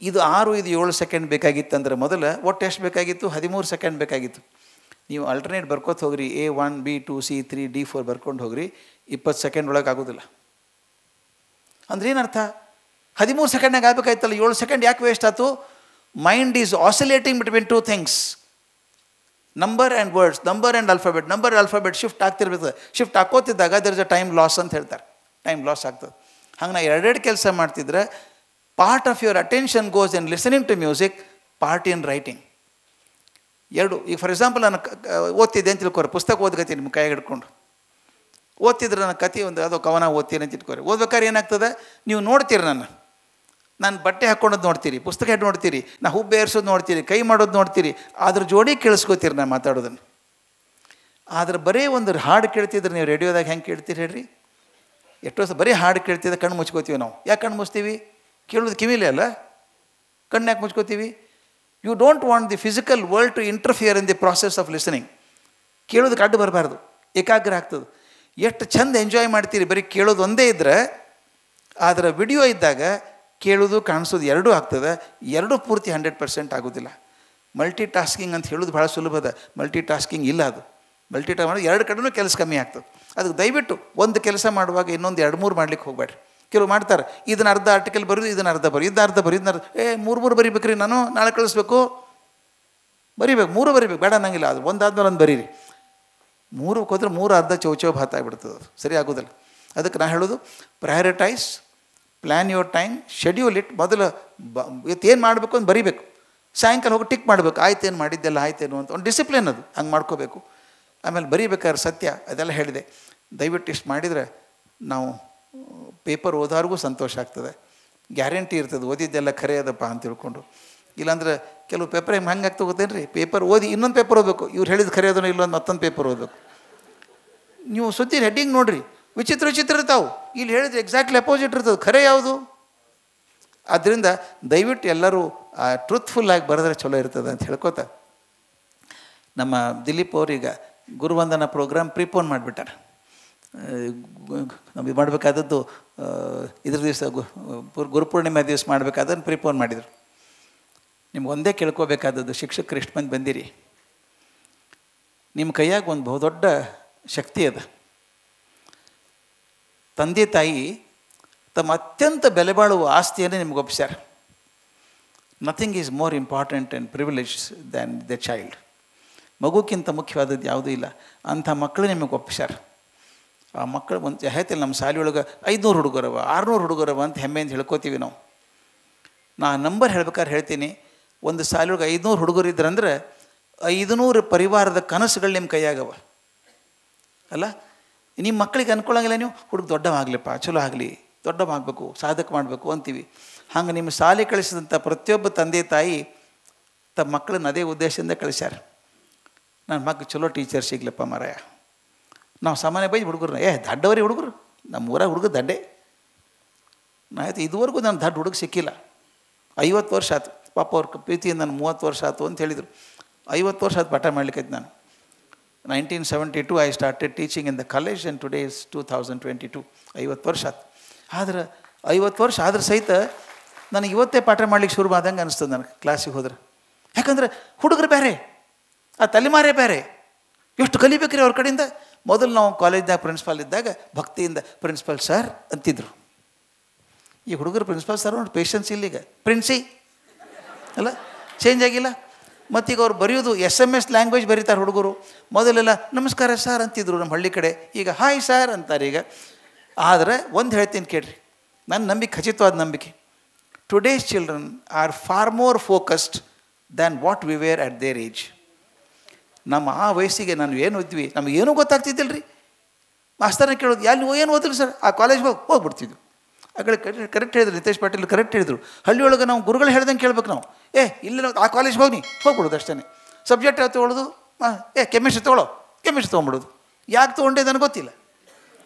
ಇದು 6 ಇದು 7 ಸೆಕೆಂಡ್ ಬೇಕಾಗಿತ್ತು ಅಂದರೆ ಮೊದಲು ಒಟ್ಟು ಎಷ್ಟು ಬೇಕಾಗಿತ್ತು? 13 ಸೆಕೆಂಡ್ ಬೇಕಾಗಿತ್ತು. ನೀವು ಆಲ್ಟರ್ನೇಟ್ ಬರ್ಕೋತ ಹೋಗ್ರಿ, A1 B2 C3 D4 ಬರ್ಕೊಂಡು ಹೋಗ್ರಿ, 20 ಸೆಕೆಂಡ್ ಒಳಗೆ ಆಗೋದಿಲ್ಲ. ಅಂದ್ರೆ ಏನರ್ಥ? 13 ಸೆಕೆಂಡ್ನಾಗ ಆಗಬೇಕಾಯ್ತಲ್ಲ, 7 ಸೆಕೆಂಡ್ ಯಾಕೆ ವೇಸ್ಟ್ ಆಯ್ತು? Mind is oscillating between 2 things, number and words, number and alphabet shift ಆಗ್ತಿರ್ಬೇಕು. ಶಿಫ್ಟ್ ಹಾಕೋತಿದ್ದಾಗ there is a time loss ಅಂತ ಹೇಳ್ತಾರೆ. ಟೈಮ್ ಲಾಸ್ ಆಗ್ತದೆ. ಹಂಗೆ ನಾ 2 ಕೆಲಸ ಮಾಡ್ತಿದ್ರೆ part of your attention goes in listening to music, part in writing. 2. ಈಗ ಫಾರ್ ಎಕ್ಸಾಂಪಲ್ ನಾನು ಓದ್ತಿದ್ದೆ ಅಂತ ತಿಳ್ಕೊರಿ, ಪುಸ್ತಕ ಓದ್ಕತ್ತೀನಿ ನಿಮ್ಮ ಕೈಯಾಗ ಹಿಡ್ಕೊಂಡು ಓದ್ತಿದ್ರೆ ನನ್ನ ಕತೆ ಒಂದು ಯಾವುದೋ ಕವನ ಓದ್ತೀನಿ ಅಂತ ಇಟ್ಕೊರಿ. ಓದ್ಬೇಕಾದ್ರೆ ಏನಾಗ್ತದೆ? ನೀವು ನೋಡ್ತೀರಿ, ನಾನು ಬಟ್ಟೆ ಹಾಕ್ಕೊಂಡದ್ದು ನೋಡ್ತೀರಿ, ಪುಸ್ತಕ ಹೆಡ್ ನೋಡ್ತೀರಿ, ನಾ ಹುಬ್ಬು ಏರ್ಸೋದು ನೋಡ್ತೀರಿ, ಕೈ ಮಾಡೋದು ನೋಡ್ತೀರಿ, ಅದ್ರ ಜೋಡಿ ಕೇಳಿಸ್ಕೋತೀರಿ ನಾನು ಮಾತಾಡೋದನ್ನು. ಆದ್ರೆ ಬರೀ ಒಂದು ಹಾಡು ಕೇಳ್ತಿದ್ರೆ ನೀವು ರೇಡಿಯೋದಾಗ ಹೆಂಗೆ ಕೇಳ್ತೀರಿ ಹೇಳ್ರಿ? ಎಷ್ಟೋ ಸಹ ಬರೀ ಹಾಡು ಕೇಳ್ತಿದ್ದ ಕಣ್ಣು ಮುಚ್ಕೋತೀವಿ ನಾವು. ಯಾಕೆ ಕಣ್ಣು ಮುಚ್ತೀವಿ? ಕೇಳೋದು ಕಿವಿಲೇ ಅಲ್ಲ, ಕಣ್ಣು ಯಾಕೆ ಮುಚ್ಕೋತೀವಿ? You don't want the physical world to interfere in the process of listening. ಕೇಳೋದಕ್ಕೆ ಅಡ್ಡು ಬರಬಾರ್ದು, ಏಕಾಗ್ರ ಆಗ್ತದೆ. ಎಷ್ಟು ಚಂದ ಎಂಜಾಯ್ ಮಾಡ್ತೀರಿ ಬರೀ ಕೇಳೋದು ಒಂದೇ ಇದ್ದರೆ. ಆದರೆ ವಿಡಿಯೋ ಇದ್ದಾಗ ಕೇಳೋದು ಕಾಣಿಸೋದು ಎರಡೂ ಆಗ್ತದೆ. ಎರಡೂ ಪೂರ್ತಿ 100% ಆಗೋದಿಲ್ಲ. ಮಲ್ಟಿ ಟಾಸ್ಕಿಂಗ್ ಅಂತ ಹೇಳೋದು ಭಾಳ ಸುಲಭದ, ಮಲ್ಟಿ ಟಾಸ್ಕಿಂಗ್ ಇಲ್ಲ. ಅದು ಮಲ್ಟಿ ಟಾಸ್ಕ್ ಮಾಡೋದು 2 ಕಡೆನೂ ಕೆಲಸ ಕಮ್ಮಿ ಆಗ್ತದೆ. ಅದಕ್ಕೆ ದಯವಿಟ್ಟು ಒಂದು ಕೆಲಸ ಮಾಡುವಾಗ ಇನ್ನೊಂದು 2-3 ಮಾಡ್ಲಿಕ್ಕೆ ಹೋಗ್ಬೇಡ್ರಿ. ಕೆಲವು ಮಾಡ್ತಾರೆ, ಇದನ್ನು ಅರ್ಧ ಆರ್ಟಿಕಲ್ ಬರೋದು, ಇದನ್ನು ಅರ್ಧ ಬರೀ, ಇದನ್ನ ಅರ್ಧ ಬರೀ, ಇದನ್ನ 3 ಬರೀಬೇಕ್ರಿ, ನಾನು ನಾಳೆ ಕಳಿಸ್ಬೇಕು, ಬರೀಬೇಕು 3 ಬರೀಬೇಕು, ಬೇಡ ಅನ್ನಂಗಿಲ್ಲ. ಅದು ಒಂದಾದ್ಮೇಲೆ ಒಂದು ಬರೀರಿ. 3 ಹೋದ್ರೆ 3 ಅರ್ಧ ಚೌಚೌ ಭಾತ ಆಗಿಬಿಡ್ತದೆ, ಅದು ಸರಿ ಆಗೋದಿಲ್ಲ. ಅದಕ್ಕೆ ನಾನು ಹೇಳೋದು, prioritise, plan your time, schedule it. ಮೊದಲು ಇವತ್ತೇನು ಮಾಡಬೇಕು ಅಂತ ಬರೀಬೇಕು, ಸಾಯಂಕಾಲ ಹೋಗಿ ಟಿಕ್ ಮಾಡಬೇಕು, ಆಯ್ತೇನು ಮಾಡಿದ್ದೆಲ್ಲ ಆಯ್ತೇನು ಅಂತ ಒಂದು ಡಿಸಿಪ್ಲಿನ್ ಅದು, ಹಂಗೆ ಮಾಡ್ಕೋಬೇಕು. ಆಮೇಲೆ ಬರೀಬೇಕಾದ್ರೆ ಸತ್ಯ ಅದೆಲ್ಲ ಹೇಳಿದೆ. ದಯವಿಟ್ಟು ಇಷ್ಟು ಮಾಡಿದರೆ ನಾವು ಪೇಪರ್ ಓದಾರಿಗೂ ಸಂತೋಷ ಆಗ್ತದೆ, ಗ್ಯಾರಂಟಿ ಇರ್ತದೆ ಓದಿದ್ದೆಲ್ಲ ಖರೆ ಅದಪ್ಪ ಅಂತ ತಿಳ್ಕೊಂಡು. ಇಲ್ಲಾಂದ್ರೆ ಕೆಲವು ಪೇಪರ್ ಹೆಂಗೆ ಆಗ್ತಾ ಗೊತ್ತೇನು ರೀ, ಪೇಪರ್ ಓದಿ ಇನ್ನೊಂದು ಪೇಪರ್ ಓದಬೇಕು, ಇವ್ರು ಹೇಳಿದ ಖರೆ ಅದನ್ನು ಇಲ್ಲೊಂದು ಮತ್ತೊಂದು ಪೇಪರ್ ಓದಬೇಕು. ನೀವು ಸುದ್ದಿ ಹೆಡ್ಡಿಂಗ್ ನೋಡಿರಿ, ವಿಚಿತ್ರ ಇರ್ತಾವೆ, ಇಲ್ಲಿ ಹೇಳಿದ್ರೆ ಎಕ್ಸಾಕ್ಟ್ಲಿ ಅಪೋಸಿಟ್ ಇರ್ತದೆ, ಖರೆ ಯಾವುದು? ಆದ್ದರಿಂದ ದಯವಿಟ್ಟು ಎಲ್ಲರೂ ಟ್ರೂತ್ಫುಲ್ಲಾಗಿ ಬರೆದ್ರೆ ಚಲೋ ಇರ್ತದೆ ಅಂತ ಹೇಳ್ಕೊತ, ನಮ್ಮ ದಿಲೀಪ್ ಅವ್ರೀಗ ಗುರುವಂದನ ಪ್ರೋಗ್ರಾಮ್ ಪ್ರಿಪೋನ್ ಮಾಡಿಬಿಟ್ಟಾರೆ. ನಮಗೆ ಮಾಡಬೇಕಾದದ್ದು ಇದ್ರ ದಿವಸ ಗುರುಪೂರ್ಣಿಮೆ ದಿವಸ ಮಾಡಬೇಕಾದನ್ನು ಪ್ರಿಪೋನ್ ಮಾಡಿದರು. ನಿಮ್ಗೆ ಒಂದೇ ಕೇಳ್ಕೋಬೇಕಾದದ್ದು, ಶಿಕ್ಷಕರು ಎಷ್ಟು ಮಂದಿ ಬಂದಿರಿ, ನಿಮ್ಮ ಕೈಯಾಗ ಒಂದು ಬಹುದೊಡ್ಡ ಶಕ್ತಿ ಅದ. ತಂದೆ ತಾಯಿ ತಮ್ಮ ಅತ್ಯಂತ ಬೆಲೆ ಬಾಳುವ ಆಸ್ತಿಯನ್ನೇ ನಿಮ್ಗೆ ಒಪ್ಪಿಸ್ಯಾರ. Nothing is more important and privilege than the child. ಮಗುಕ್ಕಿಂತ ಮುಖ್ಯವಾದದ್ದು ಯಾವುದೂ ಇಲ್ಲ. ಅಂಥ ಮಕ್ಕಳು ನಿಮಗೆ ಒಪ್ಪಿಸ್ಯಾರ. ಆ ಮಕ್ಕಳು ಒಂದು ಹೇಳ್ತಿಲ್ಲ, ನಮ್ಮ ಶಾಲೆಯೊಳಗೆ 500 ಹುಡುಗರವ 600 ಹುಡುಗರವ ಅಂತ ಹೆಮ್ಮೆಯಿಂದ ಹೇಳ್ಕೋತೀವಿ ನಾವು. ನಾ ನಂಬರ್ ಹೇಳ್ಬೇಕಾದ್ರೆ ಹೇಳ್ತೀನಿ, ಒಂದು ಸಾಲೊಳಗೆ 500 ಹುಡುಗರು ಇದ್ರಂದ್ರೆ 500 ಪರಿವಾರದ ಕನಸುಗಳು ನಿಮ್ಮ ಕೈಯಾಗವ ಅಲ್ಲ. ನಿಮ್ಮ ಮಕ್ಕಳಿಗೆ ಅನ್ಕೊಳ್ಳಂಗಿಲ್ಲ, ನೀವು ಹುಡುಗ ದೊಡ್ಡವಾಗಲಿಪ್ಪ, ಚಲೋ ಆಗಲಿ, ದೊಡ್ಡವಾಗಬೇಕು, ಸಾಧಕ ಮಾಡಬೇಕು ಅಂತೀವಿ. ಹಂಗೆ ನಿಮ್ಮ ಶಾಲೆ ಕಳಿಸಿದಂಥ ಪ್ರತಿಯೊಬ್ಬ ತಂದೆ ತಾಯಿ ತಮ್ಮ ಮಕ್ಕಳನ್ನ ಅದೇ ಉದ್ದೇಶದಿಂದ ಕಳಿಸ್ಯಾರ. ನನ್ನ ಮಕ್ಕಳು ಚಲೋ ಟೀಚರ್ ಸಿಗ್ಲಪ್ಪ ಮಾರಾಯ. ನಾವು ಸಾಮಾನ್ಯ ಬೈದು ಹುಡುಗರು ದಡ್ಡವರೇ ಹುಡುಗರು, ನಮ್ಮ ಊರಾಗ ಹುಡುಗ ದಡ್ಡೆ. ಆಯ್ತು, ಇದುವರೆಗೂ ನಾನು ದಡ್ಡ ಹುಡುಗ ಸಿಕ್ಕಿಲ್ಲ. 50 ವರ್ಷ ಆಯ್ತು ಪಾಪ ಅವ್ರ ಪ್ರೀತಿಯಿಂದ ನಾನು 30 ವರ್ಷ ಆಯ್ತು ಅಂತ ಹೇಳಿದರು. 50 ವರ್ಷ ಆಯ್ತು ಪಾಠ ಮಾಡ್ಲಿಕ್ಕೆ ನಾನು. 1972 I started teaching in the college and today is 2022. 50 ವರ್ಷ ಆಯ್ತು. ಆದ್ರೆ 50 ವರ್ಷ ಆದ್ರೆ ಸಹಿತ ನನಗೆ ಇವತ್ತೇ ಪಾಠ ಮಾಡ್ಲಿಕ್ಕೆ ಶುರು ಆದಂಗೆ ಅನಿಸ್ತದೆ ನನಗೆ ಕ್ಲಾಸಿಗೆ ಹೋದ್ರೆ. ಯಾಕಂದ್ರೆ ಹುಡುಗರು ಬೇರೆ, ಆ ತಲೆಮಾರೇ ಬೇರೆ. ಎಷ್ಟು ಕಲಿಬೇಕ್ರಿ ಅವ್ರ ಕಡೆಯಿಂದ. ಮೊದಲು ನಾವು ಕಾಲೇಜ್ದಾಗ ಪ್ರಿನ್ಸಿಪಾಲ್ ಇದ್ದಾಗ ಭಕ್ತಿಯಿಂದ ಪ್ರಿನ್ಸಿಪಾಲ್ ಸರ್ ಅಂತಿದ್ರು. ಈ ಹುಡುಗರು ಪ್ರಿನ್ಸಿಪಾಲ್ ಸರ್ ನೋಡಿ ಪೇಷನ್ಸ್ ಇಲ್ಲೀಗ, ಪ್ರಿನ್ಸಿ ಅಲ್ಲ, ಚೇಂಜ್ ಆಗಿಲ್ಲ. ಮತ್ತೀಗ ಅವ್ರು ಬರೆಯೋದು SMS ಲ್ಯಾಂಗ್ವೇಜ್ ಬರೀತಾರೆ ಹುಡುಗರು. ಮೊದಲೆಲ್ಲ ನಮಸ್ಕಾರ ಸರ್ ಅಂತಿದ್ರು ನಮ್ಮ ಹಳ್ಳಿ ಕಡೆ, ಈಗ ಹಾಯ್ ಸರ್ ಅಂತಾರೆ ಈಗ. ಆದರೆ ಒಂದು ಹೇಳ್ತೀನಿ ಕೇಳ್ರಿ, ನನ್ನ ನಂಬಿಕೆ ಖಚಿತವಾದ ನಂಬಿಕೆ, today's children are far more focused than what we were at their age. ನಮ್ಮ ಆ ವಯಸ್ಸಿಗೆ ನಾನು ಏನು ಓದ್ವಿ ನಮಗೇನೂ ಗೊತ್ತಾಗ್ತಿದ್ದಿಲ್ಲ ರೀ. ಮಾಸ್ತರ್ನ ಕೇಳೋದು, ಎಲ್ಲಿ ಏನು ಓದಿಲ್ಲ ಸರ್, ಆ ಕಾಲೇಜ್ಗೆ ಹೋಗ್ಬಿಡ್ತಿದ್ವಿ. ಆ ಕಡೆ ಕರೆಕ್ಟ್ ಹೇಳಿದ್ರು, ನಿತೇಶ್ ಪಾಟೀಲ್ ಕರೆಕ್ಟ್ ಹೇಳಿದರು. ಹಳ್ಳಿಯೊಳಗೆ ನಾವು ಗುರುಗಳು ಹೇಳ್ದಂಗೆ ಕೇಳ್ಬೇಕು ನಾವು. ಇಲ್ಲ ನಾವು ಆ ಕಾಲೇಜ್ಗೆ ಹೋಗ್ಬಿಡೋದು ಅಷ್ಟೇ. ಸಬ್ಜೆಕ್ಟ್ ಯಾವ್ದು ತೊಗೊಳ್ಳೋದು, ಕೆಮಿಸ್ಟ್ರಿ ತೊಗೊಳ್ಳೋ, ಕೆಮಿಸ್ಟ್ರಿ ತೊಗೊಂಬಿಡೋದು. ಯಾಕೆ ತೊಗೊಂಡೆ ನನಗೆ ಗೊತ್ತಿಲ್ಲ.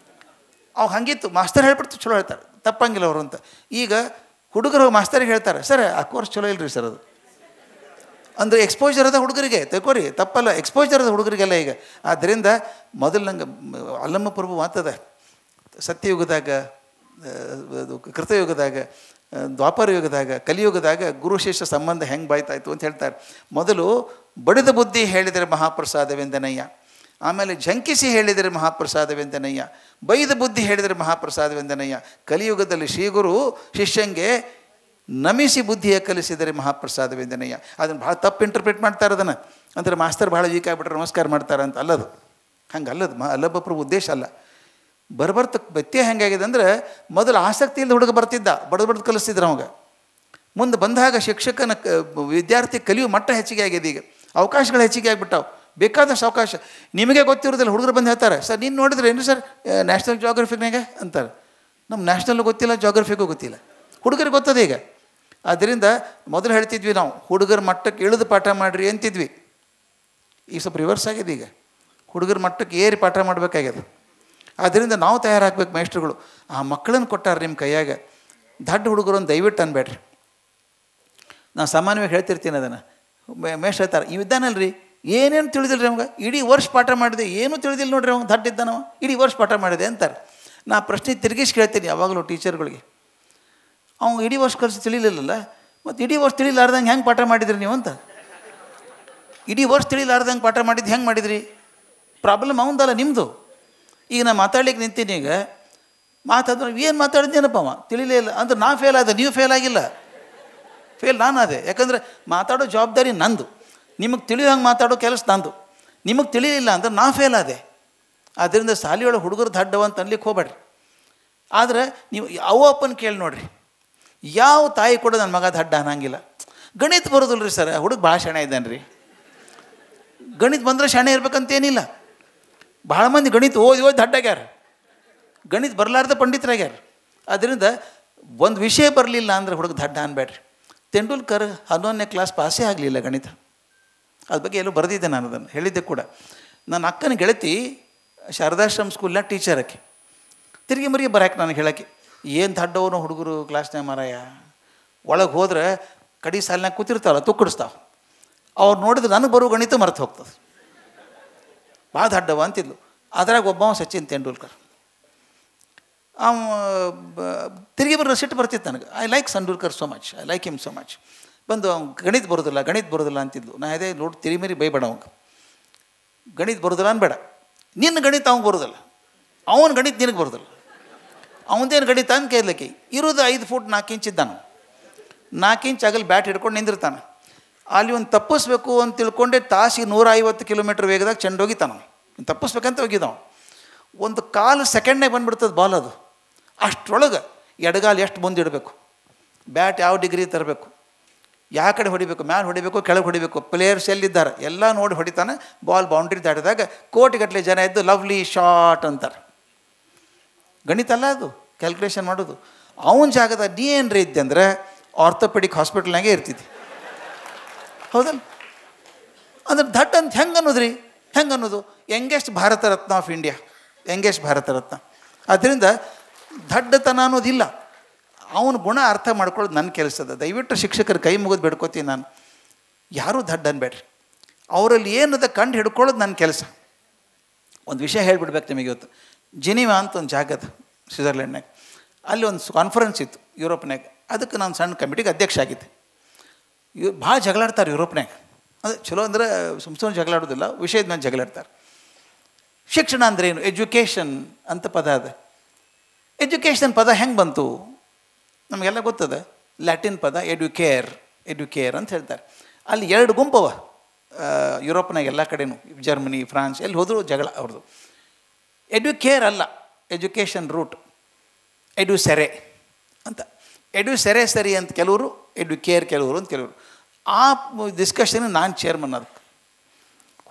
ಅವು ಹಾಗಿತ್ತು, ಮಾಸ್ತರ್ ಹೇಳ್ಬಿಡ್ತು ಚಲೋ ಹೇಳ್ತಾರೆ, ತಪ್ಪಂಗಿಲ್ಲ ಅವರು ಅಂತ. ಈಗ ಹುಡುಗರು ಮಾಸ್ತರಿಗೆ ಹೇಳ್ತಾರೆ, ಸರ್ ಆ ಕೋರ್ಸ್ ಚಲೋ ಇಲ್ಲರಿ ಸರ್ ಅದು. ಅಂದರೆ ಎಕ್ಸ್ಪೋಜರ್ ಅದ ಹುಡುಗರಿಗೆ, ತಗೋರಿ ತಪ್ಪಲ್ಲ, ಎಕ್ಸ್ಪೋಜರ್ ಅದ ಹುಡುಗರಿಗೆಲ್ಲ ಈಗ. ಆದ್ದರಿಂದ ಮೊದಲು ನಂಗೆ ಅಲ್ಲಮ್ಮ ಪ್ರಭು ಮಾತದ, ಸತ್ಯಯುಗದಾಗ, ಕೃತಯುಗದಾಗ, ದ್ವಾಪರ ಯುಗದಾಗ, ಕಲಿಯುಗದಾಗ ಗುರು ಶಿಷ್ಯ ಸಂಬಂಧ ಹೆಂಗೆ ಬಾಯ್ತಾಯಿತು ಅಂತ ಹೇಳ್ತಾರೆ. ಮೊದಲು ಬಡಿದ ಬುದ್ಧಿ ಹೇಳಿದರೆ ಮಹಾಪ್ರಸಾದವೆಂದನಯ್ಯ, ಆಮೇಲೆ ಝಂಕಿಸಿ ಹೇಳಿದರೆ ಮಹಾಪ್ರಸಾದವೆಂದನಯ್ಯ, ಬೈದ ಬುದ್ಧಿ ಹೇಳಿದರೆ ಮಹಾಪ್ರಸಾದವೆಂದನಯ್ಯ. ಕಲಿಯುಗದಲ್ಲಿ ಶ್ರೀಗುರು ಶಿಷ್ಯಂಗೆ ನಮಿಸಿ ಬುದ್ಧಿಯ ಕಲಿಸಿದರೆ ಮಹಾಪ್ರಸಾದವೆಂದನಯ್ಯ. ಅದನ್ನು ಭಾಳ ತಪ್ಪು ಇಂಟರ್ಪ್ರಿಟ್ ಮಾಡ್ತಾರೆ ಅದನ್ನು. ಅಂದರೆ ಮಾಸ್ತರ್ ಭಾಳ ವೀಕ್ ಆಗಿಬಿಟ್ರೆ ನಮಸ್ಕಾರ ಮಾಡ್ತಾರೆ ಅಂತ ಅಲ್ಲದು, ಹಂಗೆ ಅಲ್ಲದು. ಅಲ್ಲೊಬ್ಬರ ಉದ್ದೇಶ ಅಲ್ಲ. ಬರ್ಬರ್ತ ವ್ಯತ್ಯಯ ಹೆಂಗಾಗಿದೆ ಅಂದರೆ, ಮೊದಲು ಆಸಕ್ತಿ ಇಲ್ಲದ ಹುಡುಗ ಬರ್ತಿದ್ದ, ಬಡ್ದು ಕಲಿಸ್ತಿದ್ರು ಅವಾಗ. ಮುಂದೆ ಬಂದಾಗ ಶಿಕ್ಷಕನ ವಿದ್ಯಾರ್ಥಿ ಕಲಿಯುವ ಮಟ್ಟ ಹೆಚ್ಚಿಗೆ ಆಗಿದೆ. ಈಗ ಅವಕಾಶಗಳು ಹೆಚ್ಚಿಗೆ ಆಗಿಬಿಟ್ಟಾವೆ, ಬೇಕಾದಷ್ಟು ಅವಕಾಶ. ನಿಮಗೆ ಗೊತ್ತಿರೋದಿಲ್ಲ, ಹುಡುಗರು ಬಂದು ಹೇಳ್ತಾರೆ, ಸರ್ ನೀನು ನೋಡಿದ್ರೆ ಏನು ಸರ್ ನ್ಯಾಷನಲ್ ಜಾಗ್ರಫಿನಾಗೆ ಅಂತಾರೆ. ನಮ್ಮ ನ್ಯಾಷನಲ್ಲು ಗೊತ್ತಿಲ್ಲ, ಜಾಗ್ರಫಿಗೂ ಗೊತ್ತಿಲ್ಲ, ಹುಡುಗರಿಗೆ ಗೊತ್ತದೆ ಈಗ. ಆದ್ದರಿಂದ ಮೊದಲು ಹೇಳ್ತಿದ್ವಿ ನಾವು, ಹುಡುಗರ ಮಟ್ಟಕ್ಕೆ ಇಳಿದು ಪಾಠ ಮಾಡಿರಿ ಅಂತಿದ್ವಿ. ಈಗ ಸ್ವಲ್ಪ ರಿವರ್ಸ್ ಆಗಿದೆ. ಈಗ ಹುಡುಗರ ಮಟ್ಟಕ್ಕೆ ಏರಿ ಪಾಠ ಮಾಡಬೇಕಾಗ್ಯದ. ಆದ್ದರಿಂದ ನಾವು ತಯಾರಾಗಬೇಕು ಮೇಷ್ಟ್ರುಗಳು. ಆ ಮಕ್ಕಳನ್ನು ಕೊಟ್ಟಾರೆ ನಿಮ್ಮ ಕೈಯಾಗ, ದಡ್ಡ ಹುಡುಗರನ್ನು ದಯವಿಟ್ಟು ಅನ್ಬೇಡ್ರಿ. ನಾನು ಸಾಮಾನ್ಯವಾಗಿ ಹೇಳ್ತಿರ್ತೀನಿ ಅದನ್ನು. ಮೇಷ್ಟ್ರು ಹೇಳ್ತಾರೆ, ಇದ್ದಾನಲ್ರಿ ಏನೇನು ತಿಳಿದಿಲ್ಲ ರೀ ನಮ್ಗೆ, ಇಡೀ ವರ್ಷ ಪಾಠ ಮಾಡಿದೆ, ಏನೂ ತಿಳಿದಿಲ್ಲ ನೋಡ್ರಿ ಅವ್ನು, ದಡ್ಡ ಇದ್ದಾನವ, ಇಡೀ ವರ್ಷ ಪಾಠ ಮಾಡಿದೆ ಅಂತಾರೆ. ನಾ ಪ್ರಶ್ನೆ ತಿರುಗಿಸಿ ಕೇಳ್ತೀನಿ ಯಾವಾಗಲೂ ಟೀಚರ್ಗಳಿಗೆ, ಅವ್ನು ಇಡೀ ವರ್ಷ ಕಲಿಸಿ ತಿಳಿಲಿಲ್ಲಲ್ಲ, ಮತ್ತು ಇಡೀ ವರ್ಷ ತಿಳಿಲಾರ್ದಂಗೆ ಹೆಂಗೆ ಪಾಠ ಮಾಡಿದ್ರಿ ನೀವು ಅಂತ. ಇಡೀ ವರ್ಷ ತಿಳಿಲಾರ್ದಂಗೆ ಪಾಠ ಮಾಡಿದ್ದು ಹೆಂಗೆ ಮಾಡಿದ್ರಿ? ಪ್ರಾಬ್ಲಮ್ ಅವನದಲ್ಲ, ನಿಮ್ಮದು. ಈಗ ನಾನು ಮಾತಾಡ್ಲಿಕ್ಕೆ ನಿಂತೀನಿ, ಈಗ ಮಾತಾಡಿದ್ರೆ ಏನು ಮಾತಾಡಿದ್ದೇನಪ್ಪ ಅವ ತಿಳಿಲೇ ಇಲ್ಲ ಅಂದ್ರೆ ನಾ ಫೇಲ್ ಆದೆ, ನೀವು ಫೇಲ್ ಆಗಿಲ್ಲ, ಫೇಲ್ ನಾನು ಅದೇ. ಯಾಕಂದರೆ ಮಾತಾಡೋ ಜವಾಬ್ದಾರಿ ನಂದು, ನಿಮಗೆ ತಿಳಿಯೋ ಹಂಗೆ ಮಾತಾಡೋ ಕೆಲಸ ನಂದು. ನಿಮಗೆ ತಿಳಿಲಿಲ್ಲ ಅಂದ್ರೆ ನಾ ಫೇಲ್ ಆದೆ. ಆದ್ದರಿಂದ ಶಾಲೆಯೊಳಗೆ ಹುಡುಗರು ದಡ್ಡವ ಅಂತ ಅನ್ಲಿಕ್ಕೆ ಹೋಗ್ಬೇಡ್ರಿ. ಆದರೆ ನೀವು ಅವ ಅಪ್ಪನ ಕೇಳಿ ನೋಡ್ರಿ, ಯಾವ ತಾಯಿ ಕೂಡ ನನ್ನ ಮಗ ದಡ್ಡ ಅನ್ನಂಗಿಲ್ಲ. ಗಣಿತ ಬರೋದಿಲ್ಲ ರೀ ಸರ್, ಹುಡುಗ ಭಾಳ ಶಾಣೆ ಇದ್ದಾನೆ ರೀ. ಗಣಿತ ಬಂದರೆ ಶಾಣೆ ಇರ್ಬೇಕಂತೇನಿಲ್ಲ. ಭಾಳ ಮಂದಿ ಗಣಿತ ಓದಿ ದಡ್ಡಾಗ್ಯಾರ, ಗಣಿತ ಬರಲಾರ್ದ ಪಂಡಿತರಾಗ್ಯಾರ. ಆದ್ದರಿಂದ ಒಂದು ವಿಷಯ ಬರಲಿಲ್ಲ ಅಂದರೆ ಹುಡುಗ ದಡ್ಡ ಅನ್ಬೇಡ್ರಿ. ತೆಂಡೂಲ್ಕರ್ 11ನೇ ಕ್ಲಾಸ್ ಪಾಸೇ ಆಗಲಿಲ್ಲ ಗಣಿತ. ಅದ್ರ ಬಗ್ಗೆ ಎಲ್ಲೂ ಬರೆದಿದ್ದೆ, ನಾನು ಅದನ್ನು ಹೇಳಿದ್ದೆ ಕೂಡ. ನನ್ನ ಅಕ್ಕನ ಗೆಳತಿ ಶಾರದಾಶ್ರಮ ಸ್ಕೂಲ್ನ ಟೀಚರ್ ಆಕೆ. ತಿರುಗಿ ಮರಿಗೆ ಬರಾಕೆ ನನಗೆ ಹೇಳೋಕ್ಕೆ, ಏನು ದಡ್ಡವನು ಹುಡುಗರು ಕ್ಲಾಸ್ನಾಗ ಮಾರಾಯ, ಒಳಗೆ ಹೋದ್ರೆ ಕಡಿ ಸಾಲಿನಾಗ ಕೂತಿರ್ತಾವಲ್ಲ ತುಕ್ಕಡಿಸ್ತಾವೆ, ಅವ್ರು ನೋಡಿದ್ರೆ ನನಗೆ ಬರೋ ಗಣಿತ ಮರೆತು ಹೋಗ್ತದೆ, ಭಾಳ ದಡ್ಡವ ಅಂತಿದ್ಲು. ಅದ್ರಾಗ ಒಬ್ಬವ ಸಚಿನ್ ತೆಂಡೂಲ್ಕರ್. ಅವ ತಿರುಗಿ ಬರೋ ಸಿಟ್ಟು ಬರ್ತಿತ್ತು ನನಗೆ. I like Tendulkar so much, I like him so much. ಬಂದು ಅವ್ನು ಗಣಿತ ಬರೋದಿಲ್ಲ ಅಂತಿದ್ಲು. ನಾ ಅದೇ ನೋಡಿ ತಿರಿಮಿರಿ ಬೈಬೇಡ, ಅವಂಗೆ ಗಣಿತ ಬರೋದಿಲ್ಲ ಅನ್ಬೇಡ. ನಿನ್ನ ಗಣಿತ ಅವ್ನಿಗೆ ಬರೋದಿಲ್ಲ, ಅವನ ಗಣಿತ ನಿನಗೆ ಬರೋದಿಲ್ಲ. ಅವನದೇನು ಗಣಿತ ಅಂತ ಕೇಳಲಿಕ್ಕೆ ಇರೋದು 5 ಫೂಟ್ 4 ಇಂಚ್ ಇದ್ದಾನು. 4 ಇಂಚ್ ಆಗಲಿ ಬ್ಯಾಟ್ ಹಿಡ್ಕೊಂಡು ನಿಂದಿರ್ತಾನೆ. ಅಲ್ಲಿ ಒಂದು ತಪ್ಪಿಸ್ಬೇಕು ಅಂತ ತಿಳ್ಕೊಂಡೆ ತಾಸಿಗೆ 150 ಕಿಲೋಮೀಟ್ರ್ ವೇಗದಾಗ ಚೆಂಡು ಹೋಗಿತಾನ. ತಪ್ಪಿಸ್ಬೇಕಂತ ಹೋಗಿದ್ದಾವ. ಒಂದು 1/4 ಸೆಕೆಂಡ್ನಾಗ ಬಂದುಬಿಡ್ತದೆ ಬಾಲ್. ಅದು ಅಷ್ಟರೊಳಗೆ ಎಡಗಾಲು ಎಷ್ಟು ಮುಂದೆ ಇಡಬೇಕು, ಬ್ಯಾಟ್ ಯಾವ ಡಿಗ್ರಿ ತರಬೇಕು, ಯಾವ ಕಡೆ ಹೊಡಿಬೇಕು, ಮ್ಯಾಲೆ ಹೊಡಿಬೇಕು, ಕೆಳಗೆ ಹೊಡಿಬೇಕು, ಪ್ಲೇಯರ್ಸ್ ಎಲ್ಲಿದ್ದಾರೆ ಎಲ್ಲ ನೋಡಿ ಹೊಡಿತಾನೆ. ಬಾಲ್ ಬೌಂಡ್ರಿ ದಾಟಿದಾಗ ಕೋಟಿಗಟ್ಟಲೆ ಜನ ಇದ್ದು ಲವ್ಲಿ ಶಾಟ್ ಅಂತಾರೆ. ಗಣಿತ ಅಲ್ಲ ಅದು, ಕ್ಯಾಲ್ಕುಲೇಷನ್ ಮಾಡೋದು. ಅವನ ಜಾಗದ ನೀ ಏನರೇ ಇದ್ದೆ ಅಂದರೆ ಆರ್ಥೋಪೆಡಿಕ್ ಹಾಸ್ಪಿಟಲ್ನಾಗೆ ಇರ್ತಿದ್ದೆ, ಹೌದಲ್ಲ? ಅಂದ್ರೆ ದಟ್ ಅಂತ ಹೆಂಗೆ ಅನ್ನೋದ್ರಿ, ಹೆಂಗೆ ಅನ್ನೋದು? Youngest Bharat Ratna of India, youngest Bharat Ratna. ಆದ್ದರಿಂದ ದಡ್ಡತನ ಅನ್ನೋದಿಲ್ಲ. ಅವನ ಗುಣ ಅರ್ಥ ಮಾಡ್ಕೊಳ್ಳೋದು ನನ್ನ ಕೆಲಸದ. ದಯವಿಟ್ಟು ಶಿಕ್ಷಕರ ಕೈ ಮುಗಿದು ಬಿಡ್ಕೋತೀನಿ ನಾನು. ಯಾರೂ ದಡ್ಡ ಅನ್ಬೇಡ್ರಿ, ಅವರಲ್ಲಿ ಏನದ ಕಂಡು ಹಿಡ್ಕೊಳ್ಳೋದು ನನ್ನ ಕೆಲಸ. ಒಂದು ವಿಷಯ ಹೇಳ್ಬಿಡ್ಬೇಕು ನಿಮಗೆ ಇವತ್ತು. ಜಿನಿವಾ ಅಂತ ಒಂದು ಜಾಗ ಅದು ಸ್ವಿಟ್ಜರ್ಲೆಂಡ್ನಾಗ. ಅಲ್ಲಿ ಒಂದು ಕಾನ್ಫರೆನ್ಸ್ ಇತ್ತು ಯುರೋಪ್ನಾಗ. ಅದಕ್ಕೆ ನಾನು ಸಣ್ಣ ಕಮಿಟಿಗೆ ಅಧ್ಯಕ್ಷ ಆಗಿದ್ದೆ. ಭಾಳ ಜಗಳಾಡ್ತಾರೆ ಯುರೋಪ್ನಾಗ. ಅದು ಚಲೋ ಅಂದರೆ ಸುಮ್ಮನೆ ಜಗಳಾಡೋದಿಲ್ಲ, ವಿಷಯದ ಮೇಲೆ ಜಗಳಾಡ್ತಾರೆ. ಶಿಕ್ಷಣ ಅಂದ್ರೇನು? ಎಜುಕೇಷನ್ ಅಂತ ಪದ ಅದ. ಎಜುಕೇಷನ್ ಪದ ಹೆಂಗೆ ಬಂತು ನಮಗೆಲ್ಲ ಗೊತ್ತದ. ಲ್ಯಾಟಿನ್ ಪದ ಎಡ್ಯುಕೇರ್, ಎಡ್ಯುಕೇರ್ ಅಂತ ಹೇಳ್ತಾರೆ. ಅಲ್ಲಿ 2 ಗುಂಪವ ಯುರೋಪ್ನಾಗ ಎಲ್ಲ ಕಡೆನೂ, ಜರ್ಮನಿ, ಫ್ರಾನ್ಸ್, ಎಲ್ಲಿ ಹೋದರೂ ಜಗಳ ಅವ್ರದ್ದು. ಎಡ್ಯುಕೇರ್ ಅಲ್ಲ, ಎಜುಕೇಷನ್ ರೂಟ್ ಎಡ್ಯುಸೆರೆ ಅಂತ. ಎಡ್ಯುಸೆರೆ ಸರಿ ಅಂತ ಕೆಲವರು, ಎಡ್ಯುಕೇರ್ ಕೆಲವರು ಅಂತ ಕೆಲವರು. ಆ ಡಿಸ್ಕಷನ್ ನಾನು ಚೇರ್ಮನ್. ಅದಕ್ಕೆ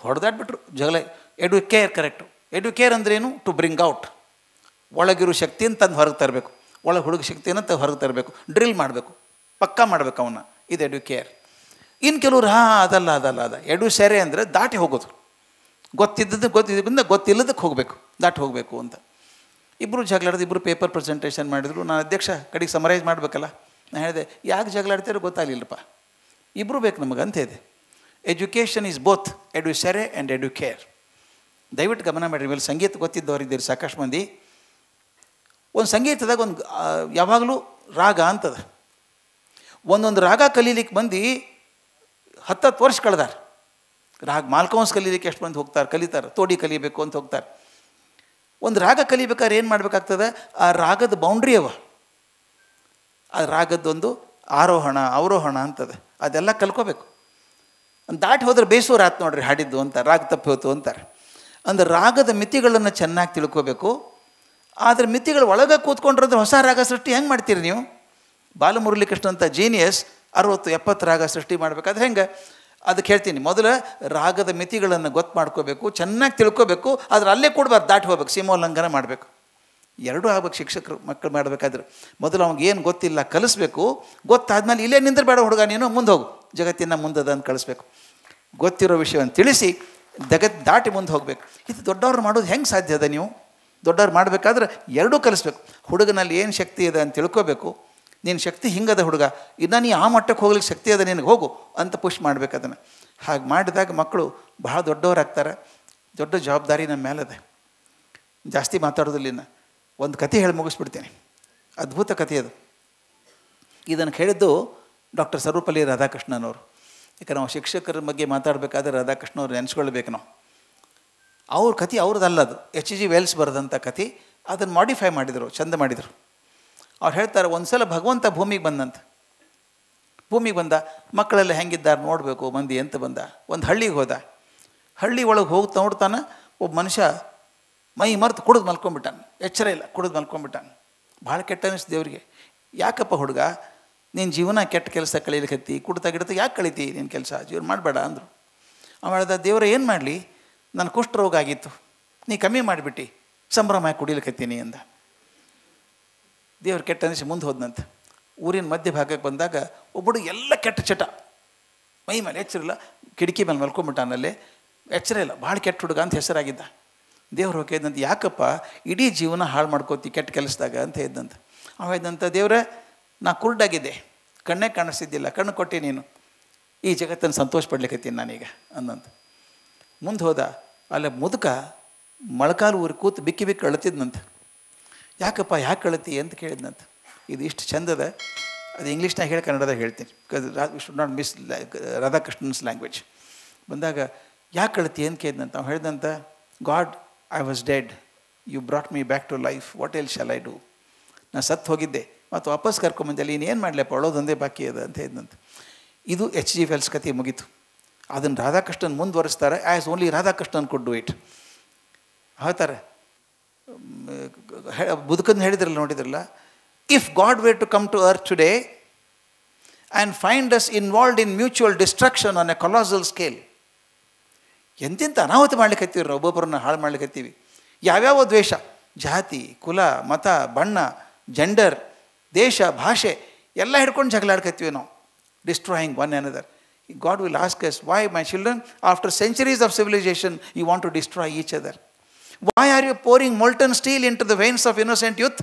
ಹೊಡೆದಾಡ್ಬಿಟ್ರು ಜಗಳ. ಎಡ್ಯುಕೇರ್ ಕರೆಕ್ಟು. ಎಡ್ಯುಕೇರ್ ಅಂದ್ರೇನು? ಟು ಬ್ರಿಂಗ್ ಔಟ್, ಒಳಗಿರೋ ಶಕ್ತಿಯನ್ನು ತಂದು ಹೊರಗೆ ತರಬೇಕು, ಒಳಗೆ ಹುಡುಗ ಶಕ್ತಿಯನ್ನು ಹೊರಗೆ ತರಬೇಕು, ಡ್ರಿಲ್ ಮಾಡಬೇಕು, ಪಕ್ಕಾ ಮಾಡಬೇಕು ಅವನ್ನ. ಇದು ಎಡ್ಯುಕೇರ್. ಇನ್ನು ಕೆಲವರು ಅದಲ್ಲ ಅದಲ್ಲ ಅದ. ಎಡ್ಯುಸೆರೆ ಅಂದರೆ ದಾಟಿ ಹೋಗೋದು, ಗೊತ್ತಿಲ್ಲದಕ್ಕೆ ಹೋಗಬೇಕು, ದಾಟಿ ಹೋಗಬೇಕು ಅಂತ. ಇಬ್ಬರು ಜಗಳಾಡಿದ್ರು, ಇಬ್ಬರು ಪೇಪರ್ ಪ್ರೆಸೆಂಟೇಷನ್ ಮಾಡಿದ್ರು. ನಾನು ಅಧ್ಯಕ್ಷ, ಕಡೆಗೆ ಸಮರೈಸ್ ಮಾಡಬೇಕಲ್ಲ. ನಾನು ಹೇಳಿದೆ, ಯಾಕೆ ಜಗಳಾಡ್ತಾರೋ ಗೊತ್ತಾಗಲಿಲ್ಲಪ್ಪ, ಇಬ್ಬರು ಬೇಕು ನಮಗೆ ಅಂತ ಇದೆ. Education is both educere and educare. ದಯವಿಟ್ಟು ಗಮನ ಮಾಡಿರಿ. ಇವೆಲ್ಲ ಸಂಗೀತ ಗೊತ್ತಿದ್ದವರಿದ್ದೀರಿ ಸಾಕಷ್ಟು ಮಂದಿ. ಒಂದು ಸಂಗೀತದಾಗ ಒಂದು ಯಾವಾಗಲೂ ರಾಗ ಅಂತದ. ಒಂದೊಂದು ರಾಗ ಕಲೀಲಿಕ್ಕೆ ಮಂದಿ 10 ವರ್ಷ ಕಳೆದಾರೆ. ರಾಗ ಮಾಲ್ಕೌನ್ಸ್ ಕಲೀಲಿಕ್ಕೆ ಎಷ್ಟು ಮಂದಿ ಹೋಗ್ತಾರೆ, ಕಲಿತಾರೆ. ತೋಡಿ ಕಲಿಬೇಕು ಅಂತ ಹೋಗ್ತಾರೆ. ಒಂದು ರಾಗ ಕಲಿಬೇಕಾದ್ರೆ ಏನು ಮಾಡಬೇಕಾಗ್ತದೆ? ಆ ರಾಗದ ಬೌಂಡ್ರಿ ಅವ, ಆ ರಾಗದ್ದೊಂದು ಆರೋಹಣ ಅವರೋಹಣ ಅಂತದೆ, ಅದೆಲ್ಲ ಕಲ್ಕೋಬೇಕು. ದಾಟಿ ಹೋದ್ರೆ ಬೇಸೂರು ಆಯ್ತು ನೋಡ್ರಿ ಹಾಡಿದ್ದು ಅಂತ, ರಾಗ ತಪ್ಪಿ ಹೋತು ಅಂತಾರೆ. ಅಂದ್ರೆ ರಾಗದ ಮಿತಿಗಳನ್ನು ಚೆನ್ನಾಗಿ ತಿಳ್ಕೋಬೇಕು. ಆದರೆ ಮಿತಿಗಳು ಒಳಗೆ ಕೂತ್ಕೊಂಡ್ರೆ ಹೊಸ ರಾಗ ಸೃಷ್ಟಿ ಹೆಂಗೆ ಮಾಡ್ತೀರಿ ನೀವು? ಬಾಲಮುರಳಿಕೃಷ್ಣ ಅಂತ ಜೀನಿಯಸ್ 60-70 ರಾಗ ಸೃಷ್ಟಿ ಮಾಡಬೇಕಾದ್ರೆ ಹೆಂಗೆ? ಅದಕ್ಕೆ ಹೇಳ್ತೀನಿ, ಮೊದಲು ರಾಗದ ಮಿತಿಗಳನ್ನು ಗೊತ್ತು ಮಾಡ್ಕೋಬೇಕು, ಚೆನ್ನಾಗಿ ತಿಳ್ಕೋಬೇಕು. ಆದರೆ ಅಲ್ಲೇ ಕೊಡಬಾರ್ದು, ದಾಟಿ ಹೋಗ್ಬೇಕು, ಸೀಮೋಲ್ಲಂಘನ ಮಾಡಬೇಕು. ಎರಡೂ ಆಗ್ಬೇಕು ಶಿಕ್ಷಕರು ಮಕ್ಕಳು ಮಾಡಬೇಕಾದ್ರೆ. ಮೊದಲು ಅವ್ನಿಗೆ ಏನು ಗೊತ್ತಿಲ್ಲ ಕಲಿಸ್ಬೇಕು. ಗೊತ್ತಾದ್ಮೇಲೆ ಇಲ್ಲೇ ನಿಂದ್ರೆ ಬೇಡ ಹುಡುಗ, ನೀನು ಮುಂದೆ ಹೋಗು, ಜಗತ್ತಿನ ಮುಂದದ ಅಂತ ಕಳಿಸ್ಬೇಕು. ಗೊತ್ತಿರೋ ವಿಷಯವನ್ನು ತಿಳಿಸಿ ದಾಟಿ ಮುಂದೆ ಹೋಗಬೇಕು. ಇದು ದೊಡ್ಡವ್ರು ಮಾಡೋದು ಹೆಂಗೆ ಸಾಧ್ಯ ಅದ? ನೀವು ದೊಡ್ಡವ್ರು ಮಾಡಬೇಕಾದ್ರೆ ಎರಡೂ ಕಲಿಸ್ಬೇಕು. ಹುಡುಗನಲ್ಲಿ ಏನು ಶಕ್ತಿ ಇದೆ ಅಂತ ತಿಳ್ಕೋಬೇಕು. ನಿನ್ನ ಶಕ್ತಿ ಹಿಂಗದ ಹುಡುಗ, ಇನ್ನು ನೀ ಆ ಮಟ್ಟಕ್ಕೆ ಹೋಗ್ಲಿಕ್ಕೆ ಶಕ್ತಿ ಅದ, ನಿನಗೆ ಹೋಗು ಅಂತ ಪುಷ್ ಮಾಡಬೇಕು ಅದನ್ನು. ಹಾಗೆ ಮಾಡಿದಾಗ ಮಕ್ಕಳು ಬಹಳ ದೊಡ್ಡವರಾಗ್ತಾರೆ. ದೊಡ್ಡ ಜವಾಬ್ದಾರಿ ನಮ್ಮ ಮೇಲದೆ. ಜಾಸ್ತಿ ಮಾತಾಡೋದಿಲ್ಲ. ಇನ್ನು ಒಂದು ಕತೆ ಹೇಳಿ ಮುಗಿಸ್ಬಿಡ್ತೀನಿ. ಅದ್ಭುತ ಕಥೆ ಅದು. ಇದನ್ನು ಹೇಳಿದ್ದು ಡಾಕ್ಟರ್ ಸರ್ವಪಲ್ಲಿ ರಾಧಾಕೃಷ್ಣನವರು. ಯಾಕಂದ್ರೆ ನಾವು ಶಿಕ್ಷಕರ ಬಗ್ಗೆ ಮಾತಾಡಬೇಕಾದ್ರೆ ರಾಧಾಕೃಷ್ಣವ್ರು ನೆನೆಸ್ಕೊಳ್ಬೇಕು ನಾವು. ಅವ್ರ ಕತೆ ಅವ್ರದ್ದಲ್ಲದು, H.G. ವೆಲ್ಸ್ ಬರೆದಂಥ ಕತೆ. ಅದನ್ನು ಮಾಡಿಫೈ ಮಾಡಿದರು, ಚಂದ ಮಾಡಿದರು. ಅವ್ರು ಹೇಳ್ತಾರೆ, ಒಂದು ಸಲ ಭಗವಂತ ಭೂಮಿಗೆ ಬಂದಂತ. ಭೂಮಿಗೆ ಬಂದ, ಮಕ್ಕಳೆಲ್ಲ ಹೆಂಗಿದ್ದಾರೆ ನೋಡಬೇಕು ಮಂದಿ ಅಂತ ಬಂದ. ಒಂದು ಹಳ್ಳಿಗೆ ಹೋದ. ಹಳ್ಳಿ ಒಳಗೆ ಹೋಗಿ ನೋಡ್ತಾನೆ, ಒಬ್ಬ ಮನುಷ್ಯ ಮೈ ಮರೆತು ಕುಡಿದು ಮಲ್ಕೊಂಡ್ಬಿಟ್ಟಾನೆ. ಎಚ್ಚರ ಇಲ್ಲ, ಕುಡಿದು ಮಲ್ಕೊಂಡ್ಬಿಟ್ಟಾನೆ. ಭಾಳ ಕೆಟ್ಟ ಅನಿಸ್ತು ದೇವರಿಗೆ. ಯಾಕಪ್ಪ ಹುಡುಗ, ನೀನು ಜೀವನ ಕೆಟ್ಟ ಕೆಲಸ ಕಳೀಲಿಕ್ಕತ್ತಿ, ಕುಡ್ತಾ ಗಿಡ್ತಾ ಯಾಕೆ ಕಳೀತಿ ನಿನ್ನ ಕೆಲಸ, ಜೀವನ ಮಾಡಬೇಡ ಅಂದರು. ಆಮೇಲೆ ದೇವರ ಏನು ಮಾಡಲಿ, ನನ್ನ ಕುಷ್ಠರೋಗ ಆಗಿತ್ತು, ನೀ ಕಮ್ಮಿ ಮಾಡಿಬಿಟ್ಟು ಸಂಭ್ರಮ ಕುಡಿಲಿಕ್ಕತ್ತೀನಿ ಅಂದ. ದೇವ್ರು ಕೆಟ್ಟ ಅನಿಸಿ ಮುಂದೆ ಹೋದ್ನಂತ. ಊರಿನ ಮಧ್ಯ ಭಾಗಕ್ಕೆ ಬಂದಾಗ ಒಬ್ಬಡು ಎಲ್ಲ ಕೆಟ್ಟ ಚಟ, ಮೈ ಮೇಲೆ ಎಚ್ಚರಿಲ್ಲ, ಕಿಟಕಿ ಮೇಲೆ ಮಲ್ಕೊಂಡ್ಬಿಟ್ಟಾನಲ್ಲೇ, ಎಚ್ಚರ ಇಲ್ಲ, ಭಾಳ ಕೆಟ್ಟ ಹುಡುಗ ಅಂತ ಹೆಸರಾಗಿದ್ದ. ದೇವ್ರು ಹೋಗಿದ್ದಂತ, ಯಾಕಪ್ಪ ಇಡೀ ಜೀವನ ಹಾಳು ಮಾಡ್ಕೋತಿ ಕೆಟ್ಟ ಕೆಲಸದಾಗ ಅಂತ ಹೇಳಿದಂತ. ಅವೇದಂತ, ದೇವ್ರೆ ನಾ ಕುರುಡಾಗಿದ್ದೆ, ಕಣ್ಣೇ ಕಾಣಿಸ್ತಿದ್ದಿಲ್ಲ, ಕಣ್ಣು ಕೊಟ್ಟೆ ನೀನು, ಈ ಜಗತ್ತನ್ನು ಸಂತೋಷ ಪಡ್ಲಿಕ್ಕತ್ತೀನಿ ನಾನೀಗ ಅಂದಂತ. ಮುಂದೆ ಹೋದ. ಅಲ್ಲೇ ಮುದುಕ ಮೊಳಕಾಲು ಊರಿ ಕೂತು ಬಿಕ್ಕಿ ಬಿಕ್ಕಿ ಅಳತಿದ್ನಂತ. ಯಾಕಪ್ಪ ಯಾಕೆ ಕಳತಿ ಅಂತ ಕೇಳಿದ್ನಂತ. ಇದು ಇಷ್ಟು ಚಂದದ, ಅದು ಇಂಗ್ಲೀಷ್ನಾಗ ಹೇಳಿ ಕನ್ನಡದಾಗ ಹೇಳ್ತೀನಿ, because should not miss Radhakrishnan's language. ಬಂದಾಗ ಯಾಕೆ ಕಳತಿ ಅಂತ ಕೇಳಿದ್ನಂತ. ಅವ್ನು ಹೇಳಿದಂತ, God, I was dead, you brought me back to life, what ಎಲ್ ಶಾಲ್ ಐ ಡೂ? ನಾನು ಸತ್ತು ಹೋಗಿದ್ದೆ, ಮತ್ತು ವಾಪಸ್ ಕರ್ಕೊಂಬಂದಲ್ಲಿ ಇನ್ನೇನು ಮಾಡಲಪ್ಪ, ಅಳೋದೊಂದೇ ಬಾಕಿ ಅದ ಅಂತ ಹೇಳಿದಂತ. ಇದು H.G. ವೆಲ್ಸ್ ಕತೆ ಮುಗೀತು. ಅದನ್ನು ರಾಧಾಕೃಷ್ಣನ್ ಮುಂದುವರಿಸ್ತಾರೆ. As only Radhakrishnan could do it. ಹೇಳ್ತಾರೆ, ಬದುಕನ್ನು ಹೇಳಿದ್ರಲ್ಲ, ನೋಡಿದ್ರಲ್ಲ, if God were to come to earth today, and find us involved in mutual destruction on a colossal scale. ಎಂತೆಂಥ ಅನಾಹುತ ಮಾಡ್ಲಿಕ್ಕೆ ನಾವು, ಒಬ್ಬೊಬ್ಬರನ್ನ ಹಾಳು ಮಾಡ್ಲಿಕ್ಕೆ. ಯಾವ್ಯಾವ ದ್ವೇಷ, ಜಾತಿ, ಕುಲ, ಮತ, ಬಣ್ಣ, ಜೆಂಡರ್, ದೇಶ, ಭಾಷೆ ಎಲ್ಲ ಹಿಡ್ಕೊಂಡು ಜಗಳಾಡ್ಕತ್ತೀವಿ ನಾವು, destroying one another. God will ask us, why, my children, after centuries of civilization, you want to destroy each other? Why are you pouring molten steel into the veins of innocent youth?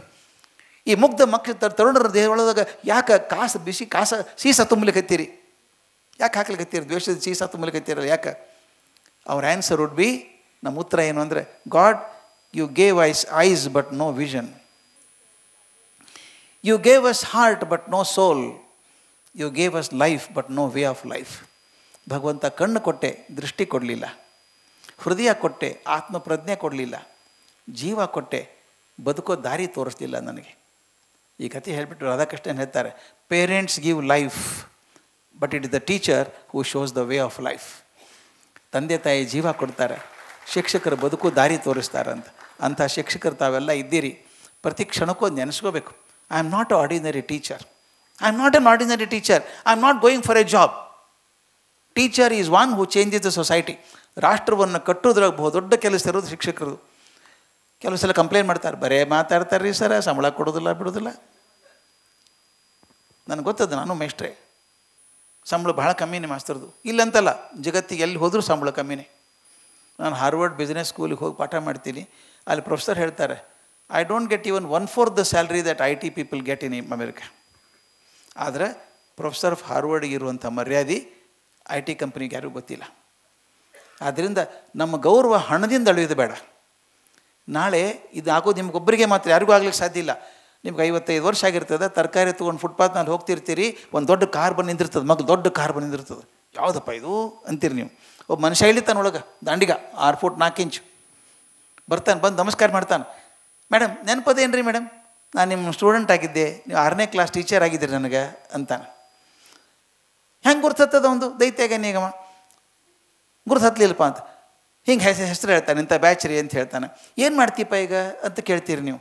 ಈ ಮುಗ್ಧ ಮಕ್ಕಳ ತರುಣರ ದೇಹದೊಳಗೆ ಯಾಕೆ ಬಿಸಿ ಸೀಸ ತುಂಬಲಿಕತ್ತೀರಿ? ಯಾಕೆ ಹಾಕ್ಲಿಕತ್ತೀರಿ? ದ್ವೇಷದ ಸೀಸ ತುಂಬಲಿಕತ್ತೀರಲ್ಲ ಯಾಕೆ? ಅವ್ರ answer would be, ನಮ್ಮ ಉತ್ತರ ಏನು ಅಂದರೆ, God, you gave eyes but no vision, you gave us heart but no soul, you gave us life but no way of life. ಭಗವಂತ ಕಣ್ಣು ಕೊಟ್ಟೆ, ದೃಷ್ಟಿ ಕೊಡಲಿಲ್ಲ. ಹೃದಯ ಕೊಟ್ಟೆ, ಆತ್ಮಪ್ರಜ್ಞೆ ಕೊಡಲಿಲ್ಲ. ಜೀವ ಕೊಟ್ಟೆ, ಬದುಕೋ ದಾರಿ ತೋರಿಸ್ಲಿಲ್ಲ ನನಗೆ. ಈ ಕಥೆ ಹೇಳಿಬಿಟ್ಟು ರಾಧಾಕೃಷ್ಣನ್ ಹೇಳ್ತಾರೆ, parents give life but it is the teacher who shows the way of life. ತಂದೆ ತಾಯಿ ಜೀವ ಕೊಡ್ತಾರೆ, ಶಿಕ್ಷಕರು ಬದುಕು ದಾರಿ ತೋರಿಸ್ತಾರಂತ. ಅಂಥ ಶಿಕ್ಷಕರು ತಾವೆಲ್ಲ ಇದ್ದೀರಿ. ಪ್ರತಿ ಕ್ಷಣಕ್ಕೂ ಒಂದು ನೆನೆಸ್ಕೋಬೇಕು, I am not a ordinary teacher. I am not an ordinary teacher. I am not going for a job. Teacher is one who changes the society. ರಾಷ್ಟ್ರವನ್ನು ಕಟ್ಟೋದ್ರಾಗ ದೊಡ್ಡ ಕೆಲಸ ಇರೋದು ಶಿಕ್ಷಕರು. ಕೆಲವು ಸಲ ಕಂಪ್ಲೇಂಟ್ ಮಾಡ್ತಾರೆ, ಬರೇ ಮಾತಾಡ್ತಾರೆ ರೀ ಸರ, ಸಂಬಳ ಕೊಡೋದಿಲ್ಲ ಬಿಡೋದಿಲ್ಲ. ನನಗೆ ಗೊತ್ತದು, ನಾನು ಮೇಷ್ಟ್ರೆ, ಸಂಬಳ ಭಾಳ ಕಮ್ಮಿನೇ ಮಾಸ್ತರ್ದು. ಇಲ್ಲಂತಲ್ಲ, ಜಗತ್ತಿಗೆ ಎಲ್ಲಿ ಹೋದರೂ ಸಂಬಳ ಕಮ್ಮಿನೇ. ನಾನು ಹಾರ್ವರ್ಡ್ ಬಿಸ್ನೆಸ್ ಸ್ಕೂಲಿಗೆ ಹೋಗಿ ಪಾಠ ಮಾಡ್ತೀನಿ. ಅಲ್ಲಿ ಪ್ರೊಫೆಸರ್ ಹೇಳ್ತಾರೆ, I don't get even 1/4 the salary that IT people get in America. ಆದರೆ ಪ್ರೊಫೆಸರ್ ಆಫ್ ಹಾರ್ವರ್ಡ್ಗೆ ಇರುವಂಥ ಮರ್ಯಾದೆ IT ಕಂಪ್ನಿಗೆ ಯಾರಿಗೂ ಗೊತ್ತಿಲ್ಲ. ಆದ್ದರಿಂದ ನಮ್ಮ ಗೌರವ ಹಣದಿಂದ ಅಳೆಯೋದು ಬೇಡ. ನಾಳೆ ಇದು ಆಗೋದು ನಿಮ್ಗೊಬ್ಬರಿಗೆ ಮಾತ್ರ, ಯಾರಿಗೂ ಆಗ್ಲಿಕ್ಕೆ ಸಾಧ್ಯ ಇಲ್ಲ. ನಿಮ್ಗೆ 55 ವರ್ಷ ಆಗಿರ್ತದೆ, ತರಕಾರಿ ತೊಗೊಂಡು ಫುಟ್ಪಾತ್ನಲ್ಲಿ ಹೋಗ್ತಿರ್ತೀರಿ, ಒಂದು ದೊಡ್ಡ ಕಾರ್ ಬಂದು ನಿಂದಿರ್ತದೆ, ಮಗ ದೊಡ್ಡ ಕಾರ್ ಬಂದು ನಿಂದಿರ್ತದೆ. ಯಾವುದಪ್ಪ ಇದು ಅಂತೀರಿ ನೀವು. ಒಬ್ಬ ಮನುಷ್ಯ ಇಳಿತಾನೊಳಗೆ, ದಾಂಡಿಗ 6 ಫುಟ್ 4 ಇಂಚು ಬರ್ತಾನೆ, ಬಂದು ನಮಸ್ಕಾರ ಮಾಡ್ತಾನೆ. ಮೇಡಮ್ ನೆನಪದೇನು ರೀ ಮೇಡಮ್, ನಾನು ನಿಮ್ಮ ಸ್ಟೂಡೆಂಟ್ ಆಗಿದ್ದೆ, ನೀವು 6ನೇ ಕ್ಲಾಸ್ ಟೀಚರ್ ಆಗಿದ್ದೀರಿ ನನಗೆ ಅಂತಾನೆ. ಹೆಂಗೆ ಗುರ್ತತ್ತದ ಒಂದು ದೈತ್ಯಾಗನೀಗಮ್ಮ, ಗುರ್ತು ಹತ್ತಲಿಲ್ಲಪ್ಪ ಅಂತ ಹಿಂಗೆ ಹೆಸರು ಹೇಳ್ತಾನೆ, ಇಂಥ ಬ್ಯಾಚ್ ರೀ ಅಂತ ಹೇಳ್ತಾನೆ. ಏನು ಮಾಡ್ತೀಪ್ಪ ಈಗ ಅಂತ ಕೇಳ್ತೀರಿ ನೀವು.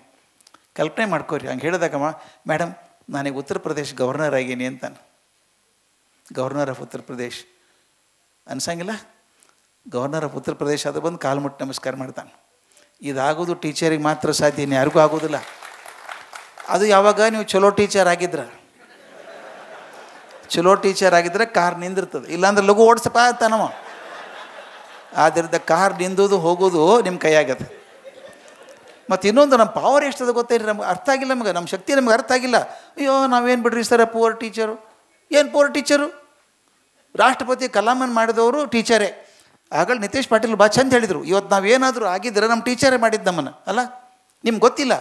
ಕಲ್ಪನೆ ಮಾಡ್ಕೋರಿ, ಹಂಗೆ ಹೇಳಿದಾಗಮ್ಮ, ಮೇಡಮ್ ನಾನೀಗ ಉತ್ತರ ಪ್ರದೇಶ್ ಗವರ್ನರ್ ಆಗೀನಿ ಅಂತಾನೆ. Governor of Uttar Pradesh ಅನ್ಸಂಗಿಲ್ಲ? Governor of Uttar Pradesh ಅದು ಬಂದು ಕಾಲು ಮುಟ್ಟಿ ನಮಸ್ಕಾರ ಮಾಡ್ತಾನೆ. ಇದಾಗೋದು ಟೀಚರಿಗೆ ಮಾತ್ರ ಸಾಧ್ಯ, ಇನ್ನು ಯಾರಿಗೂ ಆಗೋದಿಲ್ಲ. ಅದು ಯಾವಾಗ ನೀವು ಚಲೋ ಟೀಚರ್ ಆಗಿದ್ರೆ, ಚಲೋ ಟೀಚರ್ ಆಗಿದ್ರೆ ಕಾರ್ ನಿಂದಿರ್ತದೆ, ಇಲ್ಲಾಂದ್ರೆ ಲಘು ಓಡಿಸಪ್ಪ ಅಂತಾನವ. ಆದ್ದರಿಂದ ಕಾರ್ ನಿಂದೋದು ಹೋಗೋದು ನಿಮ್ಮ ಕೈಯಾಗತ್ತೆ. ಮತ್ತು ಇನ್ನೊಂದು, ನಮ್ಮ ಪವರ್ ಎಷ್ಟದ ಗೊತ್ತೇಳಿ, ನಮ್ಗೆ ಅರ್ಥ ಆಗಿಲ್ಲ, ನಮ್ಮ ಶಕ್ತಿ ನಮ್ಗೆ ಅರ್ಥ ಆಗಿಲ್ಲ. ಅಯ್ಯೋ ನಾವೇನು ಬಿಡ್ರಿ ಸರ ಪೂವರ್ ಟೀಚರು. ಏನು ಪೂವರ್ ಟೀಚರು? ರಾಷ್ಟ್ರಪತಿ ಕಲಾಮನ್ ಮಾಡಿದವರು ಟೀಚರೇ. ಆಗಲೇ ನಿತೇಶ್ ಪಾಟೀಲ್ ಭಾಳ ಚಂದ ಹೇಳಿದರು, ಇವತ್ತು ನಾವೇನಾದರೂ ಆಗಿದ್ದರೆ ನಮ್ಮ ಟೀಚರೇ ಮಾಡಿದ್ದು ನಮ್ಮನ್ನು ಅಲ್ಲ. ನಿಮ್ಗೆ ಗೊತ್ತಿಲ್ಲ,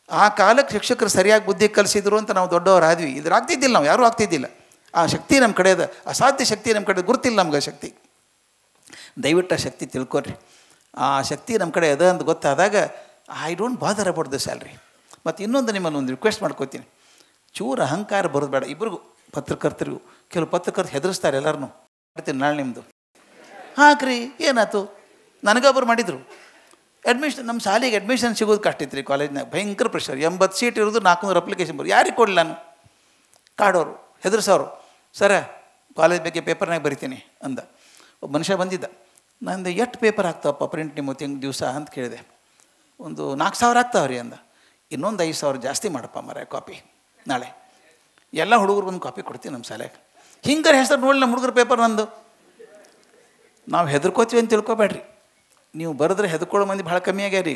ಆ ಕಾಲಕ್ಕೆ ಶಿಕ್ಷಕರು ಸರಿಯಾಗಿ ಬುದ್ಧಿ ಕಲಿಸಿದ್ರು ಅಂತ ನಾವು ದೊಡ್ಡವರು ಆದ್ವಿ. ಇದ್ರ ಆಗ್ತಿದ್ದಿಲ್ಲ, ನಾವು ಯಾರೂ ಆಗ್ತಿದ್ದಿಲ್ಲ. ಆ ಶಕ್ತಿ ನಮ್ಮ ಕಡೆ ಅದ, ಅಸಾಧ್ಯ ಶಕ್ತಿ ನಮ್ಮ ಕಡೆ ಗುರ್ತಿಲ್ಲ ನಮ್ಗೆ. ಶಕ್ತಿ ದಯವಿಟ್ಟು ಆ ಶಕ್ತಿ ತಿಳ್ಕೊಡ್ರಿ. ಆ ಶಕ್ತಿ ನಮ್ಮ ಕಡೆ ಅದ ಅಂತ ಗೊತ್ತಾದಾಗ I don't bother about the salary. ಮತ್ತು ಇನ್ನೊಂದು ನಿಮ್ಮಲ್ಲಿ ಒಂದು ರಿಕ್ವೆಸ್ಟ್ ಮಾಡ್ಕೋತೀನಿ, ಚೂರು ಅಹಂಕಾರ ಬರೋದು ಬೇಡ ಇಬ್ಬರಿಗೂ, ಪತ್ರಕರ್ತರಿಗೂ. ಕೆಲವು ಪತ್ರಕರ್ತರು ಹೆದರಿಸ್ತಾರೆ ಎಲ್ಲರನ್ನೂ. ಮಾಡ್ತೀನಿ ನಾಳೆ ನಿಮ್ಮದು ಹಾಕ್ರಿ, ಏನಾಯ್ತು? ನನಗೊಬ್ಬರು ಮಾಡಿದರು ಅಡ್ಮಿಷನ್, ನಮ್ಮ ಶಾಲೆಗೆ ಅಡ್ಮಿಷನ್ ಸಿಗೋದು ಕಷ್ಟ ಇತ್ತು ರೀ ಕಾಲೇಜ್ನಾಗ, ಭಯಂಕರ ಪ್ರೆಷರ್. 80 ಸೀಟ್ ಇರೋದು 400 ಅಪ್ಲಿಕೇಶನ್ ಬರೋದು. ಯಾರಿಗೆ ಕೊಡಲಿ ನಾನು? ಕಾಡೋರು, ಹೆದರ್ಸೋರು. ಸರ ಕಾಲೇಜ್ ಬಗ್ಗೆ ಪೇಪರ್ನಾಗ ಬರಿತೀನಿ ಅಂದ. ಒಬ್ಬ ಮನುಷ್ಯ ಬಂದಿದ್ದ, ನಂದು ಎಷ್ಟು ಪೇಪರ್ ಆಗ್ತಾವಪ್ಪ ಪ್ರಿಂಟ್ ನಿಮ್ಮ ದಿವಸ ಅಂತ ಕೇಳಿದೆ. ಒಂದು 4000 ಆಗ್ತಾವ್ರಿ ಅಂದ. ಇನ್ನೊಂದು 5000 ಜಾಸ್ತಿ ಮಾಡಪ್ಪ ಮರ ಕಾಪಿ, ನಾಳೆ ಎಲ್ಲ ಹುಡುಗರು ಬಂದು ಕಾಪಿ ಕೊಡ್ತೀನಿ ನಮ್ಮ ಶಾಲೆಗೆ. ಹಿಂಗಾರೆ ಹೆಸರು ನೋಡಿ ನಮ್ಮ ಹುಡುಗರ ಪೇಪರ್ ನಂದು. ನಾವು ಹೆದರ್ಕೋತೀವಿ ಅಂತ ತಿಳ್ಕೊಬೇಡ್ರಿ. ನೀವು ಬರೆದ್ರೆ ಹೆದರ್ಕೊಳ್ಳೋ ಮಂದಿ ಭಾಳ ಕಮ್ಮಿ ಆಗ್ಯಾರಿ.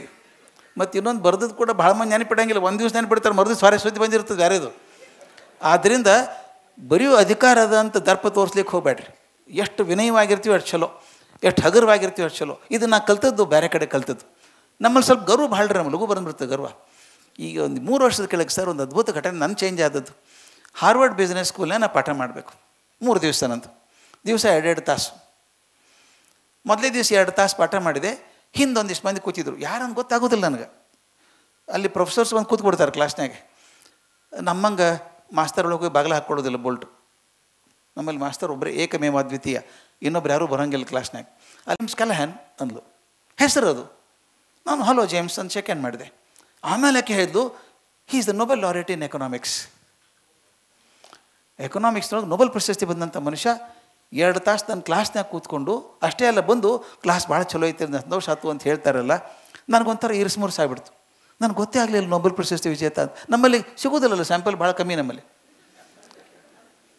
ಮತ್ತು ಇನ್ನೊಂದು ಬರೆದದ್ದು ಕೂಡ ಭಾಳ ಮಂದಿ ನೆನಪಿಡಂಗಿಲ್ಲ. ಒಂದು ದಿವಸ ನೆನಪಿಡ್ತಾರೆ, ಮರುದಿವ್ಸ ಸ್ವಾರೆ ಸುದ್ದಿ ಬಂದಿರ್ತದೆ ಬೇರೆದು. ಆದ್ದರಿಂದ ಬರೆಯೋ ಅಧಿಕಾರ ಅದ ಅಂತ ದರ್ಪ ತೋರಿಸ್ಲಿಕ್ಕೆ ಹೋಗ್ಬೇಡ್ರಿ. ಎಷ್ಟು ವಿನಯವಾಗಿರ್ತೀವಿ ಅಷ್ಟು ಚಲೋ, ಎಷ್ಟು ಹಗುರವಾಗಿರ್ತೀವಿ ಅಷ್ಟು ಚಲೋ. ಇದು ನಾ ಕಲ್ತದ್ದು, ಬೇರೆ ಕಡೆ ಕಲ್ತದ್ದು. ನಮ್ಮಲ್ಲಿ ಸ್ವಲ್ಪ ಗರ್ವ ಭಾಳ ರೀ, ನಮ್ಮ ಲಘು ಬಂದ್ಬಿಡ್ತದೆ ಗರ್ವ. ಈಗ ಒಂದು 3 ವರ್ಷದ ಕೆಳಗೆ ಸರ್ ಒಂದು ಅದ್ಭುತ ಘಟನೆ ನನ್ನ ಚೇಂಜ್ ಆದದ್ದು. ಹಾರ್ವರ್ಡ್ ಬಿಸ್ನೆಸ್ ಸ್ಕೂಲ್ನ ನಾ ಪಾಠ ಮಾಡಬೇಕು 3 ದಿವಸ ನಂದು. ದಿವಸ 2 ತಾಸು. ಮೊದಲೇ ದಿವಸ 2 ತಾಸು ಪಾಠ ಮಾಡಿದೆ. ಹಿಂದೊಂದಿಷ್ಟು ಮಂದಿ ಕೂತಿದ್ರು, ಯಾರಂತ ಗೊತ್ತಾಗೋದಿಲ್ಲ ನನಗೆ. ಅಲ್ಲಿ ಪ್ರೊಫೆಸರ್ಸ್ ಬಂದು ಕೂತ್ಕೊಡ್ತಾರೆ ಕ್ಲಾಸ್ನಾಗೆ. ನಮ್ಮಂಗೆ ಮಾಸ್ತರ್ ಒಳಗೆ ಹೋಗಿ ಬಾಗಿಲು ಹಾಕ್ಕೊಡೋದಿಲ್ಲ, ಬೋಲ್ಟು. ನಮ್ಮಲ್ಲಿ ಮಾಸ್ತರ್ ಒಬ್ಬರೇ, ಏಕಮೇವ ಅದ್ವಿತೀಯ, ಇನ್ನೊಬ್ರು ಯಾರೂ ಬರೋಂಗಿಲ್ಲ ಕ್ಲಾಸ್ನಾಗ. ಅಲ್ಲಿ ಕಲಹನ್ ಅಂದ್ಲು, ಹೆಸರು ಅದು. ನಾನು ಹಲೋ ಜೇಮ್ಸ್ ಅಂತ ಶೇಕ್ ಹ್ಯಾಂಡ್ ಮಾಡಿದೆ. ಆಮೇಲೆ ಆಕೆ ಹೇಳಿದ್ಲು, he is the Nobel laureate in economics. ಎಕನಾಮಿಕ್ಸ್ನೊಳಗೆ ನೊಬೆಲ್ ಪ್ರಶಸ್ತಿ ಬಂದಂಥ ಮನುಷ್ಯ 2 ತಾಸು ನನ್ನ ಕ್ಲಾಸ್ನಾಗ ಕೂತ್ಕೊಂಡು ಅಷ್ಟೇ ಅಲ್ಲ ಬಂದು ಕ್ಲಾಸ್ ಭಾಳ ಚಲೋ ಐತೆ ಸಂತೋಷ ಆಯ್ತು ಅಂತ ಹೇಳ್ತಾರಲ್ಲ, ನನಗೊಂಥರ ಇರಿಸ್ಮುರ್ಸ್ ಆಗ್ಬಿಡ್ತು. ನನಗೆ ಗೊತ್ತೇ ಆಗಲಿಲ್ಲ ನೊಬೆಲ್ ಪ್ರಶಸ್ತಿ ವಿಜೇತ ಅಂತ. ನಮ್ಮಲ್ಲಿ ಸಿಗೋದಿಲ್ಲಲ್ಲ, ಸ್ಯಾಂಪಲ್ ಭಾಳ ಕಮ್ಮಿ ನಮ್ಮಲ್ಲಿ.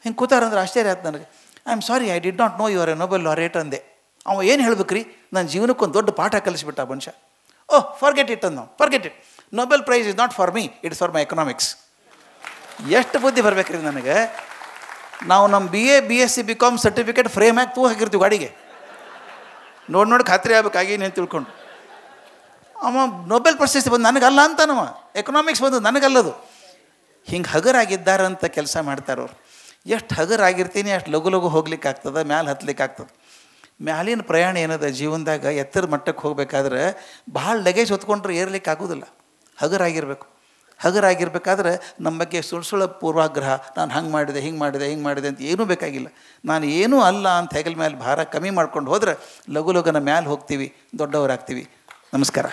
ಹಿಂಗೆ ಕೂತಾರಂದ್ರೆ ಆಶ್ಚರ್ಯ ಆಯ್ತು ನನಗೆ. I am sorry, I did not know your a Nobel laureate ಅಂದೆ. ಅವ ಏನು ಹೇಳ್ಬೇಕು ರೀ, ನನ್ನ ಜೀವನಕ್ಕೊಂದು ದೊಡ್ಡ ಪಾಠ ಕಲಿಸ್ಬಿಟ್ಟ ಮನುಷ್ಯ. ಓಹ್, ಫರ್ಗೆಟ್ ಇಟ್ ಅಂದ ನಾವು, forget it. Nobel prize is not for me, it's for my economics. ಎಷ್ಟು ಬುದ್ಧಿ ಬರ್ಬೇಕ್ರಿ ನನಗೆ. ನಾವು ನಮ್ಮ BA BSc BCom certificate frame ಹಾಕಿ ಹಾಕಿರ್ತೀವಿ ಗಾಡಿಗೆ. ನೋಡಿ ಖಾತ್ರಿ ಆಗ್ಬೇಕಾಗಿ ನೀನು ತಿಳ್ಕೊಂಡು. ಅವ ನೊಬೆಲ್ ಪ್ರಶಸ್ತಿ ಬಂದು ನನಗಲ್ಲ ಅಂತಾನವ, ಎಕನಾಮಿಕ್ಸ್ ಬಂದು ನನಗಲ್ಲದು. ಹಿಂಗೆ ಹಗರಾಗಿದ್ದಾರಂತ ಕೆಲಸ ಮಾಡ್ತಾರವ್ರು. ಎಷ್ಟು ಹಗರಾಗಿರ್ತೀನಿ ಅಷ್ಟು ಲಘು ಲಘು ಹೋಗ್ಲಿಕ್ಕೆ ಆಗ್ತದೆ, ಮ್ಯಾಲೆ ಹತ್ಲಿಕ್ಕೆ ಆಗ್ತದೆ. ಮ್ಯಾಲಿನ ಪ್ರಯಾಣ ಏನದ ಜೀವನದಾಗ ಎತ್ತರದ ಮಟ್ಟಕ್ಕೆ ಹೋಗ್ಬೇಕಾದ್ರೆ ಭಾಳ ಲಗೇಜ್ ಹೊತ್ಕೊಂಡ್ರೆ ಏರ್ಲಿಕ್ಕೆ ಆಗೋದಿಲ್ಲ. ಹಗರಾಗಿರ್ಬೇಕು. ಹಗರಾಗಿರ್ಬೇಕಾದ್ರೆ ನಮ್ಮ ಬಗ್ಗೆ ಸುಳ್ಳು ಪೂರ್ವಾಗ್ರಹ, ನಾನು ಹಂಗೆ ಮಾಡಿದೆ, ಹಿಂಗೆ ಮಾಡಿದೆ ಅಂತ ಏನೂ ಬೇಕಾಗಿಲ್ಲ. ನಾನು ಏನೂ ಅಲ್ಲ ಅಂತ ಹೆಗಲ ಮೇಲೆ ಭಾರ ಕಮ್ಮಿ ಮಾಡ್ಕೊಂಡು ಹೋದ್ರೆ ಲಘು ಲಘುನ ಮ್ಯಾಲೆ ಹೋಗ್ತೀವಿ, ದೊಡ್ಡವರಾಗ್ತೀವಿ. ನಮಸ್ಕಾರ.